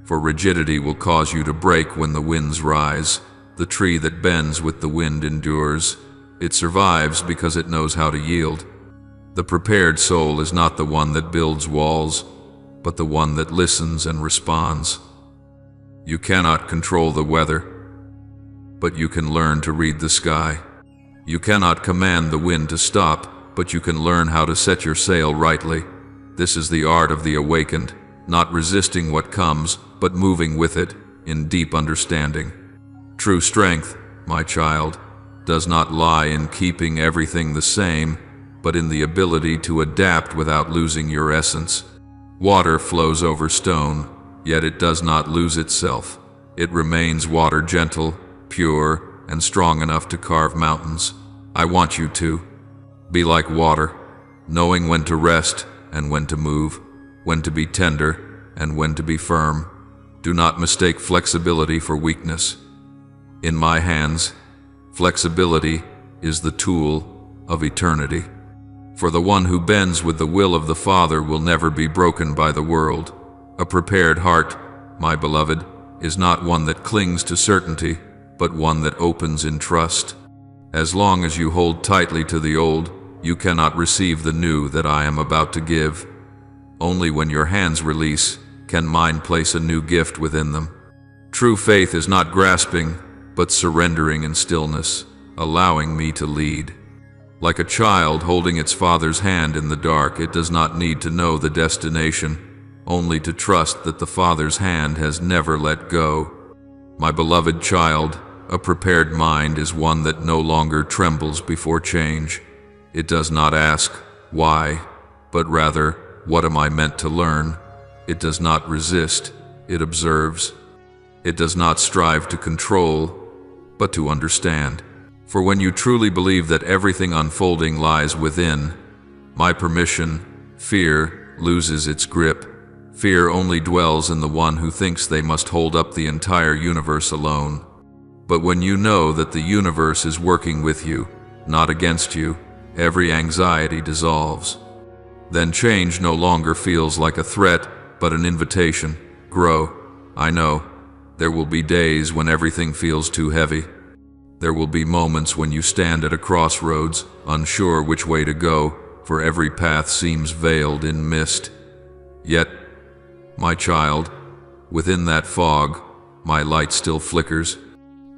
for rigidity will cause you to break when the winds rise. The tree that bends with the wind endures. It survives because it knows how to yield. The prepared soul is not the one that builds walls, but the one that listens and responds. You cannot control the weather, but you can learn to read the sky. You cannot command the wind to stop, but you can learn how to set your sail rightly. This is the art of the awakened, not resisting what comes, but moving with it in deep understanding. True strength, my child, does not lie in keeping everything the same, but in the ability to adapt without losing your essence. Water flows over stone, yet it does not lose itself. It remains water, gentle, pure, and strong enough to carve mountains. I want you to be like water, knowing when to rest and when to move, when to be tender and when to be firm. Do not mistake flexibility for weakness. In my hands, flexibility is the tool of eternity. For the one who bends with the will of the Father will never be broken by the world. A prepared heart, my beloved, is not one that clings to certainty, but one that opens in trust. As long as you hold tightly to the old, you cannot receive the new that I am about to give. Only when your hands release can mine place a new gift within them. True faith is not grasping, but surrendering in stillness, allowing me to lead. Like a child holding its father's hand in the dark, it does not need to know the destination, only to trust that the Father's hand has never let go. My beloved child, a prepared mind is one that no longer trembles before change. It does not ask, why, but rather, what am I meant to learn? It does not resist, it observes. It does not strive to control, but to understand. For when you truly believe that everything unfolding lies within my permission, fear loses its grip. Fear only dwells in the one who thinks they must hold up the entire universe alone. But when you know that the universe is working with you, not against you, every anxiety dissolves. Then change no longer feels like a threat, but an invitation. Grow. I know. There will be days when everything feels too heavy. There will be moments when you stand at a crossroads, unsure which way to go, for every path seems veiled in mist. Yet, my child, within that fog, my light still flickers.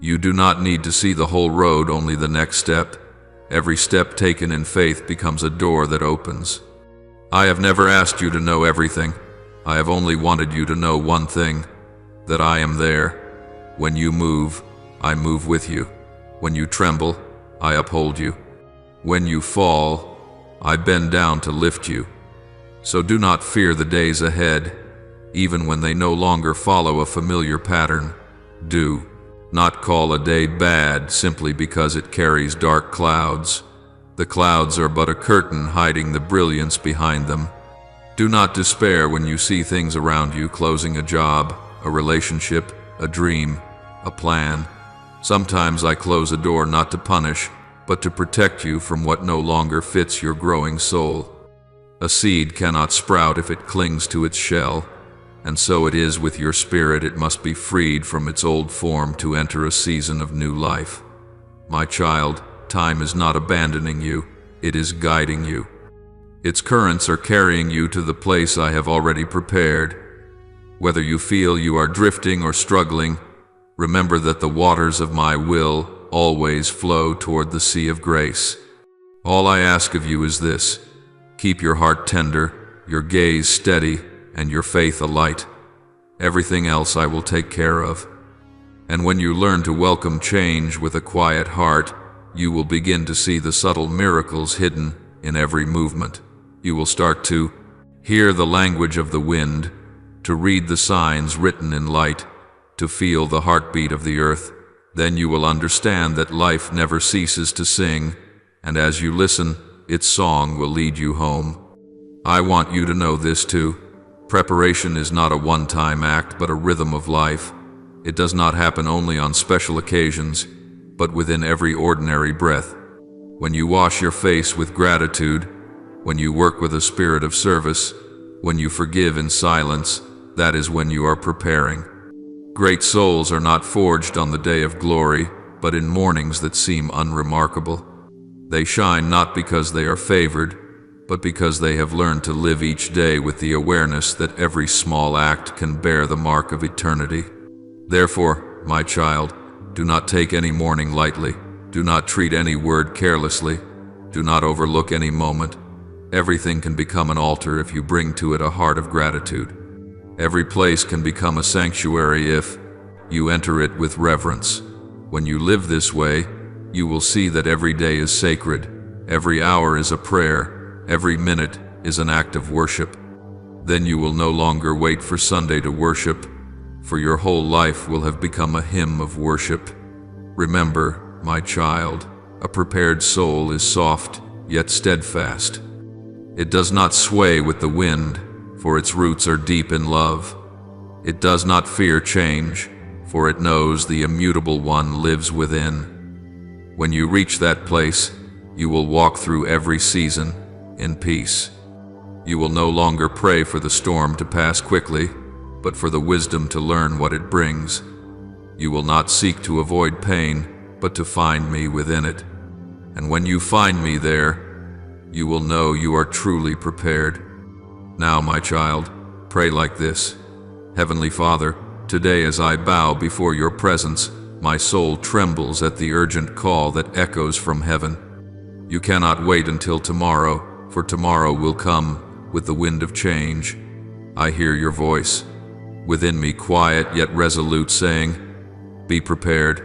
You do not need to see the whole road, only the next step. Every step taken in faith becomes a door that opens. I have never asked you to know everything. I have only wanted you to know one thing, that I am there. When you move, I move with you. When you tremble, I uphold you. When you fall, I bend down to lift you. So do not fear the days ahead, even when they no longer follow a familiar pattern. Do not call a day bad simply because it carries dark clouds. The clouds are but a curtain hiding the brilliance behind them. Do not despair when you see things around you closing: a job, a relationship, a dream, a plan. Sometimes I close a door not to punish, but to protect you from what no longer fits your growing soul. A seed cannot sprout if it clings to its shell, and so it is with your spirit. It must be freed from its old form to enter a season of new life. My child, time is not abandoning you, it is guiding you. Its currents are carrying you to the place I have already prepared. Whether you feel you are drifting or struggling, remember that the waters of my will always flow toward the sea of grace. All I ask of you is this: keep your heart tender, your gaze steady, and your faith alight. Everything else I will take care of. And when you learn to welcome change with a quiet heart, you will begin to see the subtle miracles hidden in every movement. You will start to hear the language of the wind, to read the signs written in light, to feel the heartbeat of the earth. Then you will understand that life never ceases to sing, and as you listen, its song will lead you home. I want you to know this too. Preparation is not a one-time act, but a rhythm of life. It does not happen only on special occasions, but within every ordinary breath. When you wash your face with gratitude, when you work with a spirit of service, when you forgive in silence, that is when you are preparing. Great souls are not forged on the day of glory, but in mornings that seem unremarkable. They shine not because they are favored, but because they have learned to live each day with the awareness that every small act can bear the mark of eternity. Therefore, my child, do not take any morning lightly. Do not treat any word carelessly. Do not overlook any moment. Everything can become an altar if you bring to it a heart of gratitude. Every place can become a sanctuary if you enter it with reverence. When you live this way, you will see that every day is sacred, every hour is a prayer, every minute is an act of worship. Then you will no longer wait for Sunday to worship, for your whole life will have become a hymn of worship. Remember, my child, a prepared soul is soft, yet steadfast. It does not sway with the wind, for its roots are deep in love. It does not fear change, for it knows the immutable one lives within. When you reach that place, you will walk through every season in peace. You will no longer pray for the storm to pass quickly, but for the wisdom to learn what it brings. You will not seek to avoid pain, but to find me within it. And when you find me there, you will know you are truly prepared. Now, my child, pray like this. Heavenly Father, today as I bow before your presence, my soul trembles at the urgent call that echoes from heaven. You cannot wait until tomorrow, for tomorrow will come with the wind of change. I hear your voice, within me quiet yet resolute, saying, "Be prepared,"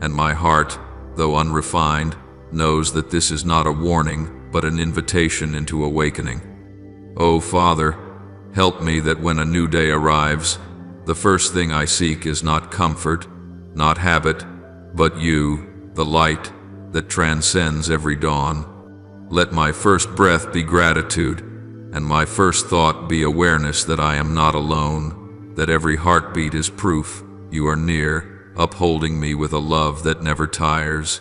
and my heart, though unrefined, knows that this is not a warning, but an invitation into awakening. O Father, help me that when a new day arrives, the first thing I seek is not comfort, not habit, but you, the light that transcends every dawn. Let my first breath be gratitude, and my first thought be awareness that I am not alone, that every heartbeat is proof you are near, upholding me with a love that never tires.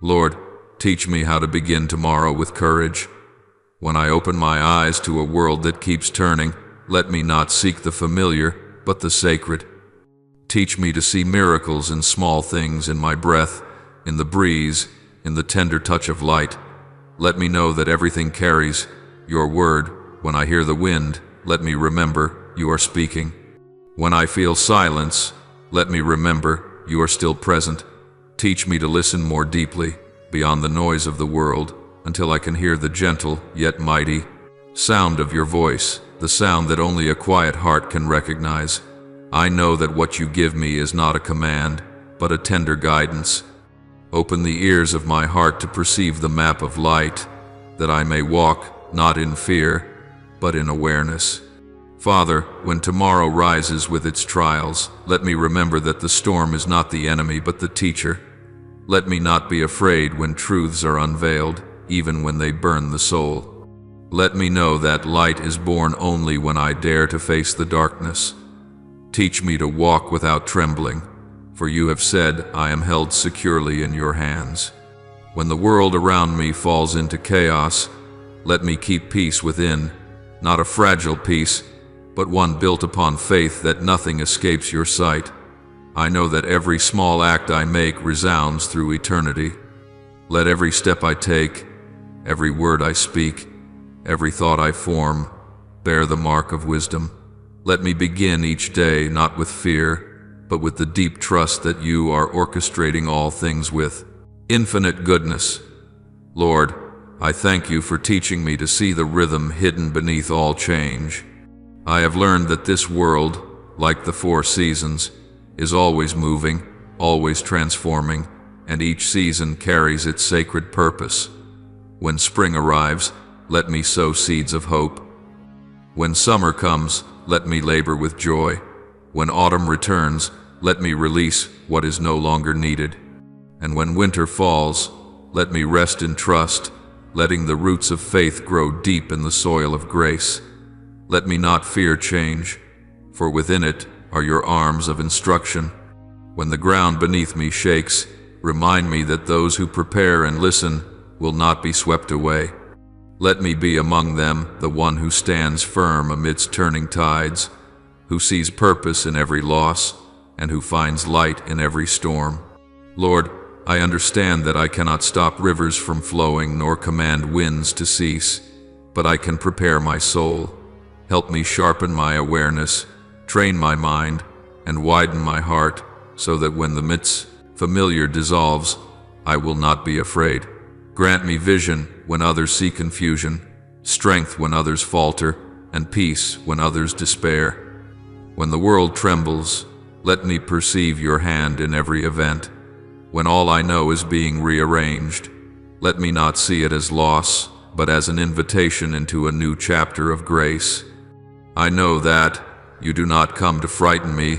Lord, teach me how to begin tomorrow with courage. When I open my eyes to a world that keeps turning, let me not seek the familiar, but the sacred. Teach me to see miracles in small things, in my breath, in the breeze, in the tender touch of light. Let me know that everything carries your word. When I hear the wind, let me remember you are speaking. When I feel silence, let me remember you are still present. Teach me to listen more deeply, beyond the noise of the world, until I can hear the gentle, yet mighty, sound of your voice, the sound that only a quiet heart can recognize. I know that what you give me is not a command, but a tender guidance. Open the ears of my heart to perceive the map of light, that I may walk not in fear, but in awareness. Father, when tomorrow rises with its trials, let me remember that the storm is not the enemy, but the teacher. Let me not be afraid when truths are unveiled, even when they burn the soul. Let me know that light is born only when I dare to face the darkness. Teach me to walk without trembling, for you have said I am held securely in your hands. When the world around me falls into chaos, let me keep peace within, not a fragile peace, but one built upon faith that nothing escapes your sight. I know that every small act I make resounds through eternity. Let every step I take, every word I speak, every thought I form, bear the mark of wisdom. Let me begin each day not with fear, but with the deep trust that you are orchestrating all things with infinite goodness. Lord, I thank you for teaching me to see the rhythm hidden beneath all change. I have learned that this world, like the four seasons, is always moving, always transforming, and each season carries its sacred purpose. When spring arrives, let me sow seeds of hope. When summer comes, let me labor with joy. When autumn returns, let me release what is no longer needed. And when winter falls, let me rest in trust, letting the roots of faith grow deep in the soil of grace. Let me not fear change, for within it are your arms of instruction. When the ground beneath me shakes, remind me that those who prepare and listen will not be swept away. Let me be among them, the one who stands firm amidst turning tides, who sees purpose in every loss, and who finds light in every storm. Lord, I understand that I cannot stop rivers from flowing nor command winds to cease, but I can prepare my soul. Help me sharpen my awareness, train my mind, and widen my heart, so that when the midst familiar dissolves, I will not be afraid. Grant me vision when others see confusion, strength when others falter, and peace when others despair. When the world trembles, let me perceive your hand in every event. When all I know is being rearranged, let me not see it as loss, but as an invitation into a new chapter of grace. I know that you do not come to frighten me,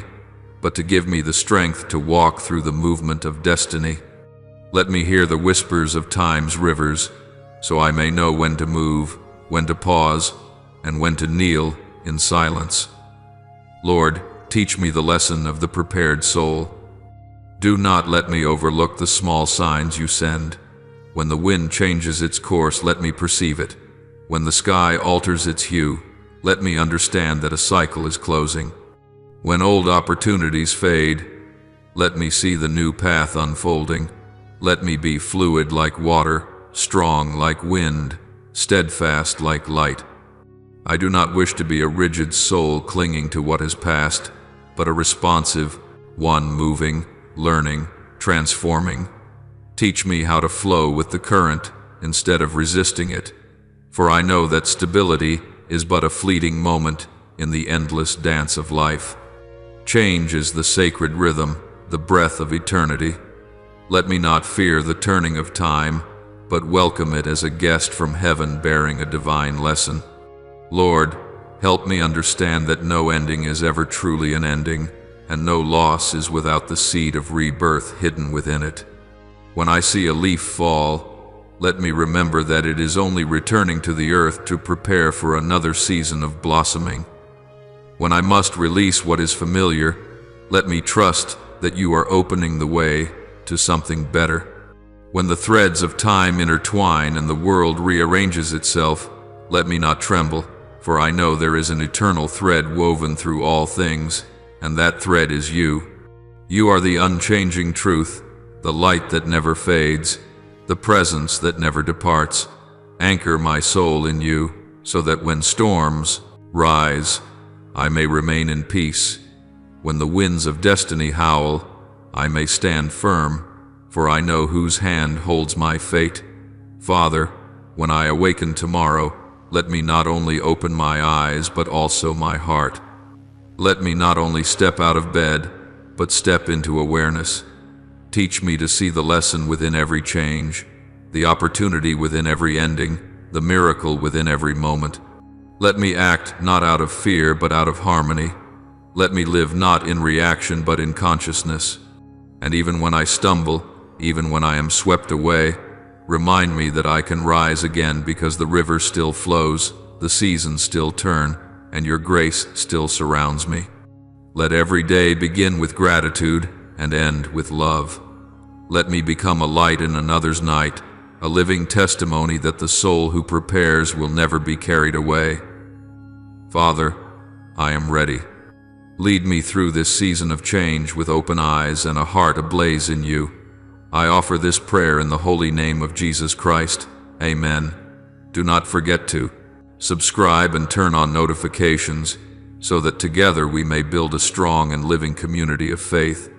but to give me the strength to walk through the movement of destiny. Let me hear the whispers of time's rivers, so I may know when to move, when to pause, and when to kneel in silence. Lord, teach me the lesson of the prepared soul. Do not let me overlook the small signs you send. When the wind changes its course, let me perceive it. When the sky alters its hue, let me understand that a cycle is closing. When old opportunities fade, let me see the new path unfolding. Let me be fluid like water, strong like wind, steadfast like light. I do not wish to be a rigid soul clinging to what has passed, but a responsive one, moving, learning, transforming. Teach me how to flow with the current instead of resisting it, for I know that stability is but a fleeting moment in the endless dance of life. Change is the sacred rhythm, the breath of eternity. Let me not fear the turning of time, but welcome it as a guest from heaven bearing a divine lesson. Lord, help me understand that no ending is ever truly an ending, and no loss is without the seed of rebirth hidden within it. When I see a leaf fall, let me remember that it is only returning to the earth to prepare for another season of blossoming. When I must release what is familiar, let me trust that you are opening the way to something better. When the threads of time intertwine and the world rearranges itself, let me not tremble, for I know there is an eternal thread woven through all things, and that thread is you. You are the unchanging truth, the light that never fades, the presence that never departs. Anchor my soul in you, so that when storms rise, I may remain in peace. When the winds of destiny howl, I may stand firm, for I know whose hand holds my fate. Father, when I awaken tomorrow, let me not only open my eyes, but also my heart. Let me not only step out of bed, but step into awareness. Teach me to see the lesson within every change, the opportunity within every ending, the miracle within every moment. Let me act not out of fear, but out of harmony. Let me live not in reaction, but in consciousness. And even when I stumble, even when I am swept away, remind me that I can rise again, because the river still flows, the seasons still turn, and your grace still surrounds me. Let every day begin with gratitude and end with love. Let me become a light in another's night, a living testimony that the soul who prepares will never be carried away. Father, I am ready. Lead me through this season of change with open eyes and a heart ablaze in you. I offer this prayer in the holy name of Jesus Christ. Amen. Do not forget to subscribe and turn on notifications so that together we may build a strong and living community of faith.